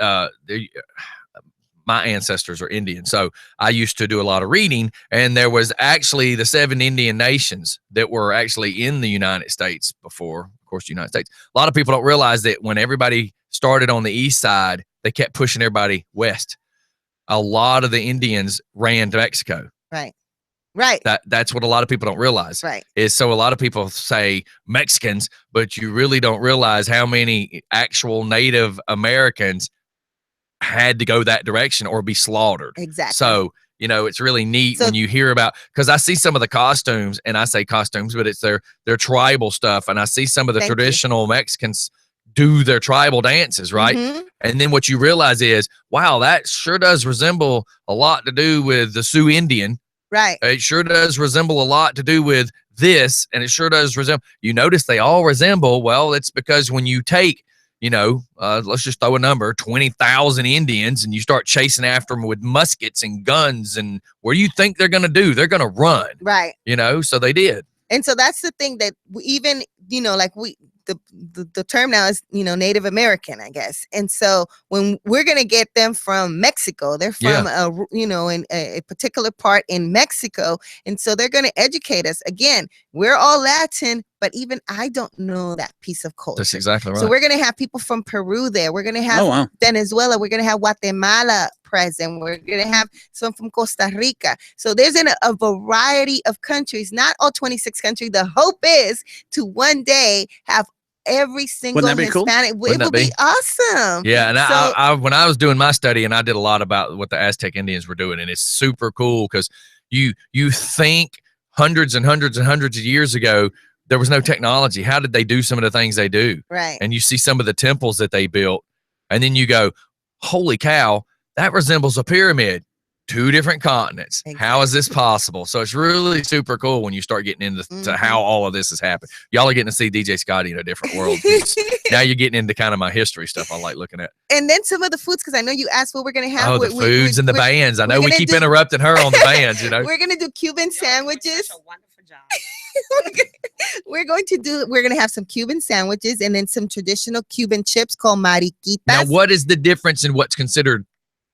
my ancestors are Indian. So I used to do a lot of reading, and there was actually the 7 Indian nations that were actually in the United States before, of course, the United States. A lot of people don't realize that when everybody started on the east side, they kept pushing everybody west. A lot of the Indians ran to Mexico.
Right.
That's what a lot of people don't realize.
Right.
Is so a lot of people say Mexicans, but you really don't realize how many actual Native Americans had to go that direction or be slaughtered.
Exactly.
So, you know, it's really neat when you hear about, because I see some of the costumes, and I say costumes, but it's their tribal stuff. And I see some of the traditional Mexicans do their tribal dances, right? And then what you realize is, wow, that sure does resemble a lot to do with the Sioux Indian.
Right.
It sure does resemble a lot to do with this, and it sure does resemble. You notice they all resemble. Well, it's because when you take, you know, let's just throw a number, 20,000 Indians, and you start chasing after them with muskets and guns, and what do you think they're going to do? They're going to run.
Right.
You know, so they did.
And so that's the thing that even, you know, like the term now is, you know, Native American, I guess. And so when we're going to get them from Mexico, they're from, you know, in a particular part in Mexico. And so they're going to educate us. Again, we're all Latin, but even I don't know that piece of culture.
That's exactly right.
So we're going to have people from Peru there. We're going to have Venezuela. We're going to have Guatemala present. We're going to have some from Costa Rica. So there's a variety of countries, not all 26 countries. The hope is to one day have every single Hispanic.
Cool?
It would be awesome.
Yeah, and I when I was doing my study, and I did a lot about what the Aztec Indians were doing, and it's super cool because you think hundreds and hundreds and hundreds of years ago there was no technology. How did they do some of the things they do?
Right.
And you see some of the temples that they built, and then you go, holy cow, that resembles a pyramid. 2 different continents. Exactly. How is this possible? So it's really super cool when you start getting into to how all of this has happened. Y'all are getting to see DJ Scottie in a different world. Now you're getting into kind of my history stuff I like looking at.
And then some of the foods, because I know you asked what we're going to have.
Oh, the foods and the bands. I know we keep interrupting her on the bands, you know.
We're going to do Cuban sandwiches. We're going to have some Cuban sandwiches and then some traditional Cuban chips called mariquitas.
Now, what is the difference in what's considered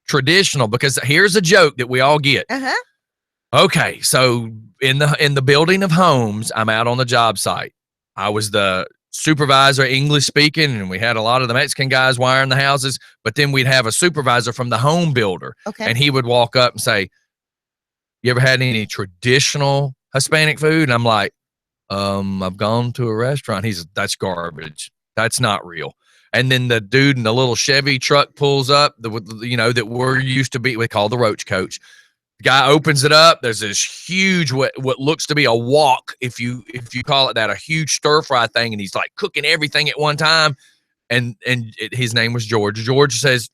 traditional? Because here's a joke that we all get. Okay, so in the building of homes, I'm out on the job site. I was the supervisor, English speaking, and we had a lot of the Mexican guys wiring the houses, but then we'd have a supervisor from the home builder. And he would walk up and say, you ever had any traditional Hispanic food? And I'm like, I've gone to a restaurant. He says, that's garbage. That's not real. And then the dude in the little Chevy truck pulls up, you know, that we're used to we call the roach coach. The guy opens it up. There's this huge, what looks to be a wok, if you call it that, a huge stir fry thing. And he's like cooking everything at one time. And his name was George. George says,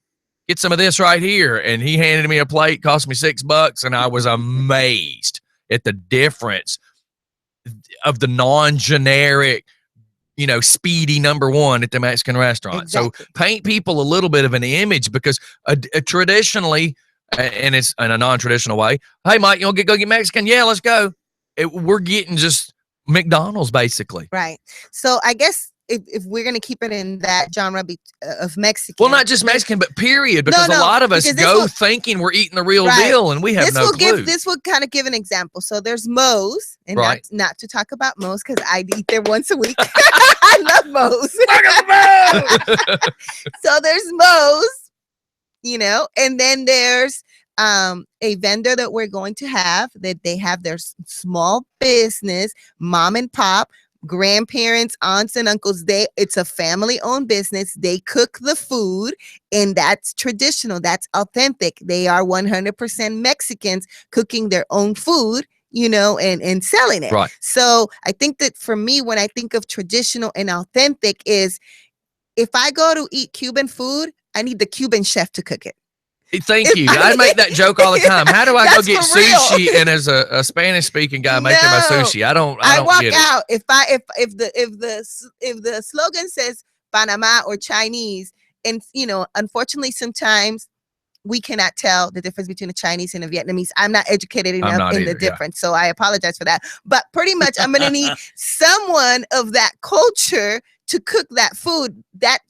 get some of this right here. And he handed me a plate, cost me $6. And I was amazed at the difference of the non-generic, you know, speedy #1 at the Mexican restaurant. Exactly. So paint people a little bit of an image, because traditionally, and it's in a non-traditional way, hey, Mike, you want to go get Mexican? Yeah, let's go. We're getting just McDonald's, basically.
Right. So I guess if we're going to keep it in that genre of Mexican.
Well, not just Mexican, but period, because a lot of us go thinking we're eating the real deal, and we have no clue.
This will kind of give an example. So there's Moe's, and not to talk about Moe's, because I eat there once a week. I love Moe's. So there's Moe's. you know, and then there's a vendor that we're going to have that they have their small business, mom and pop, grandparents, aunts and uncles. It's a family owned business. They cook the food, and that's traditional. That's authentic. They are 100% Mexicans cooking their own food, you know, and selling it.
Right.
So I think that for me, when I think of traditional and authentic is if I go to eat Cuban food, I need the Cuban chef to cook it.
Thank you. I make that joke all the time. How do I go get sushi and as a Spanish speaking guy making my sushi? I don't
walk
get
out if the slogan says Panama or Chinese, and you know, unfortunately sometimes we cannot tell the difference between a Chinese and a Vietnamese. I'm not educated enough in the difference, so I apologize for that. But pretty much I'm going to need someone of that culture to cook that food. That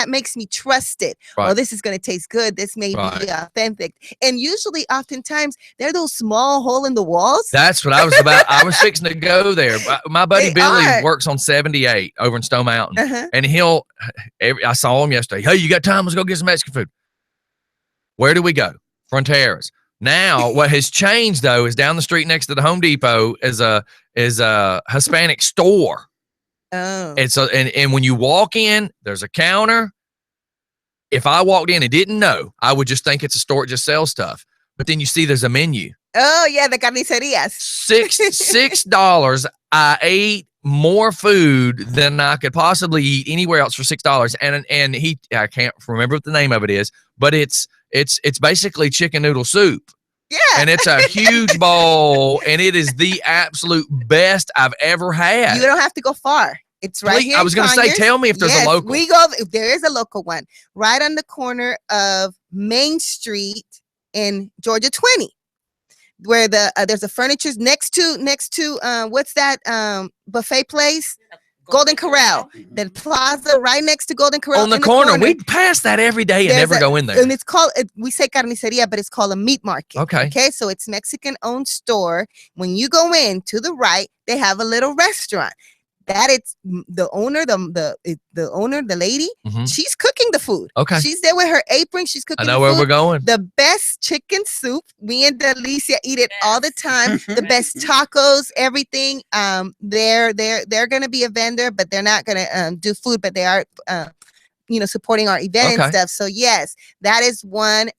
makes me trust it.
Right.
Oh, this is going to taste good. This may be authentic. And usually, oftentimes, they're those small hole in the walls.
That's what I was about. I was fixing to go there. My buddy Billy works on 78 over in Stone Mountain. And I saw him yesterday. Hey, you got time? Let's go get some Mexican food. Where do we go? Fronteras. Now, what has changed though is down the street next to the Home Depot is a Hispanic store.
Oh.
And when you walk in, there's a counter. If I walked in and didn't know, I would just think it's a store that just sells stuff. But then you see there's a menu.
Oh yeah, the carnicerias.
$6. I ate more food than I could possibly eat anywhere else for $6. And I can't remember what the name of it is, but it's basically chicken noodle soup.
Yeah.
And it's a huge bowl, and it is the absolute best I've ever had.
You don't have to go far. It's right here.
I was going to say, tell me if there's a local.
If there is a local one, right on the corner of Main Street in Georgia 20, where there's a furniture next to what's that buffet place? Golden Corral, the plaza right next to Golden Corral.
On the corner. We pass that every day and never go in there.
And it's called, we say carniceria, but it's called a meat market.
Okay.
So it's Mexican-owned store. When you go in to the right, they have a little restaurant. That it's the owner, the lady, she's cooking the food.
Okay.
She's there with her apron. She's cooking.
I know where we're going.
The best chicken soup. Me and Delicia eat it all the time. The best tacos, everything. They're gonna be a vendor, but they're not gonna do food, but they are supporting our event and stuff. So yes, that is one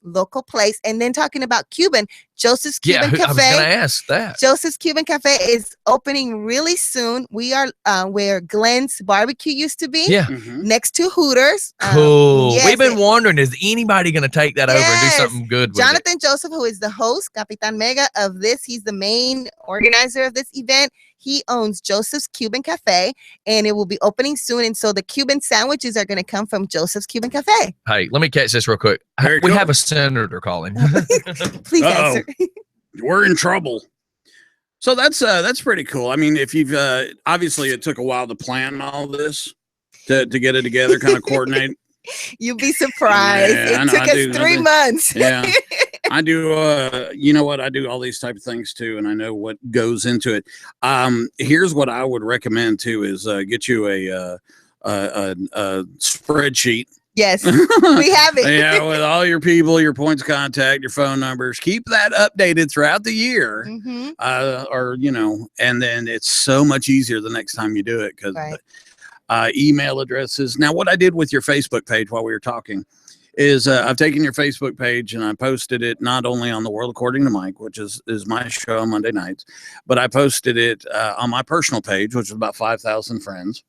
local place. And then talking about Cuban, Joseph's Cuban Cafe. I was
going to ask that.
Joseph's Cuban Cafe is opening really soon. We are where Glenn's Barbecue used to be.
Yeah.
Next to Hooters.
Cool. We've been wondering, is anybody going to take that over and do something good with
Jonathan Joseph, who is the host, Capitan Mega of this, he's the main organizer of this event. He owns Joseph's Cuban Cafe, and it will be opening soon. And so the Cuban sandwiches are going to come from Joseph's Cuban Cafe.
Hey, let me catch this real quick. We have a senator calling.
Please answer.
We're in trouble. So that's pretty cool. I mean, if you've obviously it took a while to plan all this to get it together, kind of coordinate.
You'd be surprised.
Yeah,
it took us 3 months.
Yeah. I do, you know what? I do all these type of things too, and I know what goes into it. Here's what I would recommend too: is get you a spreadsheet.
Yes, we have it.
Yeah, with all your people, your points of contact, your phone numbers. Keep that updated throughout the year, and then it's so much easier the next time you do it because email addresses. Now, what I did with your Facebook page while we were talking is I've taken your Facebook page and I posted it not only on The World According to Mike, which is my show on Monday nights, but I posted it on my personal page, which is about 5,000 friends.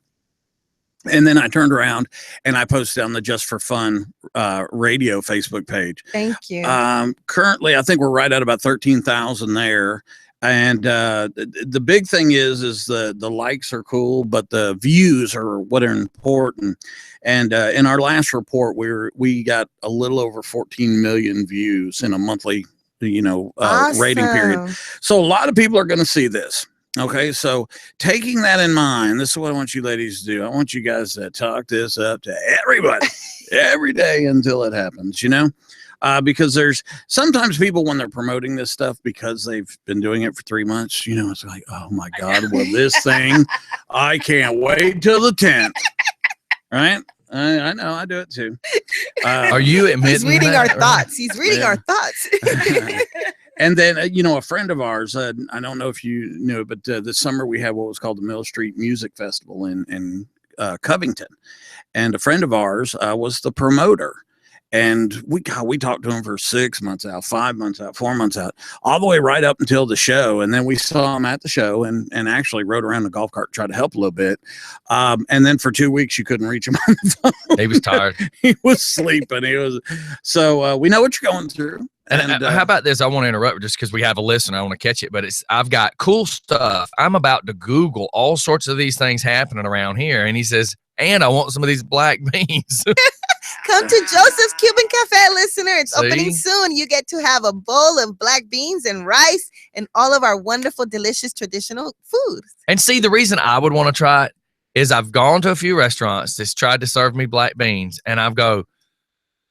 And then I turned around and I posted on the Just for Fun radio Facebook page.
Thank you.
Currently, I think we're right at about 13,000 there. And the big thing is the likes are cool, but the views are what are important. And in our last report, we got a little over 14 million views in a monthly, rating period. So a lot of people are going to see this. Okay, so taking that in mind, this is what I want you ladies to do. I want you guys to talk this up to everybody every day until it happens, because there's sometimes people when they're promoting this stuff because they've been doing it for 3 months, it's like, oh my God, well, this thing, I can't wait till the 10th. Right. I know. I do it too.
Are you admitting
He's reading
that,
our thoughts. He's reading our thoughts.
And then, a friend of ours, I don't know if you knew, but this summer we had what was called the Mill Street Music Festival in Covington. And a friend of ours was the promoter. And we talked to him for 6 months out, 5 months out, 4 months out, all the way right up until the show. And then we saw him at the show and actually rode around the golf cart, tried to help a little bit. And then for 2 weeks, you couldn't reach him on the phone.
He was tired.
He was sleeping. So we know what you're going through.
And how about this? I want to interrupt just because we have a listener. I want to catch it, but I've got cool stuff. I'm about to Google all sorts of these things happening around here. And he says, and I want some of these black beans.
Come to Joseph's Cuban Cafe, listener. It's
See?
opening soon. You get to have a bowl of black beans and rice and all of our wonderful, delicious, traditional foods.
And see, the reason I would want to try it is I've gone to a few restaurants that's tried to serve me black beans, and I go,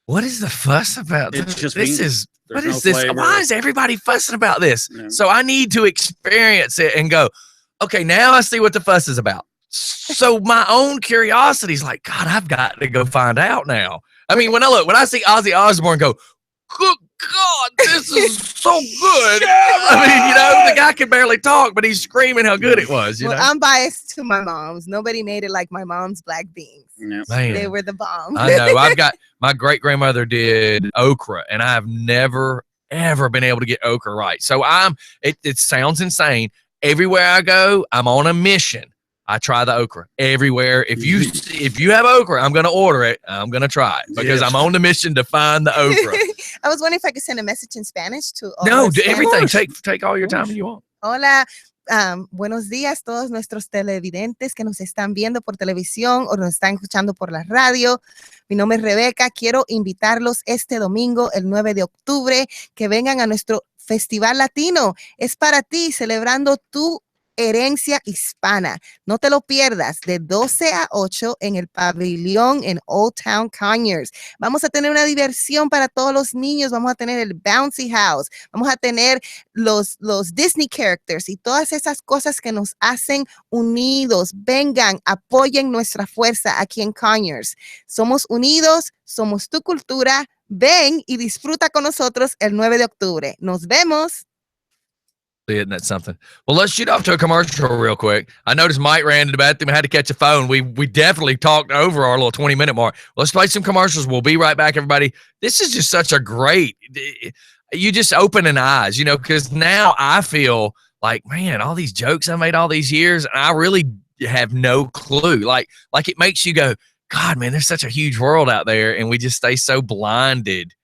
what is the fuss about
It's
this?
just
This
beans.
is
There's
what is
no
this?
flavor.
Why is everybody fussing about this?
Yeah.
So I need to experience it and go, okay, now I see what the fuss is about. So my own curiosity is like, God, I've got to go find out now. I mean, when I see Ozzy Osbourne go, good God, this is so good. I mean, the guy can barely talk, but he's screaming how good it was.
Well, I'm biased to my mom's. Nobody made it like my mom's black beans.
Yeah.
Man.
They were the bomb.
I know. I've got my great grandmother did okra, and I've never ever been able to get okra right. So it sounds insane. Everywhere I go, I'm on a mission. I try the okra everywhere. If you have okra, I'm gonna order it. I'm gonna try it because I'm on the mission to find the okra.
I was wondering if I could send a message in Spanish to all
No,
our
do
Spanish-
everything. Take all your time you want.
Hola, buenos días todos nuestros televidentes que nos están viendo por televisión o nos están escuchando por la radio. Mi nombre es Rebeca. Quiero invitarlos este domingo, el 9 de octubre, que vengan a nuestro Festival Latino. Es para ti, celebrando tu herencia hispana. No te lo pierdas, de 12 a 8 en el pabellón en Old Town Conyers. Vamos a tener una diversión para todos los niños. Vamos a tener el Bouncy House. Vamos a tener los Disney characters y todas esas cosas que nos hacen unidos. Vengan, apoyen nuestra fuerza aquí en Conyers. Somos unidos, somos tu cultura. Ven y disfruta con nosotros el 9 de octubre. Nos vemos.
Isn't that something? Well, let's shoot off to a commercial real quick. I noticed Mike ran to the bathroom and had to catch a phone. We definitely talked over our little 20-minute mark. Let's play some commercials. We'll be right back, everybody. This is just such a great, you just opening eyes, because now I feel like, man, all these jokes I made all these years, and I really have no clue. Like it makes you go, God, man, there's such a huge world out there, and we just stay so blinded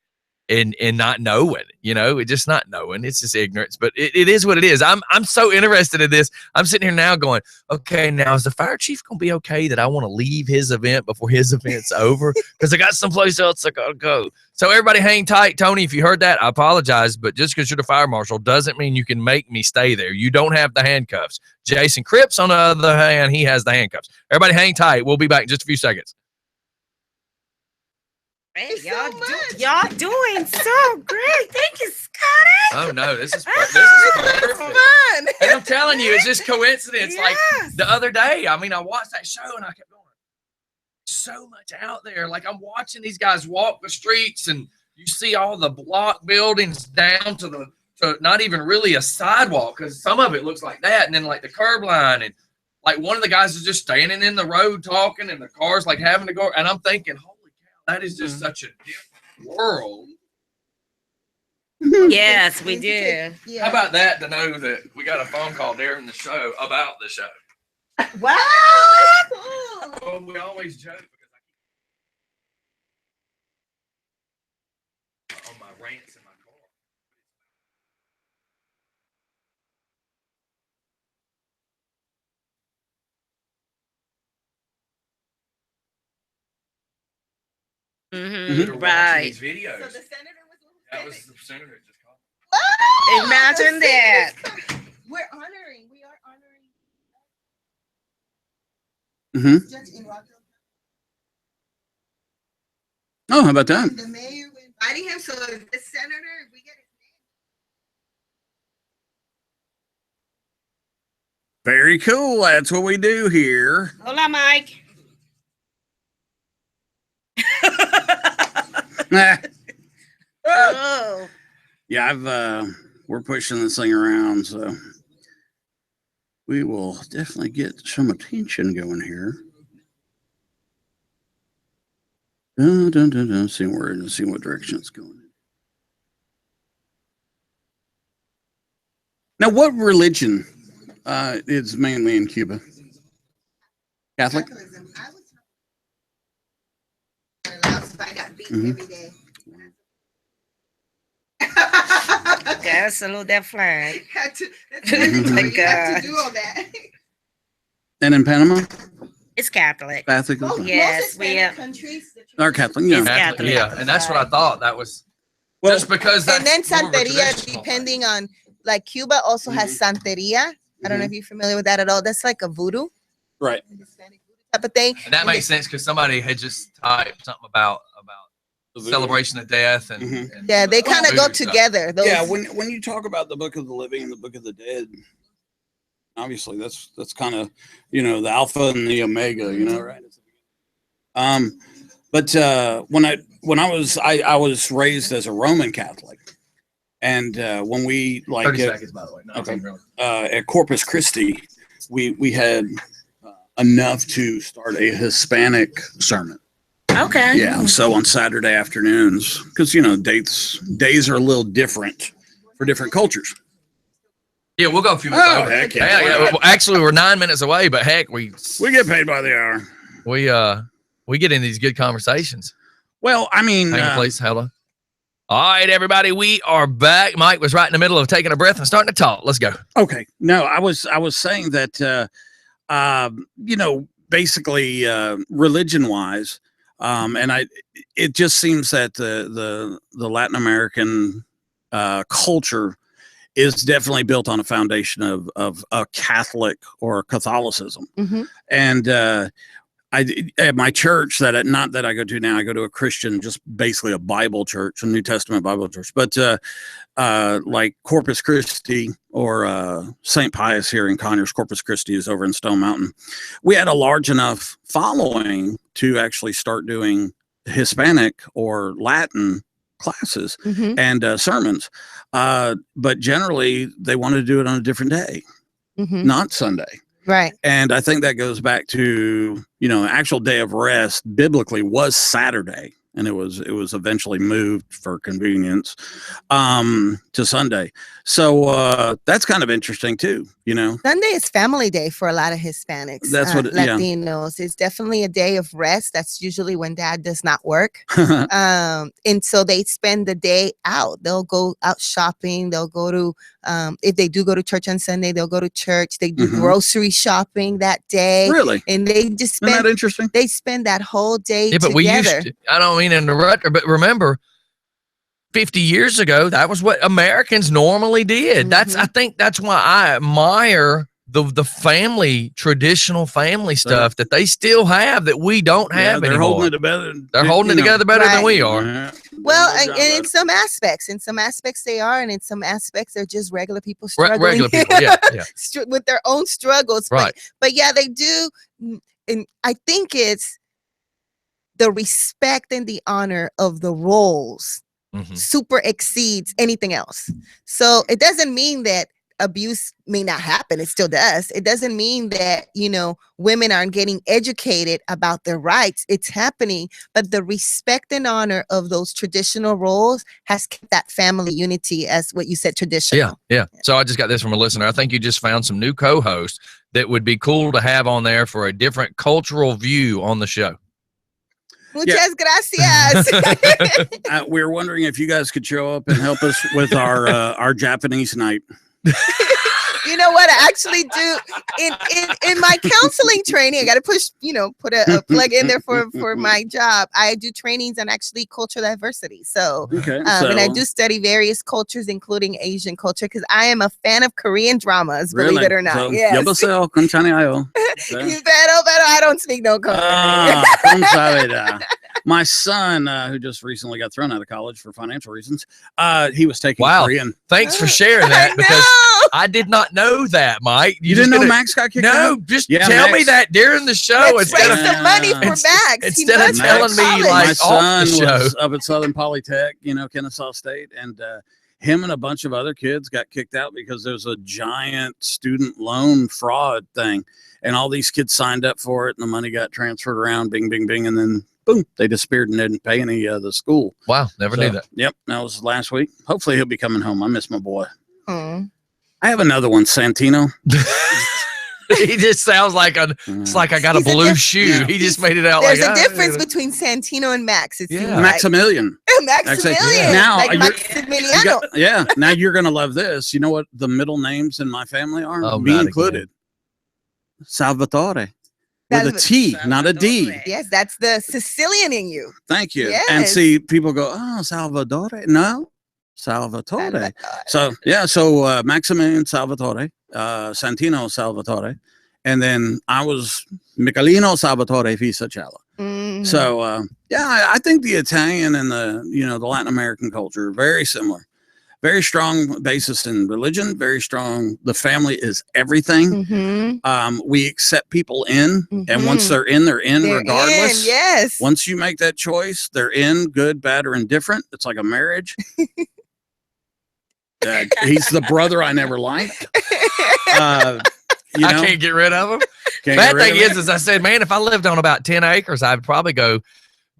and not knowing, it's just not knowing. It's just ignorance, but it is what it is. I'm so interested in this. I'm sitting here now going, okay, now is the fire chief going to be okay that I want to leave his event before his event's over? Because I got someplace else I got to go. So everybody hang tight. Tony, if you heard that, I apologize, but just because you're the fire marshal doesn't mean you can make me stay there. You don't have the handcuffs. Jason Cripps, on the other hand, he has the handcuffs. Everybody hang tight. We'll be back in just a few seconds.
Hey, y'all doing so great. Thank you, Scottie.
Oh no, this is perfect.
Fun.
And I'm telling you, it's just coincidence. Like the other day, I watched that show and I kept going, so much out there. Like I'm watching these guys walk the streets and you see all the block buildings down to not even really a sidewalk, because some of it looks like that, and then like the curb line, and like one of the guys is just standing in the road talking and the car's like having to go, and I'm thinking, that is just such a different world.
Yes, we do.
How about that, to know that we got a phone call during the show about the show?
Wow.
Well, we always joke because on my rants in my car.
Right.
These videos. So the senator was that was the senator just called.
Oh,
imagine that.
We are honoring.
Oh, how about that?
And the mayor, we're inviting him, so the senator, we get his name.
Very cool. That's what we do here.
Hola, Mike. Oh.
Yeah, we're pushing this thing around, so we will definitely get some attention going here. Dun, dun, dun, dun. See what direction it's going. Now, what religion is mainly in Cuba? Catholic?
Every
Yeah, salute that flag.
had to
do
all that.
And in Panama?
It's Catholic.
Catholic? as well?
Yes, we are.
countries.
Or Catholic, yeah.
It's Catholic.
Yeah, and that's what I thought. That was
Well,
just because that's
And then
more of a
Santeria,
traditional
depending on, like Cuba also has Santeria. I don't know if you're familiar with that at all. That's like a voodoo
right.
type of thing.
And that makes sense because somebody had just typed something about celebration of death and, and
Yeah, they kind of go
voodoo stuff.
together. Those,
Yeah, when you talk about the Book of the Living and the Book of the Dead, obviously that's kind of the Alpha and the Omega, right? But when I was raised as a Roman Catholic, and when we
30 seconds, by the way. Not
okay,
really.
at Corpus Christi, we had enough to start a Hispanic sermon.
Okay.
Yeah, so on Saturday afternoons, because days are a little different for different cultures.
Yeah, we'll go a few minutes
Oh,
over.
heck yeah.
Yeah. Well, actually, we're 9 minutes away, but heck, we
get paid by the hour.
We get in these good conversations.
Well, I mean,
hang on, please. Hello. All right, everybody, we are back. Mike was right in the middle of taking a breath and starting to talk. Let's go.
Okay. No, I was saying that basically religion wise, and it just seems that the Latin American culture is definitely built on a foundation of a Catholic or Catholicism. And at my church not that I go to now, I go to a Christian, just basically a Bible church, a New Testament Bible church, but like Corpus Christi or St. Pius here in Conyers. Corpus Christi is over in Stone Mountain. We had a large enough following to actually start doing Hispanic or Latin classes and sermons. But generally they wanted to do it on a different day, not Sunday.
Right.
And I think that goes back to, actual day of rest biblically was Saturday. And it was eventually moved for convenience to Sunday. So that's kind of interesting too,
Sunday is family day for a lot of Hispanics.
That's what
Latinos. It's definitely a day of rest. That's usually when dad does not work. And so they spend the day out. They'll go out shopping. They'll go to, if they do go to church on Sunday, they'll go to church. They do grocery shopping that day.
Really?
And they just spend,
Isn't that interesting?
They spend that whole day
Yeah, but
together.
we used to, I don't mean to interrupt, but remember, 50 years ago, that was what Americans normally did. I think that's why I admire the family, traditional family stuff that they still have that we don't have
they're
anymore.
holding it together.
They're holding it together better than we are.
Well, and in some aspects they are, and in some aspects they're just regular people struggling.
Regular people, yeah.
With their own struggles.
Right.
But yeah, they do. And I think it's the respect and the honor of the roles super exceeds anything else. So it doesn't mean that abuse may not happen. It still does. It doesn't mean that, women aren't getting educated about their rights. It's happening. But the respect and honor of those traditional roles has kept that family unity, as what you said, traditional.
Yeah. So I just got this from a listener. I think you just found some new co-hosts that would be cool to have on there for a different cultural view on the show.
Muchas gracias.
We were wondering if you guys could show up and help us with our Japanese night.
You know what I actually do in my counseling training? I got to put a plug in there for my job. I do trainings on actually cultural diversity. So, and I do study various cultures, including Asian culture, because I am a fan of Korean dramas. Believe it or not.
So,
yes.
여보세요, 괜찮아요.
Pero I don't speak no Korean.
My son, who just recently got thrown out of college for financial reasons, he was taking Korean.
Thanks for sharing that because I did not know that, Mike.
You didn't know Max got kicked out?
No, just tell me that during the show.
Let's raise some money for Max.
Instead of telling me like
my son
off the show.
was up at Southern Polytech, Kennesaw State, and him and a bunch of other kids got kicked out because there's a giant student loan fraud thing, and all these kids signed up for it, and the money got transferred around, bing, bing, bing, and then boom, they disappeared and didn't pay any of the school.
Wow, never knew that.
Yep, that was last week. Hopefully he'll be coming home. I miss my boy.
Mm.
I have another one, Santino.
He just sounds like it's like I got a blue shoe. He just made it out
There's
like
a difference between Santino and Max. It seems like.
Maximilian.
Maximilian.
Now,
like Maximiliano.
Now you're gonna love this. You know what the middle names in my family are?
Oh,
me included. Salvatore. With a T, not a D.
Yes, that's the Sicilian in you.
Thank you.
Yes.
And see, people go, "Oh, Salvatore." No, Salvatore. So Maximilian Salvatore, Santino Salvatore, and then I was Michelino Salvatore Fisacella. So I think the Italian and the the Latin American culture are very similar. Very strong basis in religion, very strong. The family is everything. We accept people in, and once they're in regardless.
Yes.
Once you make that choice, they're in, good, bad, or indifferent. It's like a marriage. He's the brother I never liked. I
can't get rid of him. Bad thing is I said, man, if I lived on about 10 acres, I'd probably go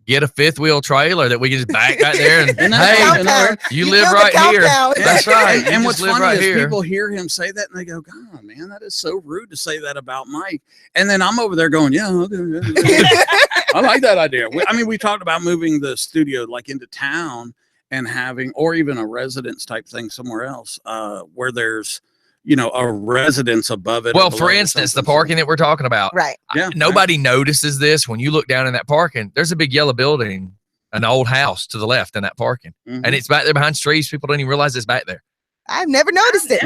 get a fifth wheel trailer that we can just back out there and hey, you live right here. That's right.
And what's funny is people hear him say that and they go, God, man, that is so rude to say that about Mike. And then I'm over there going, yeah, okay. I like that idea. We talked about moving the studio like into town and having, or even a residence type thing somewhere else where there's, a residence above it.
Well, for instance, the parking that we're talking about.
Right.
Nobody notices this. When you look down in that parking, there's a big yellow building, an old house to the left in that parking. And it's back there behind trees. People don't even realize it's back there.
I've never noticed it.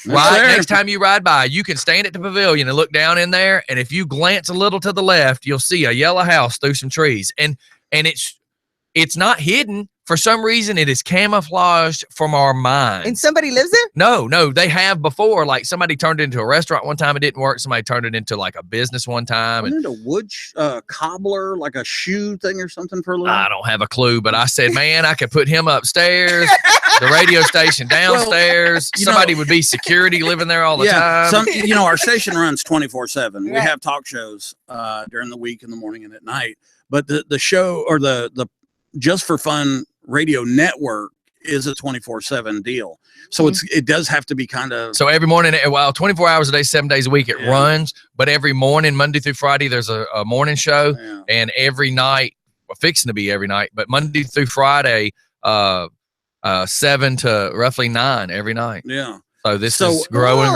Right. Next time you ride by, you can stand at the pavilion and look down in there. And if you glance a little to the left, you'll see a yellow house through some trees. And it's not hidden. For some reason, it is camouflaged from our mind.
And somebody lives there?
No, they have before. Like somebody turned it into a restaurant one time. It didn't work. Somebody turned it into like a business one time.
Isn't it a wood cobbler, like a shoe thing or something for a little?
I don't have a clue, but I said, man, I could put him upstairs, the radio station downstairs. Somebody would be security living there all the time.
Our station runs 24/7. We have talk shows during the week, in the morning, and at night. But the show or the Just for Fun radio network is a 24/7 deal. So it does have to be kind of.
So every morning, 24 hours a day, 7 days a week, it runs. But every morning, Monday through Friday, there's a morning show. Yeah. And every night, fixing to be every night, but Monday through Friday, 7 to roughly 9 every night.
Yeah.
So this is growing.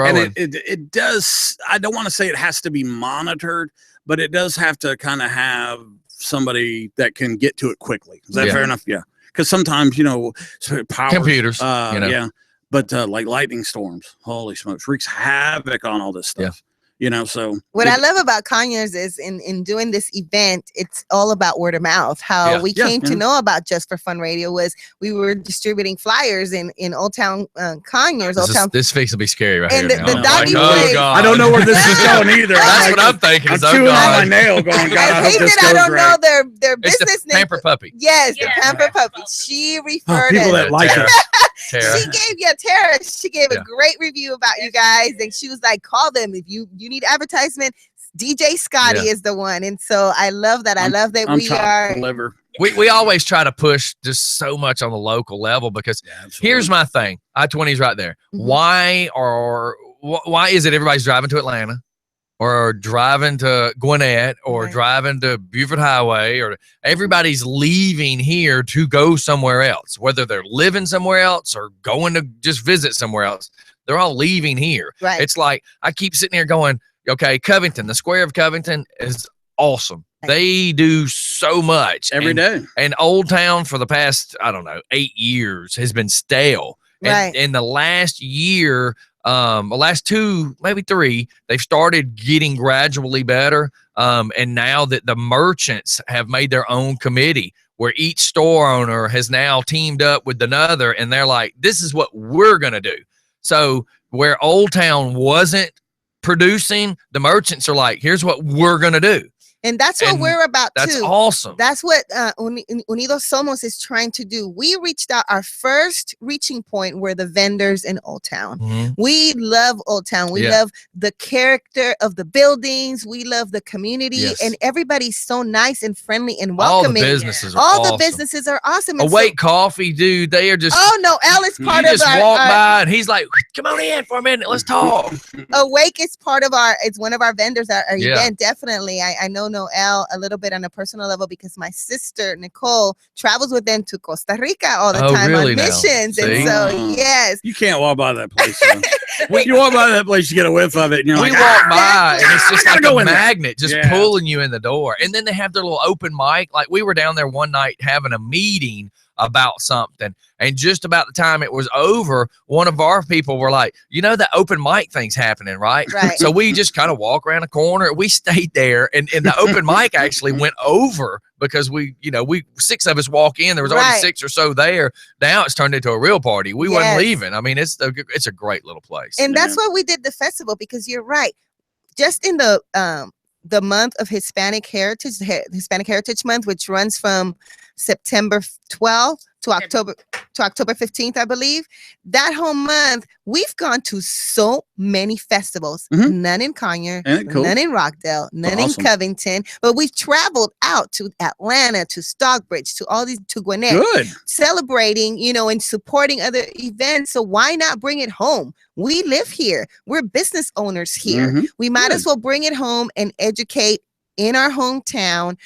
And it does. I don't want to say it has to be monitored, but it does have to kind of have somebody that can get to it quickly. Is that fair enough? Yeah. Because sometimes, power,
computers,
but like lightning storms, holy smokes, wreaks havoc on all this stuff. So
what I love about Conyers is in doing this event, it's all about word of mouth. How we came to know about Just for Fun Radio was we were distributing flyers in Old Town Conyers.
This face will be scary right
and
here.
The doggy place.
I don't know where this is going either.
That's what I'm thinking.
I'm chewing on my nail going, God,
I hate that I don't know their business name.
Pamper Puppy.
Yes, the Pamper Puppy. She referred
people that like us.
She gave Tara. She gave a great review about you guys, and she was like, "Call them if you need advertisement. djscottie is the one." And so I love that. I love that we are.
We always try to push just so much on the local level because here's my thing. I-20 is right there. Why is it everybody's driving to Atlanta? Or driving to Gwinnett, or driving to Buford Highway, or everybody's leaving here to go somewhere else, whether they're living somewhere else or going to just visit somewhere else. They're all leaving here.
Right.
It's like I keep sitting here going, okay, Covington, the square of Covington is awesome. They do so much
every day.
And Old Town for the past, 8 years has been stale.
Right.
And the last year, the last 2, maybe 3, they've started getting gradually better. And now that the merchants have made their own committee where each store owner has now teamed up with another, and they're like, this is what we're going to do. So where Old Town wasn't producing, the merchants are like, here's what we're going to do.
And that's what we're about
that's
too.
That's awesome.
That's what Unidos Somos is trying to do. We reached out, our first reaching point were the vendors in Old Town. We love Old Town. We love the character of the buildings. We love the community, and everybody's so nice and friendly and welcoming.
All the businesses are
All
awesome.
the businesses are awesome. And
Awake Coffee, dude. They are just.
Oh no, Al is part
of.
Just
walk by and he's like, "Come on in for a minute. Let's talk."
Awake is part of our. It's one of our vendors. Our event, definitely. I know Noel a little bit on a personal level because my sister Nicole travels with them to Costa Rica all the time on missions, and so yes,
you can't walk by that place. You walk by that place, you get a whiff of it, and you're like,
walk by, and it's just like a magnet, just pulling you in the door. And then they have their little open mic. Like we were down there one night having a meeting about something, and just about the time it was over, one of our people were like, that open mic thing's happening, right? So we just kind of walk around the corner. We stayed there, and the open mic actually went over because we 6 of us walk in. There was already 6 or so there. Now it's turned into a real party. We wasn't leaving. I mean, it's a great little place.
And that's why we did the festival, because you're right. Just in the month of Hispanic Heritage Month, which runs from September 12th to October 15th, I believe. That whole month, we've gone to so many festivals. None in Conyer, none in Rockdale, none in Covington, but we've traveled out to Atlanta, to Stockbridge, to all these, to Gwinnett, celebrating, and supporting other events. So why not bring it home? We live here. We're business owners here. We might as well bring it home and educate in our hometown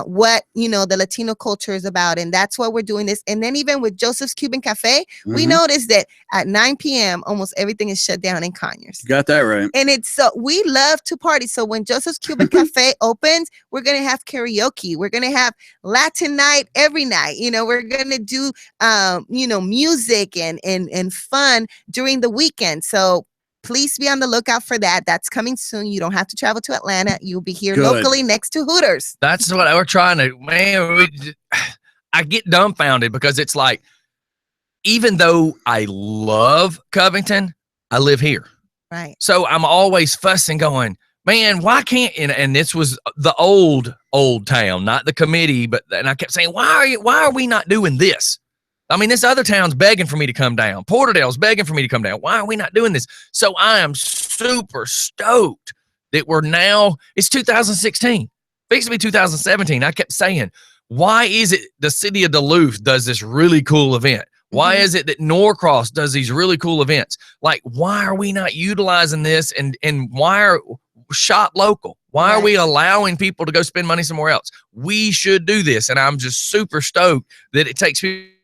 what the Latino culture is about, and that's why we're doing this. And then even with Joseph's Cuban Cafe, we noticed that at 9 p.m. almost everything is shut down in Conyers.
You got that right.
And it's so we love to party. So when Joseph's Cuban Cafe opens, we're gonna have karaoke. We're gonna have Latin night every night. We're gonna do music and fun during the weekend. So please be on the lookout for that. That's coming soon. You don't have to travel to Atlanta. You'll be here locally next to Hooters.
That's what we're trying to, I get dumbfounded because it's like, even though I love Covington, I live here.
Right.
So I'm always fussing going, man, why can't, and this was the old town, not the committee, and I kept saying, why are we not doing this? I mean, this other town's begging for me to come down. Porterdale's begging for me to come down. Why are we not doing this? So I am super stoked that it's 2016. Fixed to be 2017. I kept saying, why is it the city of Duluth does this really cool event? Why is it that Norcross does these really cool events? Like, why are we not utilizing this? And why are shop local? Why are we allowing people to go spend money somewhere else? We should do this. And I'm just super stoked that it takes people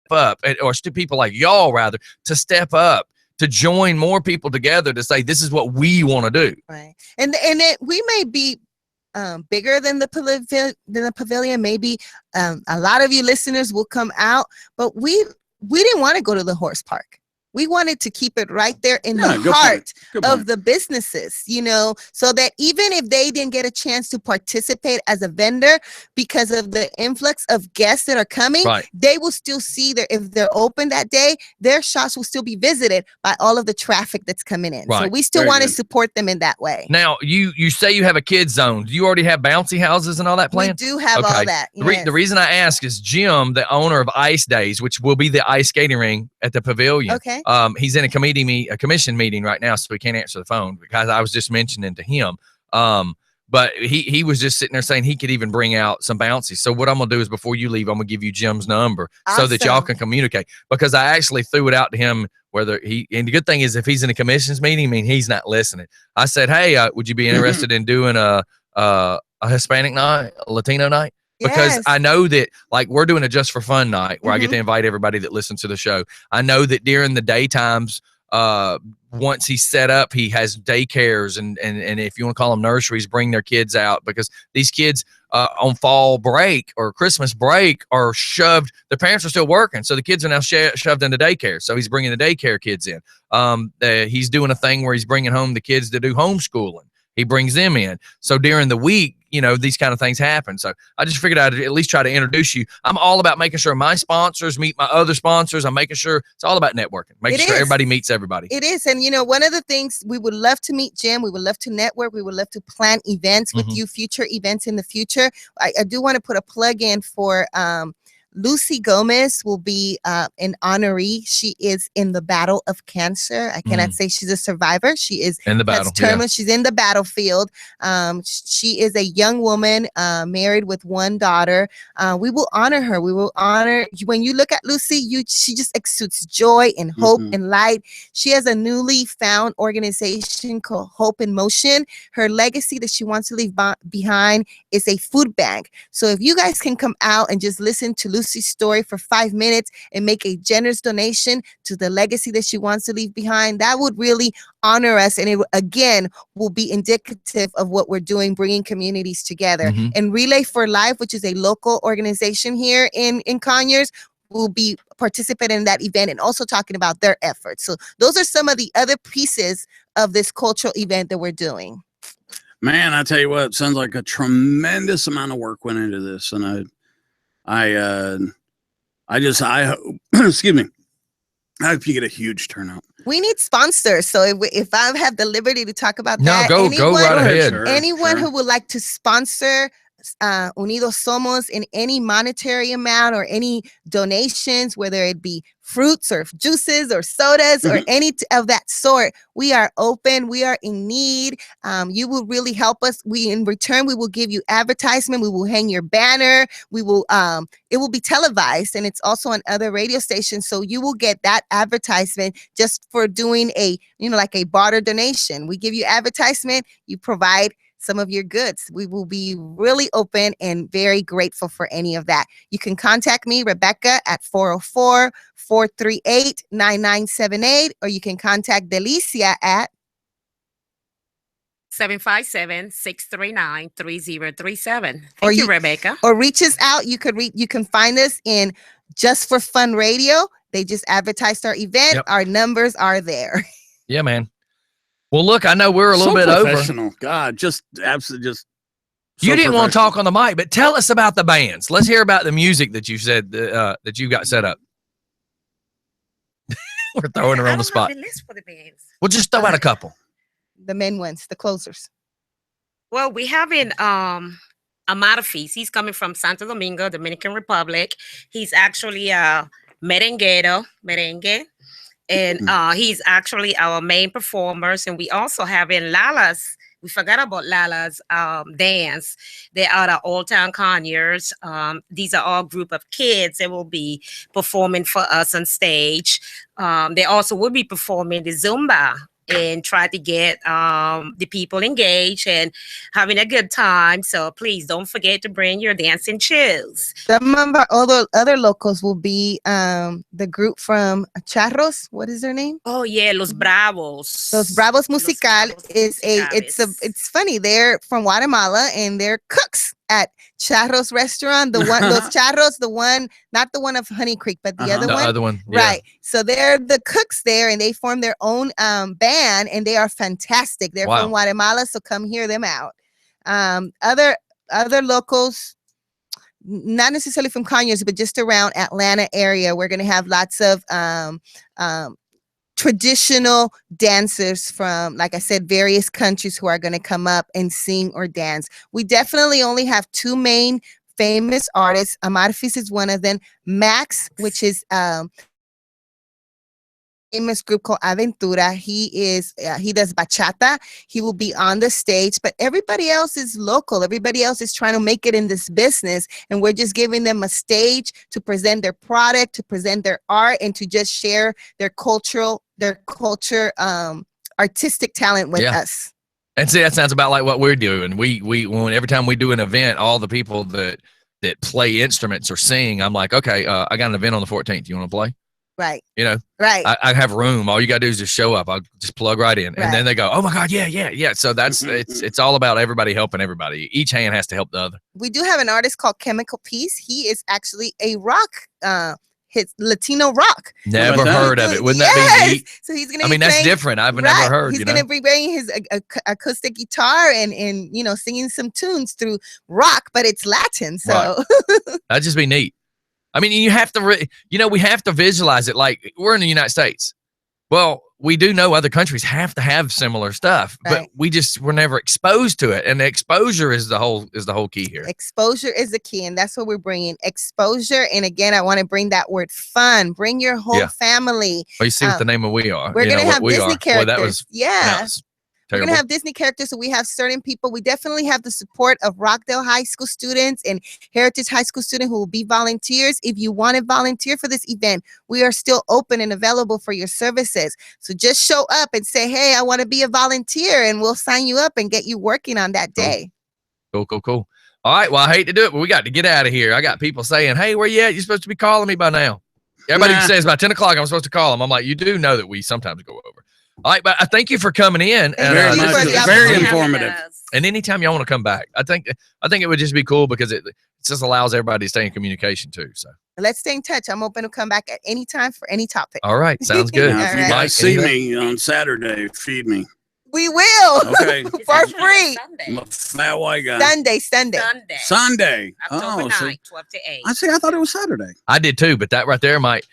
up, or people like y'all rather, to step up, to join more people together to say this is what we want to do.
Right. And we may be bigger than the pavilion. Maybe a lot of you listeners will come out, but we didn't want to go to the horse park. We wanted to keep it right there in the heart of the businesses, so that even if they didn't get a chance to participate as a vendor because of the influx of guests that are coming, they will still see if they're open that day, their shops will still be visited by all of the traffic that's coming in. So we still want to support them in that way.
Now, you say you have a kids zone. Do you already have bouncy houses and all that planned?
We do have all that. Yes.
The reason I ask is Jim, the owner of Ice Days, which will be the ice skating ring at the pavilion.
Okay.
He's in a commission meeting right now, so we can't answer the phone because I was just mentioning to him. But he was just sitting there saying he could even bring out some bouncies. So what I'm gonna do is before you leave, I'm gonna give you Jim's number so that y'all can communicate, because I actually threw it out to him and the good thing is if he's in a commissions meeting, I mean, he's not listening. I said, hey, would you be interested in doing a Hispanic night, a Latino night? Because I know that, like, we're doing a Just for Fun night where I get to invite everybody that listens to the show. I know that during the daytimes, Once he's set up, he has daycares and if you want to call them nurseries, bring their kids out, because these kids on fall break or Christmas break are shoved. The parents are still working, so the kids are now shoved into daycare. So he's bringing the daycare kids in. He's doing a thing where he's bringing home the kids to do homeschooling. He brings them in. So during the week, you know, these kind of things happen. So I just figured I'd at least try to introduce you. I'm all about making sure my sponsors meet my other sponsors. I'm making sure it's all about networking, making sure everybody meets everybody.
It is. And, you know, one of the things, we would love to meet Jim. We would love to network. We would love to plan events with you, future events in the future. I do want to put a plug in for Lucy Gomez will be an honoree. She is in the battle of cancer. I cannot say she's a survivor. She is
in the battle.
She's in the battlefield. She is a young woman married with one daughter. We will honor her. We will honor, when you look at Lucy, she just exudes joy and hope and light. She has a newly found organization called Hope in Motion. Her legacy that she wants to leave behind is a food bank. So if you guys can come out and just listen to Lucy's story for 5 minutes and make a generous donation to the legacy that she wants to leave behind, that would really honor us. And it, again, will be indicative of what we're doing, bringing communities together. And Relay for Life, which is a local organization here in Conyers, will be participating in that event and also talking about their efforts. So those are some of the other pieces of this cultural event that we're doing.
Man, I tell you what, it sounds like a tremendous amount of work went into this, and I excuse me, I hope you get a huge turnout.
We need sponsors. So if I have the liberty to talk about that,
go right ahead.
Anyone who would like to sponsor Unidos Somos in any monetary amount or any donations, whether it be fruits or juices or sodas or any of that sort, we are open. We are in need. You will really help us. In return, we will give you advertisement. We will hang your banner. We will, it will be televised, and it's also on other radio stations. So you will get that advertisement just for doing a, like a barter donation. We give you advertisement. You provide some of your goods. We will be really open and very grateful for any of that. You can contact me, Rebecca, at 404-438-9978, or you can contact Delicia at
757-639-3037. Thank you, Rebecca.
Or reach us out. You can find us in Just for Fun Radio. They just advertised our event. Our numbers are there.
Yeah, man. Well, look, I know we're a little bit over.
God, just absolutely just.
You didn't want to talk on the mic, but tell us about the bands. Let's hear about the music that you said that you got set up. We're throwing her on the spot.
List for the bands.
We'll just throw out a couple.
The main ones, the closers.
Well, we have in Amarfis. He's coming from Santo Domingo, Dominican Republic. He's actually a merengue. And he's actually our main performers. And we also have in Lala's, we forgot about Lala's dance. They are the Old Town Conyers. These are all group of kids that will be performing for us on stage. They also will be performing the Zumba and try to get the people engaged and having a good time. So please don't forget to bring your dancing shoes.
Some of our other locals will be the group from Charros. What is their name?
Oh yeah, Los Bravos.
Los Bravos Musical it's funny. They're from Guatemala and they're cooks at Charros restaurant. Those Charros, not the one of Honey Creek, but the other one.
Yeah.
Right. So they're the cooks there, and they form their own band, and they are fantastic. They're from Guatemala, so come hear them out. Other locals, not necessarily from Conyers, but just around Atlanta area, we're going to have lots of traditional dancers from, like I said, various countries who are going to come up and sing or dance. We definitely only have two main famous artists. Amarfis is one of them. Max, which is famous group called Aventura. He does bachata. He will be on the stage, but everybody else is local. Everybody else is trying to make it in this business, and we're just giving them a stage to present their product, to present their art, and to just share their artistic talent with us.
And see, that sounds about like what we're doing. When every time we do an event, all the people that play instruments or sing, I'm like, okay, I got an event on the 14th. You want to play?
Right.
You know,
right.
I have room. All you gotta do is just show up. I'll just plug right in, and then they go, "Oh my God, yeah." So that's it's all about everybody helping everybody. Each hand has to help the other.
We do have an artist called Chemical Peace. He is actually a rock. His Latino rock.
Never heard of it. Wouldn't that be neat?
So he's gonna.
I mean, that's different. I've never heard.
He's gonna be bringing his acoustic guitar and singing some tunes through rock, but it's Latin. So
that'd just be neat. I mean, you have to, we have to visualize it. Like we're in the United States. Well, we do know other countries have to have similar stuff, but we're never exposed to it. And the exposure is the whole key here.
Exposure is the key. And that's what we're bringing, exposure. And again, I want to bring that word fun. Bring your whole family.
Well, you see what the name of we are.
We're going to have Disney characters.
Well, that was,
we're going to have Disney characters. So we have certain people. We definitely have the support of Rockdale High School students and Heritage High School students who will be volunteers. If you want to volunteer for this event, we are still open and available for your services. So just show up and say, hey, I want to be a volunteer, and we'll sign you up and get you working on that day.
Cool. All right. Well, I hate to do it, but we got to get out of here. I got people saying, hey, where you at? You're supposed to be calling me by now. Everybody says by 10 o'clock, I'm supposed to call them. I'm like, you do know that we sometimes go over. All right, but I thank you for coming in.
Very informative.
And anytime y'all want to come back, I think it would just be cool because it just allows everybody to stay in communication too. So
let's stay in touch. I'm open to come back at any time for any topic.
All right, sounds good.
Now, if you guys see me on Saturday, feed me.
We will.
Okay.
For free.
I'm a fat white guy.
Sunday.
October 9th, 12 to 8.
I thought it was Saturday.
I did too, but that right there might.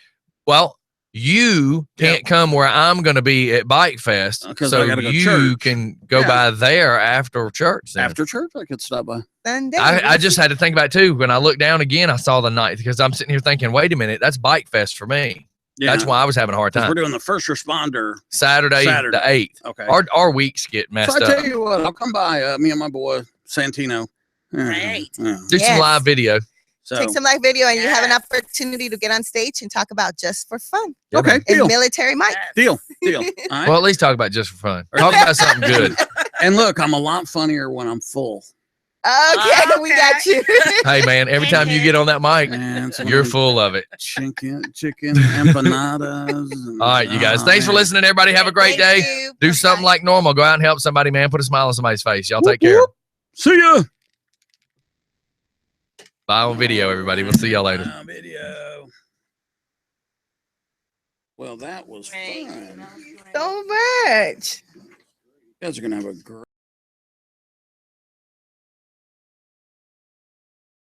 Well, you can't come where I'm going to be at Bike Fest, so
I gotta go
you can go by there after church. Then.
After church, I could stop by.
Sunday.
I just had to think about it too. When I looked down again, I saw the night because I'm sitting here thinking, wait a minute, that's Bike Fest for me. Yeah. That's why I was having a hard time.
We're doing the first responder
Saturday. The 8th.
Okay.
Our weeks get messed up.
So I tell you what, I'll come by. Me and my boy Santino.
Great.
Do some live video.
So.
Take some live video, and you have an opportunity to get on stage and talk about Just for Fun.
Okay,
deal. Militarymike.
Deal. All right.
Well, at least talk about Just for Fun. Talk about something good.
And look, I'm a lot funnier when I'm full.
Okay, we got you.
Hey, man, every time you get on that mic, you're full of it.
Chicken empanadas.
All right, you guys. Thanks for listening, everybody. Have a great day. Do something like normal. Go out and help somebody, man. Put a smile on somebody's face. Y'all take care.
See ya.
Bye on video, everybody. We'll see y'all later.
Video. Well, that was fun.
So much.
You guys are going to have a great